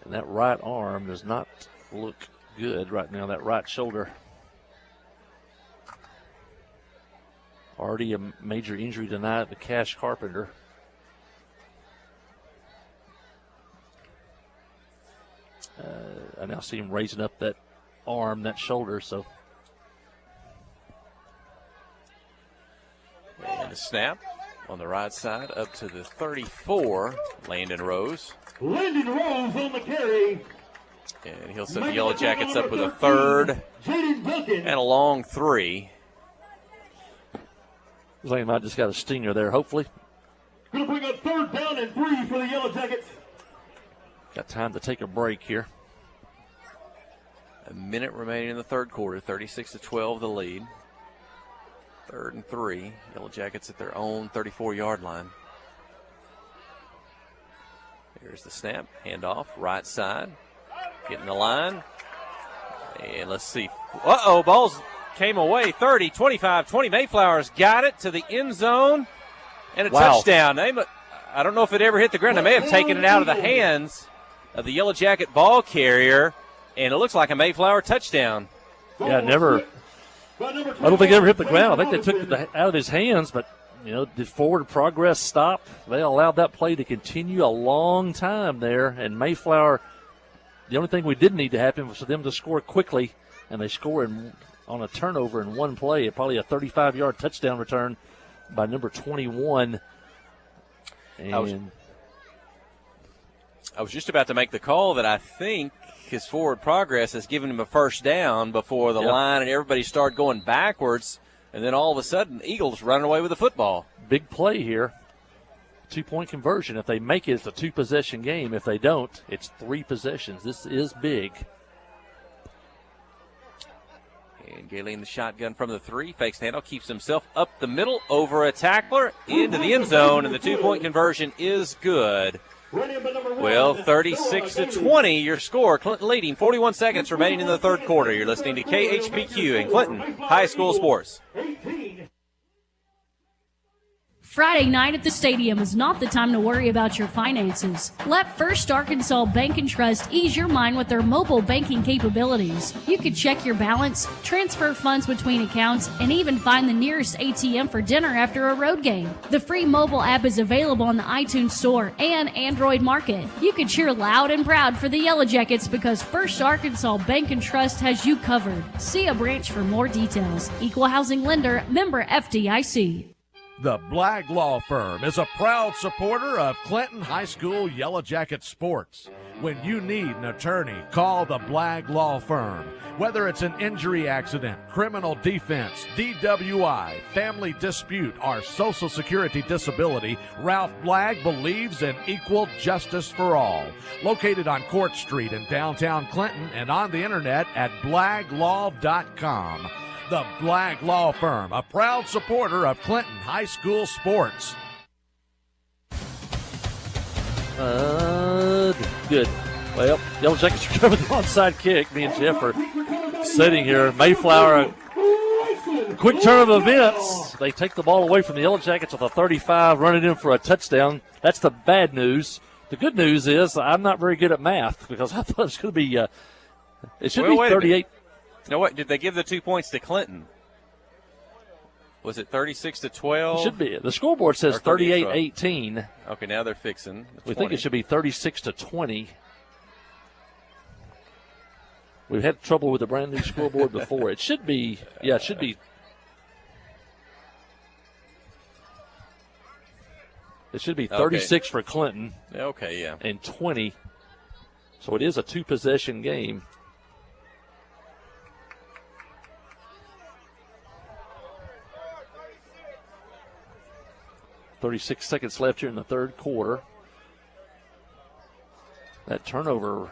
And that right arm does not look good right now, that right shoulder. Already a major injury tonight to Cash Carpenter. I now see him raising up that arm, that shoulder, so. And a snap on the right side up to the 34, Landon Rose. Landon Rose on the carry. And he'll set the Yellow Jackets up with a 3rd and a long 3. Looks like he might just got a stinger there, hopefully. Going to bring up 3rd down and 3 for the Yellow Jackets. Got time to take a break here. A minute remaining in the third quarter, 36-12 the lead. 3rd and 3. Yellow Jackets at their own 34-yard line. Here's the snap, handoff, right side. Getting the line. And let's see. Uh-oh, balls came away. 30, 25, 20. Mayflower's got it to the end zone. And a touchdown. I don't know if it ever hit the ground. They may have taken it out of the hands of the Yellow Jacket ball carrier, and it looks like a Mayflower touchdown. Yeah, never. I don't think it ever hit the ground. I think they took it out of his hands, but, did forward progress stop? They allowed that play to continue a long time there, and Mayflower, the only thing we did need to happen was for them to score quickly, and they score on a turnover in one play, probably a 35-yard touchdown return by number 21. And I was just about to make the call that I think his forward progress has given him a first down before the line and everybody started going backwards, and then all of a sudden Eagles running away with the football. Big play here. 2-point conversion. If they make it, it's a 2-possession game. If they don't, it's 3 possessions. This is big. And Gailey in the shotgun from the 3. Fakes the handle, keeps himself up the middle, over a tackler, into the end zone, and the 2-point conversion is good. Well, 36-20, your score. Clinton leading, 41 seconds remaining in the third quarter. You're listening to KHPQ and Clinton High School Sports. Friday night at the stadium is not the time to worry about your finances. Let First Arkansas Bank and Trust ease your mind with their mobile banking capabilities. You can check your balance, transfer funds between accounts, and even find the nearest ATM for dinner after a road game. The free mobile app is available on the iTunes Store and Android Market. You can cheer loud and proud for the Yellow Jackets because First Arkansas Bank and Trust has you covered. See a branch for more details. Equal housing lender, member FDIC. The Blagg Law Firm is a proud supporter of Clinton High School Yellow Jacket sports. When you need an attorney, call the Blagg Law Firm. Whether it's an injury accident, criminal defense, DWI, family dispute, or Social Security disability, Ralph Blagg believes in equal justice for all. Located on Court Street in downtown Clinton and on the internet at blagglaw.com. The Blagg Law Firm, a proud supporter of Clinton High School sports. Good. Well, Yellow Jackets recovered the onside kick. Me and Jeff are sitting here. Mayflower, quick turn of events. They take the ball away from the Yellow Jackets with a 35, running in for a touchdown. That's the bad news. The good news is I'm not very good at math because I thought it was going to be, it should be 38. You know what? Did they give the 2 points to Clinton? Was it 36-12? It should be. The scoreboard says 38-18. Okay, now they're fixing. We think it should be 36-20. We've had trouble with the brand new scoreboard before. It should be, it should be. It should be 36 for Clinton. Okay, yeah. And 20. So it is a 2-possession game. 36 seconds left here in the third quarter. That turnover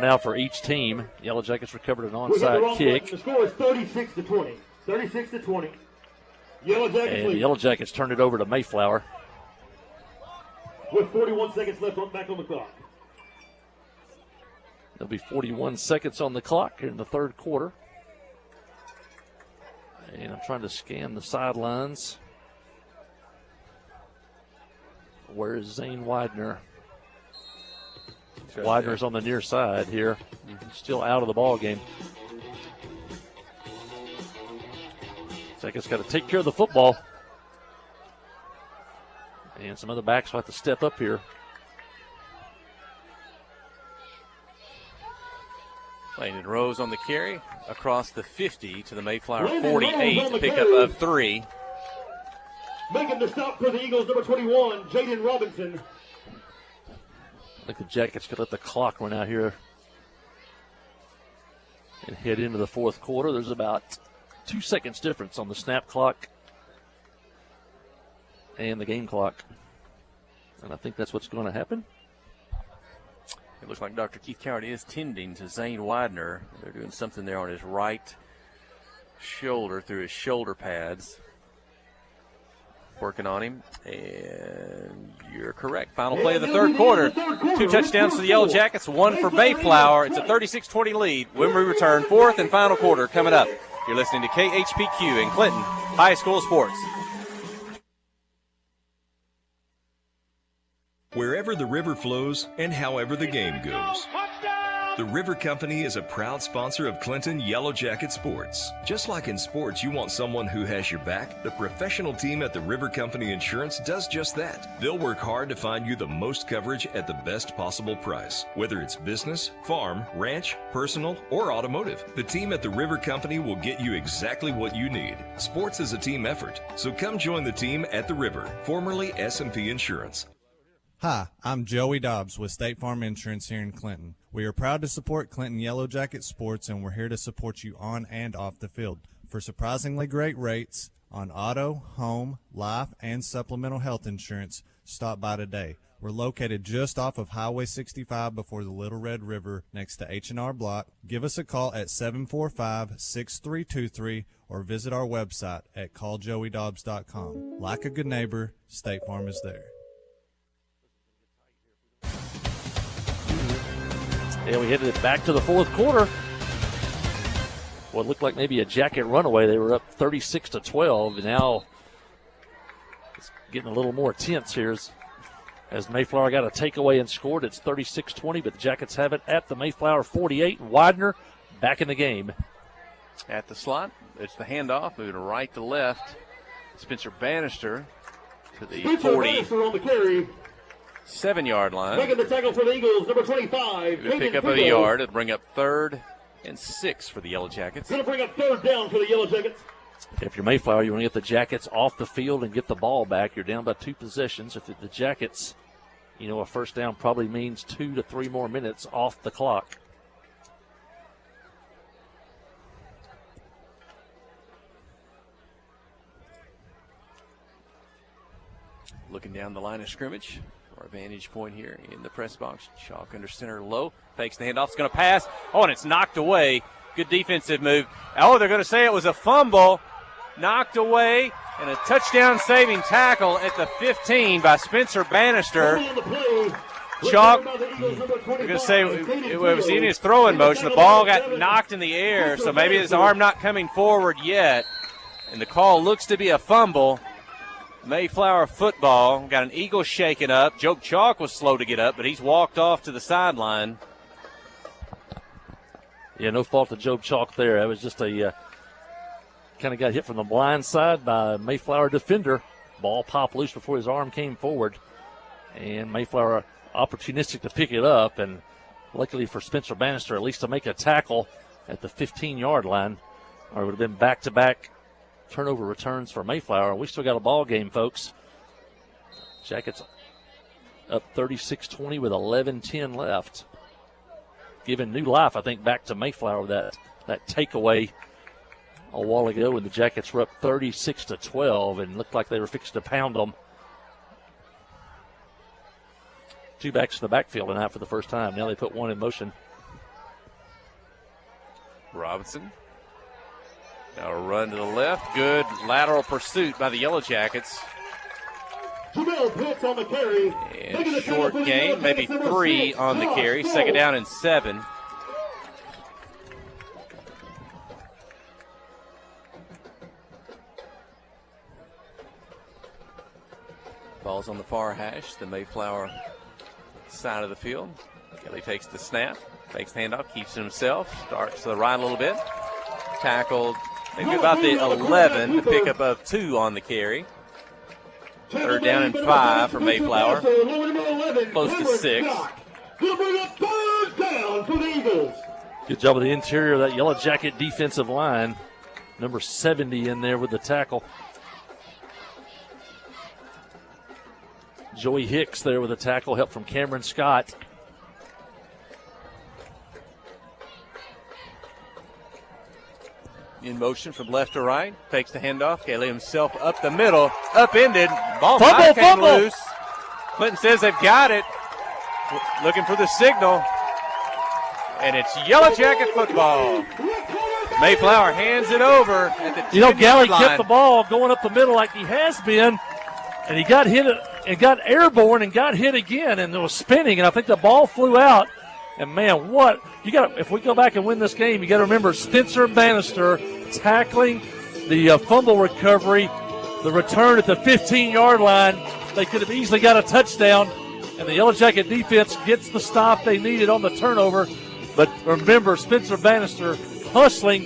now for each team. Yellow Jackets recovered an onside kick. The score is 36-20. 36-20. Yellow Jackets and lead. the Yellow Jackets turned it over to Mayflower. With 41 seconds left back on the clock. There'll be 41 seconds on the clock in the third quarter. And I'm trying to scan the sidelines. Where is Zane Widener? Widener's on the near side here. Still out of the ball game. Jackets got to take care of the football. And some other backs will have to step up here. Landon Rose on the carry across the 50 to the Mayflower 48, pickup of 3. Making the stop for the Eagles, number 21, Jaden Robinson. I think the Jackets could let the clock run out here and head into the fourth quarter. There's about 2 seconds difference on the snap clock and the game clock. And I think that's what's going to happen. It looks like Dr. Keith Coward is tending to Zane Widener. They're doing something there on his right shoulder through his shoulder pads. Working on him. And you're correct. Final play of the third quarter. 2 touchdowns for the Yellow Jackets, 1 for Mayflower. It's a 36-20 lead. When we return, fourth and final quarter coming up. You're listening to KHPQ in Clinton High School Sports. wherever the river flows and however the game goes. The River Company is a proud sponsor of Clinton Yellow Jacket Sports. Just like in sports, you want someone who has your back, the professional team at the River Company Insurance does just that. They'll work hard to find you the most coverage at the best possible price. Whether it's business, farm, ranch, personal, or automotive, the team at the River Company will get you exactly what you need. Sports is a team effort, so come join the team at the River, formerly S&P Insurance. Hi, I'm Joey Dobbs with State Farm Insurance here in Clinton. We are proud to support Clinton Yellow Jacket Sports, and we're here to support you on and off the field. For surprisingly great rates on auto, home, life, and supplemental health insurance, stop by today. We're located just off of Highway 65 before the Little Red River next to H&R Block. Give us a call at 745-6323 or visit our website at calljoeydobbs.com. Like a good neighbor, State Farm is there. And we headed it back to the fourth quarter. What looked like maybe a Jacket runaway. They were up 36-12. And now it's getting a little more tense here as Mayflower got a takeaway and scored. It's 36-20, but the Jackets have it at the Mayflower 48. And Widener back in the game. At the slot, it's the handoff, moving right to left. Spencer Bannister to the 47-yard line. Making the tackle for the Eagles, number 25. Going to pick up a yard. It'll bring up 3rd and 6 for the Yellow Jackets. Going to bring up 3rd down for the Yellow Jackets. If you're Mayflower, you want to get the Jackets off the field and get the ball back. You're down by 2 possessions. If the Jackets, a first down probably means 2 to 3 more minutes off the clock. Looking down the line of scrimmage. Our vantage point here in the press box. Chalk under center low. Fakes the handoff. It's going to pass. Oh, and it's knocked away. Good defensive move. Oh, they're going to say it was a fumble. Knocked away. And a touchdown saving tackle at the 15 by Spencer Bannister. Chalk, they're going to say it was in his throwing motion. The ball got knocked in the air, so maybe his arm not coming forward yet. And the call looks to be a fumble. Mayflower football. Got an Eagle shaken up. Joe Chalk was slow to get up, but he's walked off to the sideline. Yeah, no fault to Joe Chalk there. That was just a kind of got hit from the blind side by a Mayflower defender. Ball popped loose before his arm came forward. And Mayflower opportunistic to pick it up. And luckily for Spencer Bannister, at least to make a tackle at the 15-yard line. Or it would have been back-to-back turnover returns for Mayflower. We still got a ball game, folks. Jackets up 36-20 with 11:10 left. Giving new life, I think, back to Mayflower, that takeaway a while ago when the Jackets were up 36-12 and looked like they were fixing to pound them. 2 backs in the backfield tonight for the first time. Now they put 1 in motion. Robinson. Now a run to the left. Good lateral pursuit by the Yellow Jackets. Jamel Pitts on the carry. And short gain, maybe 3 on the carry. 2nd down and 7. Ball's on the far hash, the Mayflower side of the field. Kelly takes the snap, fakes the handoff, keeps it himself, starts to the right a little bit. Tackled maybe about the 11, the pickup of 2 on the carry. 3rd down and 5 for Mayflower. Close to 6. Good job of the interior of that Yellow Jacket defensive line. Number 70 in there with the tackle. Joey Hicks there with a tackle, help from Cameron Scott. In motion from left to right. Fakes the handoff. Gailey himself up the middle. Upended. Ball came loose. Clinton says they've got it. Looking for the signal. And it's Yellow Jacket football. Mayflower hands it over at the 10-yard Galley line. kept the ball going up the middle like he has been. And he got hit and got airborne and got hit again and it was spinning. And I think the ball flew out. And, man, if we go back and win this game, you got to remember Spencer Bannister tackling the fumble recovery, the return at the 15-yard line. They could have easily got a touchdown, and And the Yellow Jacket defense gets the stop they needed on the turnover. But remember, Spencer Bannister hustling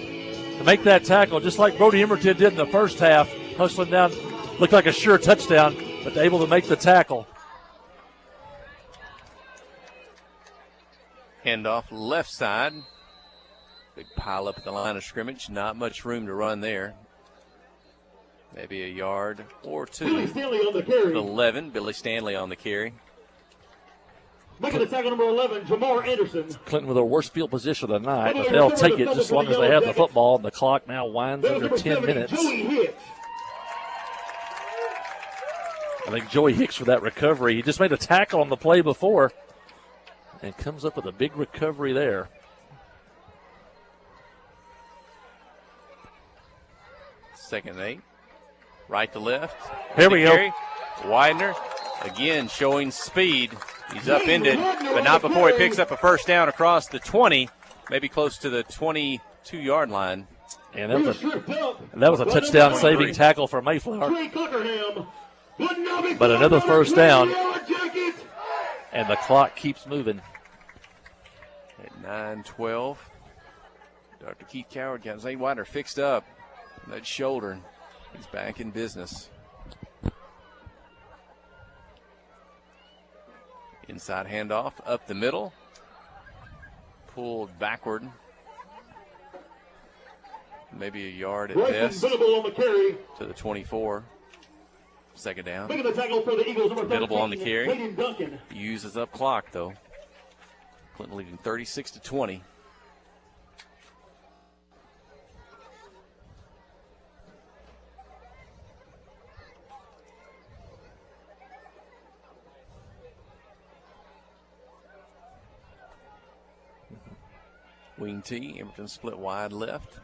to make that tackle, just like Brody Emerton did in the first half. Hustling down, looked like a sure touchdown, but able to make the tackle. Handoff left side. Big pile up at the line of scrimmage. Not much room to run there. Maybe a yard or two. Billy Stanley on the carry. 11. Billy Stanley on the carry. Making the tackle number 11, Jamar Anderson. Clinton with their worst field position of the night, but they'll take it just as long as they have the football. And the clock now winds under 10 minutes. I think Joey Hicks for that recovery. He just made a tackle on the play before and comes up with a big recovery there. Second and 8. Right to left. Here we go. Widener again showing speed. He's upended, but not before he picks up a first down across the 20, maybe close to the 22-yard line. And that was a touchdown-saving tackle for Mayflower. But another first down, and the clock keeps moving. At 9:12, Dr. Keith Coward got Zane Widener fixed up. That shoulder, he's back in business. Inside handoff, up the middle. Pulled backward. Maybe a yard at best. To the 24. Second down. Biddable on the carry. Uses up clock, though. Clinton leading 36-20. Wing T, Emerton split wide left.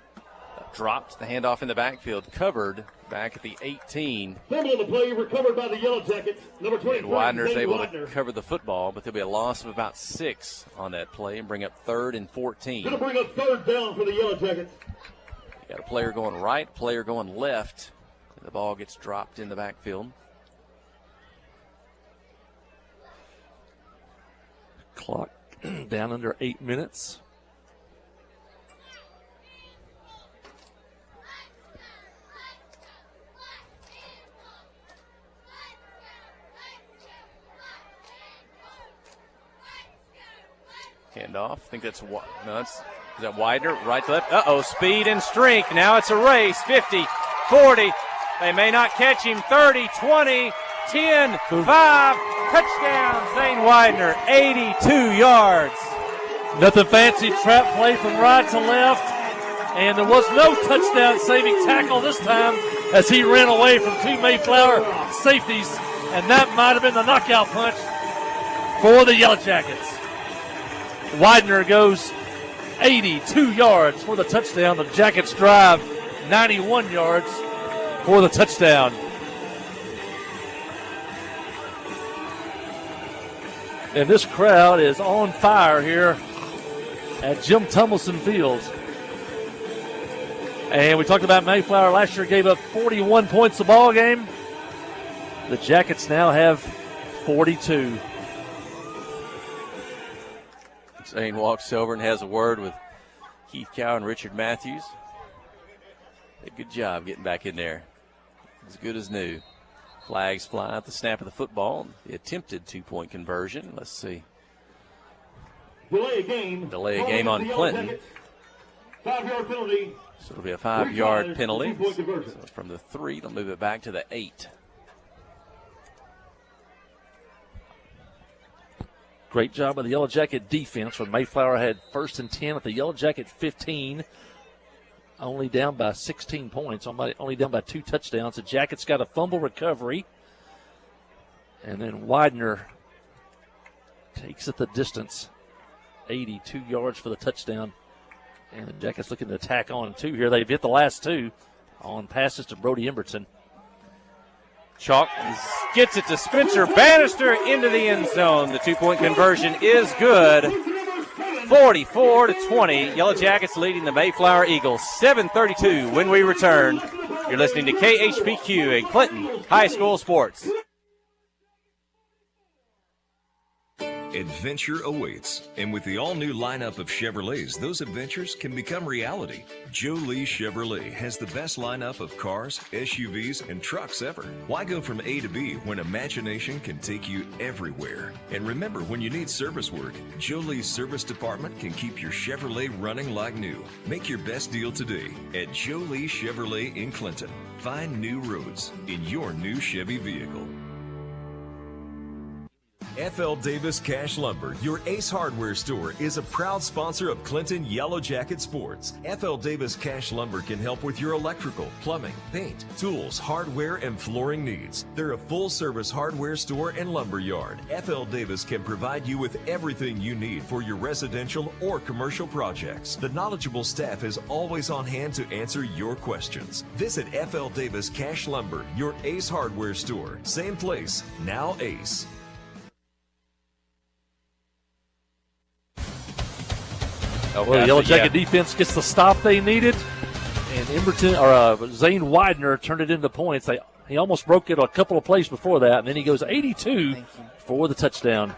Dropped the handoff in the backfield, covered back at the 18. Fumble on the play, recovered by the Yellow Jackets. Number 20. And Widener's able to cover the football, but there'll be a loss of about 6 on that play and bring up 3rd and 14. Going to bring up 3rd down for the Yellow Jackets. Got a player going right, player going left. The ball gets dropped in the backfield. Clock down under 8 minutes. Handoff. I think that's is that Widener? Right to left. Uh-oh, speed and strength. Now it's a race. 50, 40. They may not catch him. 30, 20, 10, 5. Touchdown, Zane Widener. 82 yards. Nothing fancy. Trap play from right to left. And there was no touchdown-saving tackle this time as he ran away from 2 Mayflower safeties. And that might have been the knockout punch for the Yellow Jackets. Widener goes 82 yards for the touchdown. The Jackets drive 91 yards for the touchdown. And this crowd is on fire here at Jim Tumbleson Field. And we talked about Mayflower last year gave up 41 points a ball game. The Jackets now have 42. Zane walks over and has a word with Keith Cow and Richard Matthews. Good job getting back in there. As good as new. Flags fly at the snap of the football. The attempted 2-point conversion. Let's see. Delay a game on Clinton. 5-yard penalty. So it'll be a 5-yard penalty. So from the 3, they'll move it back to the 8. Great job by the Yellow Jacket defense when Mayflower had 1st and 10 at the Yellow Jacket 15. Only down by 16 points, only down by 2 touchdowns. The Jackets got a fumble recovery. And then Widener takes it the distance. 82 yards for the touchdown. And the Jackets looking to tack on 2 here. They've hit the last 2 on passes to Brody Emberton. Chalk gets it to Spencer Bannister into the end zone. The 2-point conversion is good. 44-20. Yellow Jackets leading the Mayflower Eagles. 7:32 when we return. You're listening to KHPQ and Clinton High School Sports. Adventure awaits. And with the all-new lineup of Chevrolets, those adventures can become reality. Joe Lee Chevrolet has the best lineup of cars, SUVs, and trucks ever. Why go from A to B when imagination can take you everywhere? And remember, when you need service work, Joe Lee's service department can keep your Chevrolet running like new. Make your best deal today at Joe Lee Chevrolet in Clinton. Find new roads in your new Chevy vehicle. F.L. Davis Cash Lumber, your Ace Hardware store, is a proud sponsor of Clinton Yellow Jacket Sports. F.L. Davis Cash Lumber can help with your electrical, plumbing, paint, tools, hardware, and flooring needs. They're a full-service hardware store and lumber yard. F.L. Davis can provide you with everything you need for your residential or commercial projects. The knowledgeable staff is always on hand to answer your questions. Visit F.L. Davis Cash Lumber, your Ace Hardware store. Same place, now Ace. Well, the Yellow Jacket defense gets the stop they needed, and Zane Widener turned it into points. He almost broke it a couple of plays before that, and then he goes 82 for the touchdown.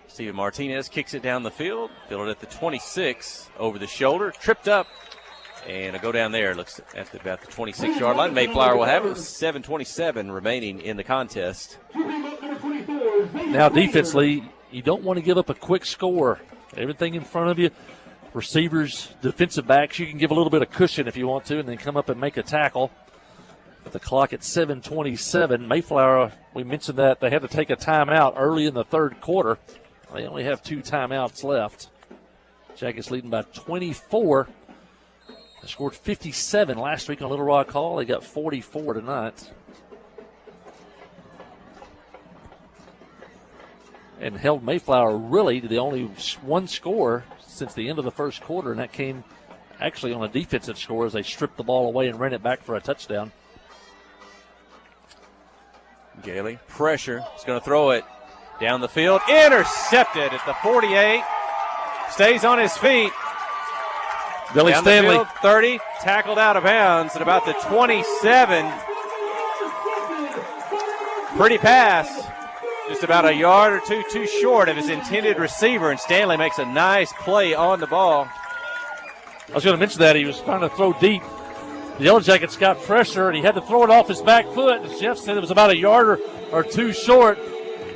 Steven Martinez kicks it down the field, fielded at the 26, over the shoulder, tripped up, and a go down there. Looks at about the 26-yard line. Mayflower will have it with 7:27 remaining in the contest. Now, defensively, you don't want to give up a quick score. Everything in front of you. Receivers, defensive backs, you can give a little bit of cushion if you want to and then come up and make a tackle. But the clock at 7:27. Mayflower, we mentioned that they had to take a timeout early in the third quarter. They only have 2 timeouts left. Jackets leading by 24. They scored 57 last week on Little Rock Hall. They got 44 tonight. And held Mayflower really to the only one score since the end of the first quarter, and that came actually on a defensive score as they stripped the ball away and ran it back for a touchdown. Gailey, pressure. He's going to throw it down the field. Intercepted at the 48. Stays on his feet. Billy down Stanley. The field, 30. Tackled out of bounds at about the 27. Pretty pass. Just about a yard or two too short of his intended receiver, and Stanley makes a nice play on the ball. I was going to mention that. He was trying to throw deep. The Yellow Jackets got pressure, and he had to throw it off his back foot. As Jeff said, it was about a yard or two short,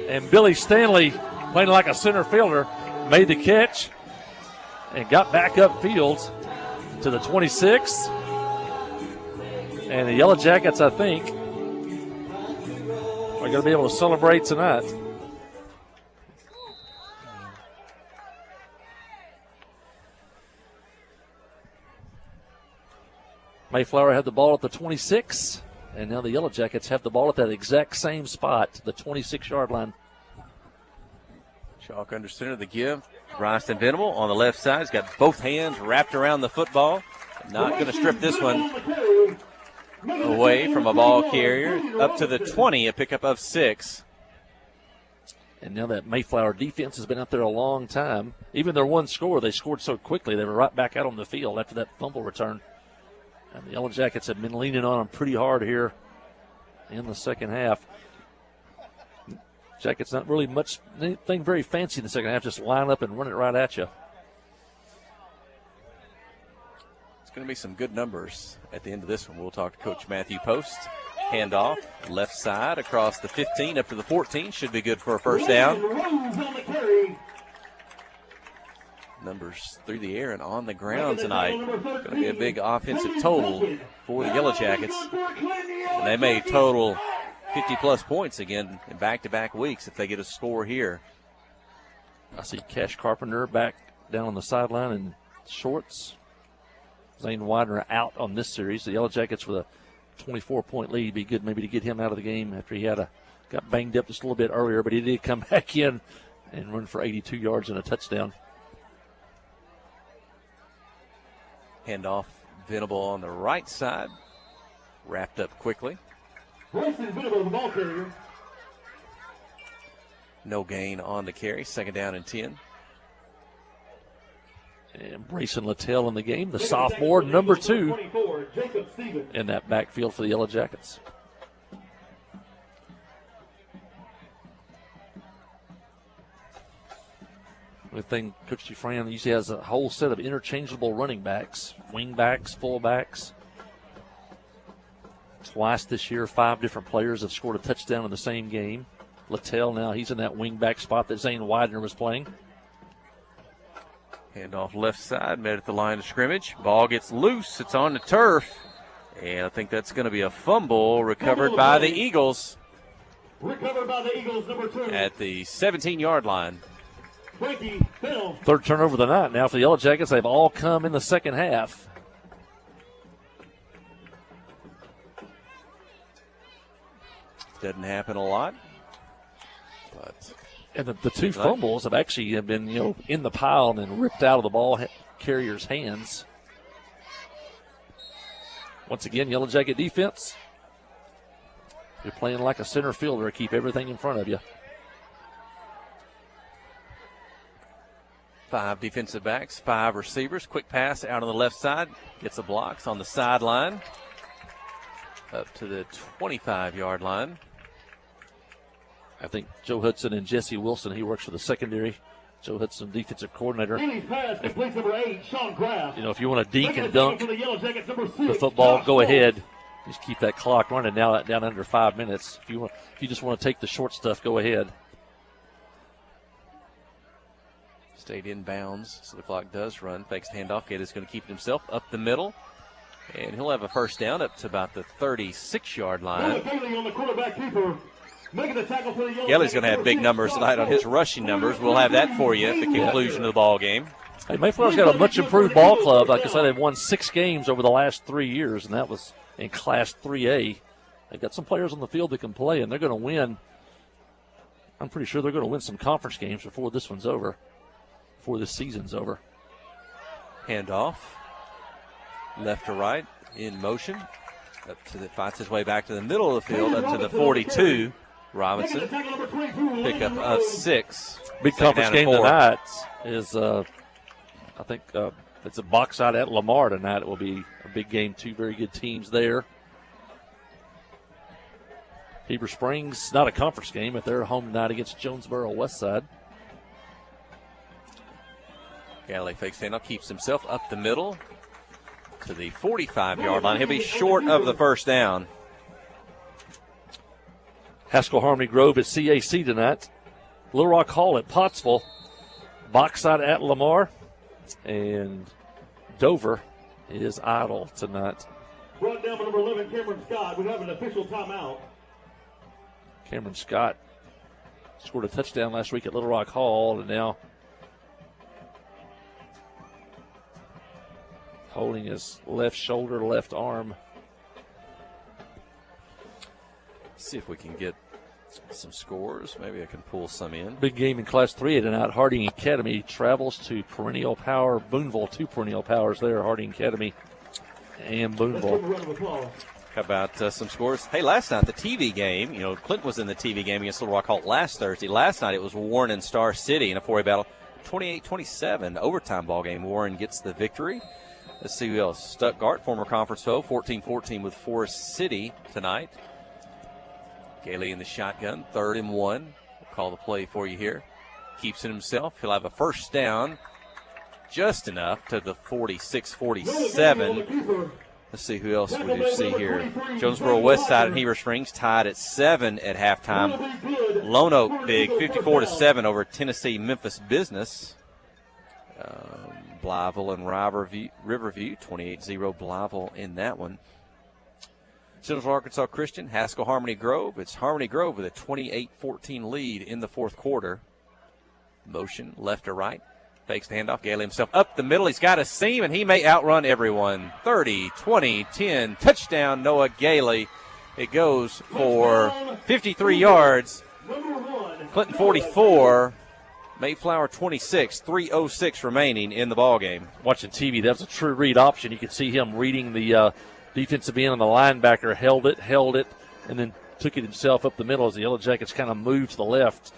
and Billy Stanley, playing like a center fielder, made the catch and got back upfield to the 26. And the Yellow Jackets, I think, are going to be able to celebrate tonight. Mayflower had the ball at the 26, and now the Yellow Jackets have the ball at that exact same spot, the 26-yard line. Chalk under center, the give. Ryston Venable on the left side. He's got both hands wrapped around the football. Not going to strip this one away from a ball carrier. Up to the 20, a pickup of 6. And now that Mayflower defense has been out there a long time, even their one score, they scored so quickly, they were right back out on the field after that fumble return. And the Yellow Jackets have been leaning on them pretty hard here in the second half. Jackets not really much, anything very fancy in the second half, just line up and run it right at you. It's going to be some good numbers at the end of this one. We'll talk to Coach Matthew Post. Handoff, left side, across the 15, up to the 14. Should be good for a first down. Numbers through the air and on the ground tonight. Going to be a big offensive total for the Yellow Jackets. And they may total 50-plus points again in back-to-back weeks if they get a score here. I see Cash Carpenter back down on the sideline in shorts. Zane Widener out on this series. The Yellow Jackets with a 24-point lead. Be good maybe to get him out of the game after he got banged up just a little bit earlier, but he did come back in and run for 82 yards and a touchdown. Handoff, Venable on the right side. Wrapped up quickly. No gain on the carry. Second down and 10. And Brayson Littell in the game, the sophomore, number 2 in that backfield for the Yellow Jackets. Good thing Coach Dufresne usually has a whole set of interchangeable running backs, wing backs, full backs. Twice this year, 5 different players have scored a touchdown in the same game. Littell now, he's in that wing back spot that Zane Widener was playing. Handoff left side, met at the line of scrimmage. Ball gets loose. It's on the turf. And I think that's going to be a fumble recovered by the Eagles. Recovered by the Eagles, number 2. At the 17-yard line. Third turnover of the night now for the Yellow Jackets. They've all come in the second half. Doesn't happen a lot. And the 2 fumbles have actually been, in the pile and then ripped out of the ball carrier's hands. Once again, Yellow Jacket defense. You're playing like a center fielder. Keep everything in front of you. 5 defensive backs, 5 receivers. Quick pass out on the left side. Gets a block. It's on the sideline. Up to the 25-yard line. I think Joe Hudson and Jesse Wilson, he works for the secondary. Joe Hudson, defensive coordinator. If you want to dink and dunk the football, go ahead. Just keep that clock running now down under 5 minutes. If you just want to take the short stuff, go ahead. Stayed in bounds, so the clock does run. Fakes handoff. Gator's going to keep it himself up the middle. And he'll have a first down up to about the 36-yard line. Gelly's going to have big numbers tonight on his rushing numbers. We'll have that for you at the conclusion of the ball game. Hey, Mayflower's got a much improved ball club. Like I said, they've won 6 games over the last 3 years, and that was in Class 3A. They've got some players on the field that can play, and they're going to win. I'm pretty sure they're going to win some conference games before this one's over, before this season's over. Handoff. Left to right, in motion. Fights his way back to the middle of the field, up to the 42. Robinson, pickup of 6. Big conference game tonight is, I think, it's a box out at Lamar tonight. It will be a big game. 2 very good teams there. Heber Springs, not a conference game, but they're home tonight against Jonesboro Westside. Galley fakes handoff, keeps himself up the middle to the 45-yard line. He'll be short of the first down. Haskell Harmony Grove at CAC tonight. Little Rock Hall at Pottsville. Box out at Lamar. And Dover is idle tonight. Brought down by number 11, Cameron Scott. We have an official timeout. Cameron Scott scored a touchdown last week at Little Rock Hall, and now holding his left shoulder, left arm. See if we can get some scores. Maybe I can pull some in. Big game in Class 3 tonight. Harding Academy travels to Perennial Power Boonville. 2 Perennial Powers there, Harding Academy and Boonville. How about some scores? Hey, last night, the TV game, Clinton was in the TV game against Little Rock Hall last Thursday. Last night, it was Warren and Star City in a 4A battle. 28-27, overtime ball game. Warren gets the victory. Let's see who else. Stuttgart, former conference foe, 14-14 with Forest City tonight. Gailey in the shotgun, 3rd and 1. We'll call the play for you here. Keeps it himself. He'll have a first down, just enough to the 46-47. Let's see who else we do see here. Jonesboro Westside and Heber Springs tied at 7 at halftime. Lone Oak big, 54-7 over Tennessee Memphis Business. Blyville and Riverview, 28-0 Blyville in that one. Central Arkansas Christian, Haskell Harmony Grove. It's Harmony Grove with a 28-14 lead in the 4th quarter. Motion left to right. Fakes the handoff. Gailey himself up the middle. He's got a seam, and he may outrun everyone. 30, 20, 10. Touchdown, Noah Gailey. It goes for 53 yards. Clinton 44. Mayflower 26. 3:06 remaining in the ballgame. Watching TV, that was a true read option. You could see him reading the defensive end, and the linebacker held it, and then took it himself up the middle as the Yellow Jackets kind of moved to the left,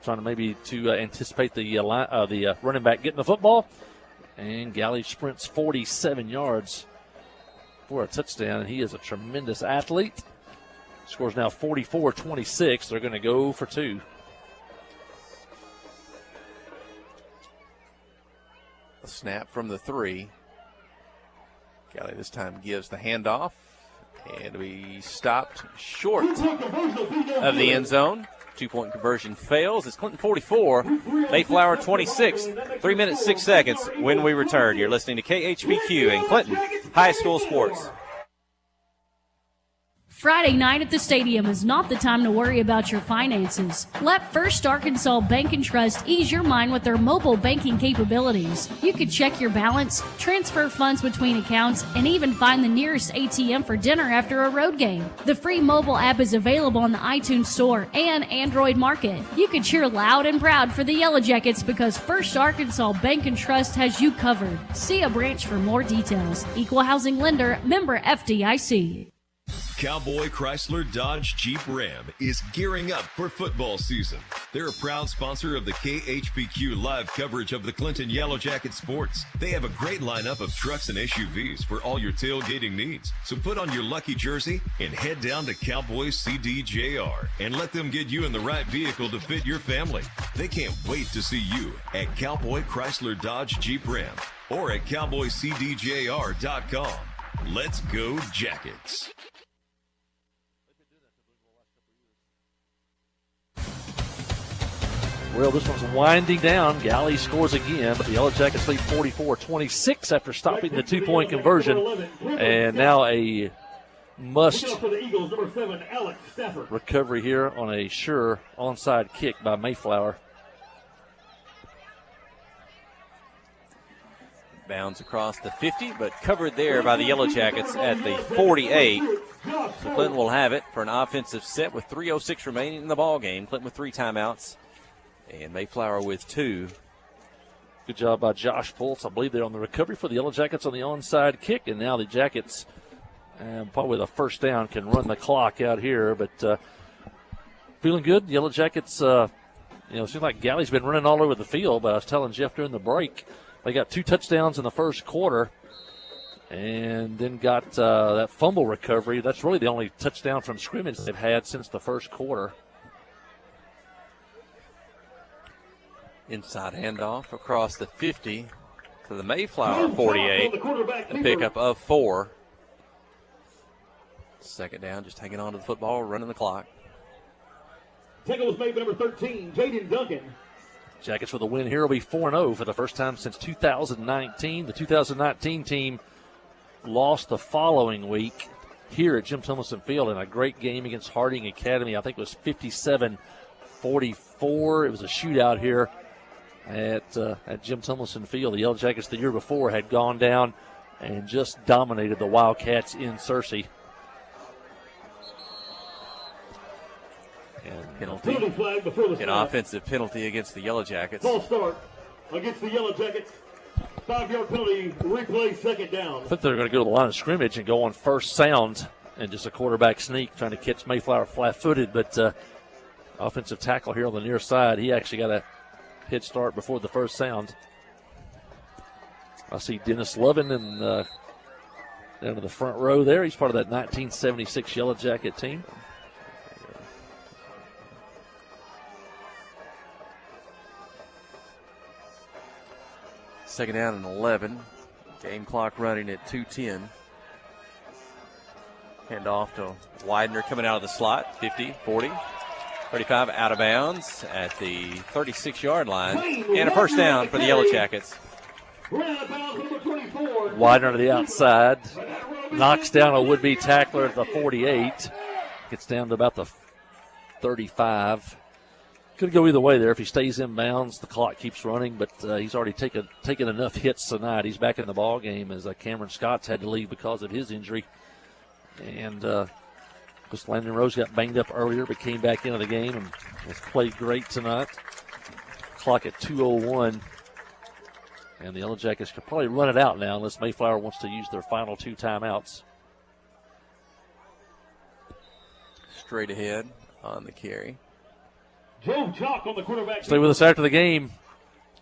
trying to maybe anticipate the running back getting the football. And Galley sprints 47 yards for a touchdown, and he is a tremendous athlete. Scores now 44-26. They're going to go for 2. A snap from the 3. Galley this time gives the handoff, and we stopped short of the end zone. 2-point conversion fails. It's Clinton 44, Mayflower 26. 3 minutes, 6 seconds when we return. You're listening to KHPQ and Clinton High School Sports. Friday night at the stadium is not the time to worry about your finances. Let First Arkansas Bank and Trust ease your mind with their mobile banking capabilities. You can check your balance, transfer funds between accounts, and even find the nearest ATM for dinner after a road game. The free mobile app is available on the iTunes Store and Android Market. You can cheer loud and proud for the Yellow Jackets because First Arkansas Bank and Trust has you covered. See a branch for more details. Equal Housing Lender, member FDIC. Cowboy Chrysler Dodge Jeep Ram is gearing up for football season. They're a proud sponsor of the KHPQ live coverage of the Clinton Yellow Jacket sports. They have a great lineup of trucks and SUVs for all your tailgating needs. So put on your lucky jersey and head down to Cowboy CDJR and let them get you in the right vehicle to fit your family. They can't wait to see you at Cowboy Chrysler Dodge Jeep Ram or at cowboycdjr.com. Let's go Jackets. Well, this one's winding down. Galley scores again, but the Yellow Jackets lead 44-26 after stopping the 2-point conversion. And now a must recovery here on a sure onside kick by Mayflower. Bounds across the 50, but covered there by the Yellow Jackets at the 48. So Clinton will have it for an offensive set with 3:06 remaining in the ball game. Clinton with 3 timeouts. And Mayflower with 2. Good job by Josh Fultz. I believe they're on the recovery for the Yellow Jackets on the onside kick. And now the Jackets, probably the first down, can run the clock out here. But feeling good. Yellow Jackets, it seems like Galley's been running all over the field. But I was telling Jeff during the break, they got 2 touchdowns in the first quarter. And then got that fumble recovery. That's really the only touchdown from scrimmage they've had since the first quarter. Inside handoff across the 50 to the Mayflower 48. A pickup of 4. Second down, just hanging on to the football, running the clock. Tackle was made by number 13, Jaden Duncan. Jackets with a win here will be 4-0 for the first time since 2019. The 2019 team lost the following week here at Jim Tomlinson Field in a great game against Harding Academy. I think it was 57-44. It was a shootout here at Jim Tomlinson Field. The Yellow Jackets the year before had gone down and just dominated the Wildcats in Searcy. And penalty. An offensive penalty against the Yellow Jackets. False start against the Yellow Jackets. 5-yard penalty, replay, second down. I think they're going to go to the line of scrimmage and go on first sound and just a quarterback sneak trying to catch Mayflower flat-footed. But offensive tackle here on the near side, he actually got a head start before the first sound. I see Dennis Lovin down to the front row there. He's part of that 1976 Yellow Jacket team. Second down and 11. Game clock running at 2:10. Hand off to Widener coming out of the slot. 50, 40. 35 out of bounds at the 36-yard line. And a first down for the Yellow Jackets. Widener to the outside. Knocks down a would-be tackler at the 48. Gets down to about the 35. Could go either way there. If he stays in bounds, the clock keeps running, but he's already taken enough hits tonight. He's back in the ball game as Cameron Scott's had to leave because of his injury. And Landon Rose got banged up earlier, but came back into the game and has played great tonight. Clock at 2:01. And the Yellow Jackets could probably run it out now unless Mayflower wants to use their final 2 timeouts. Straight ahead on the carry. Joe Chalk on the quarterback. Stay with us after the game.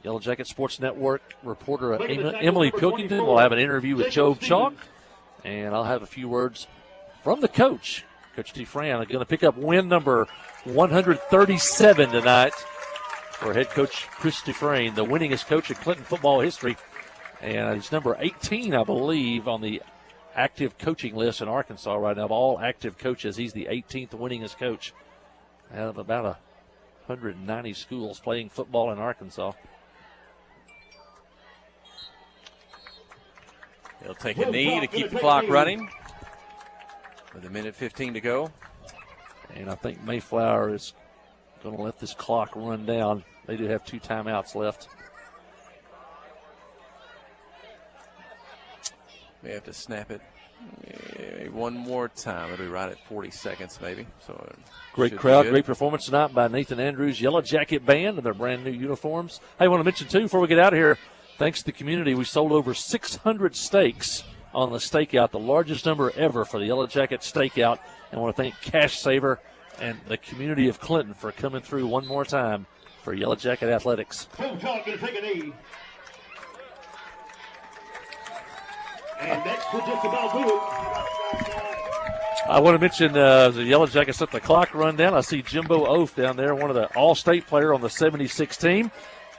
Yellow Jacket Sports Network reporter Emily Pilkington will have an interview with Joe Chalk. And I'll have a few words from the coach. Coach DeFran going to pick up win number 137 tonight for head coach Chris DeFran, the winningest coach in Clinton football history. And he's number 18, I believe, on the active coaching list in Arkansas right now. Of all active coaches, he's the 18th winningest coach out of about 190 schools playing football in Arkansas. They'll take a knee to keep the clock running with 1:15 to go. And I think Mayflower is going to let this clock run down. They do have 2 timeouts left. May have to snap it one more time. It'll be right at 40 seconds maybe. So great crowd, great performance tonight by Nathan Andrews' Yellow Jacket Band and their brand new uniforms. Hey, I want to mention, too, before we get out of here, thanks to the community, we sold over 600 steaks on the stakeout, the largest number ever for the Yellow Jacket stakeout. And I want to thank Cash Saver and the community of Clinton for coming through one more time for Yellow Jacket Athletics. Coach Hawk going to take a knee. And that could just about do it. I want to mention the Yellow Jackets let the clock run down. I see Jimbo Oath down there, one of the all-state player on the 76 team.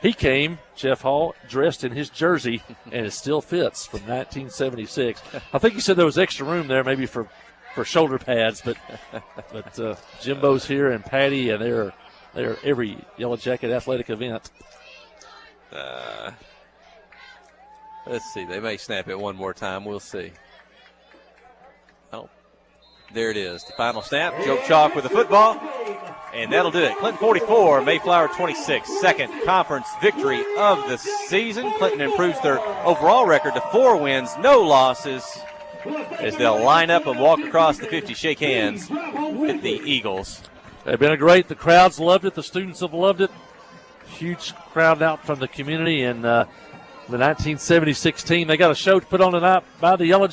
He came, Jeff Hall, dressed in his jersey, and it still fits from 1976. I think he said there was extra room there maybe for shoulder pads, but Jimbo's here and Patty, and they're every Yellow Jacket athletic event. Let's see. They may snap it one more time. We'll see. Oh, there it is. The final snap. Joe Chalk with the football, and that'll do it. Clinton 44, Mayflower 26. Second conference victory of the season. Clinton improves their overall record to 4 wins, no losses, as they'll line up and walk across the 50, shake hands with the Eagles. They've been the crowds loved it. The students have loved it. Huge crowd out from the community, and the 1976 team. They got a show to put on tonight by the Yellow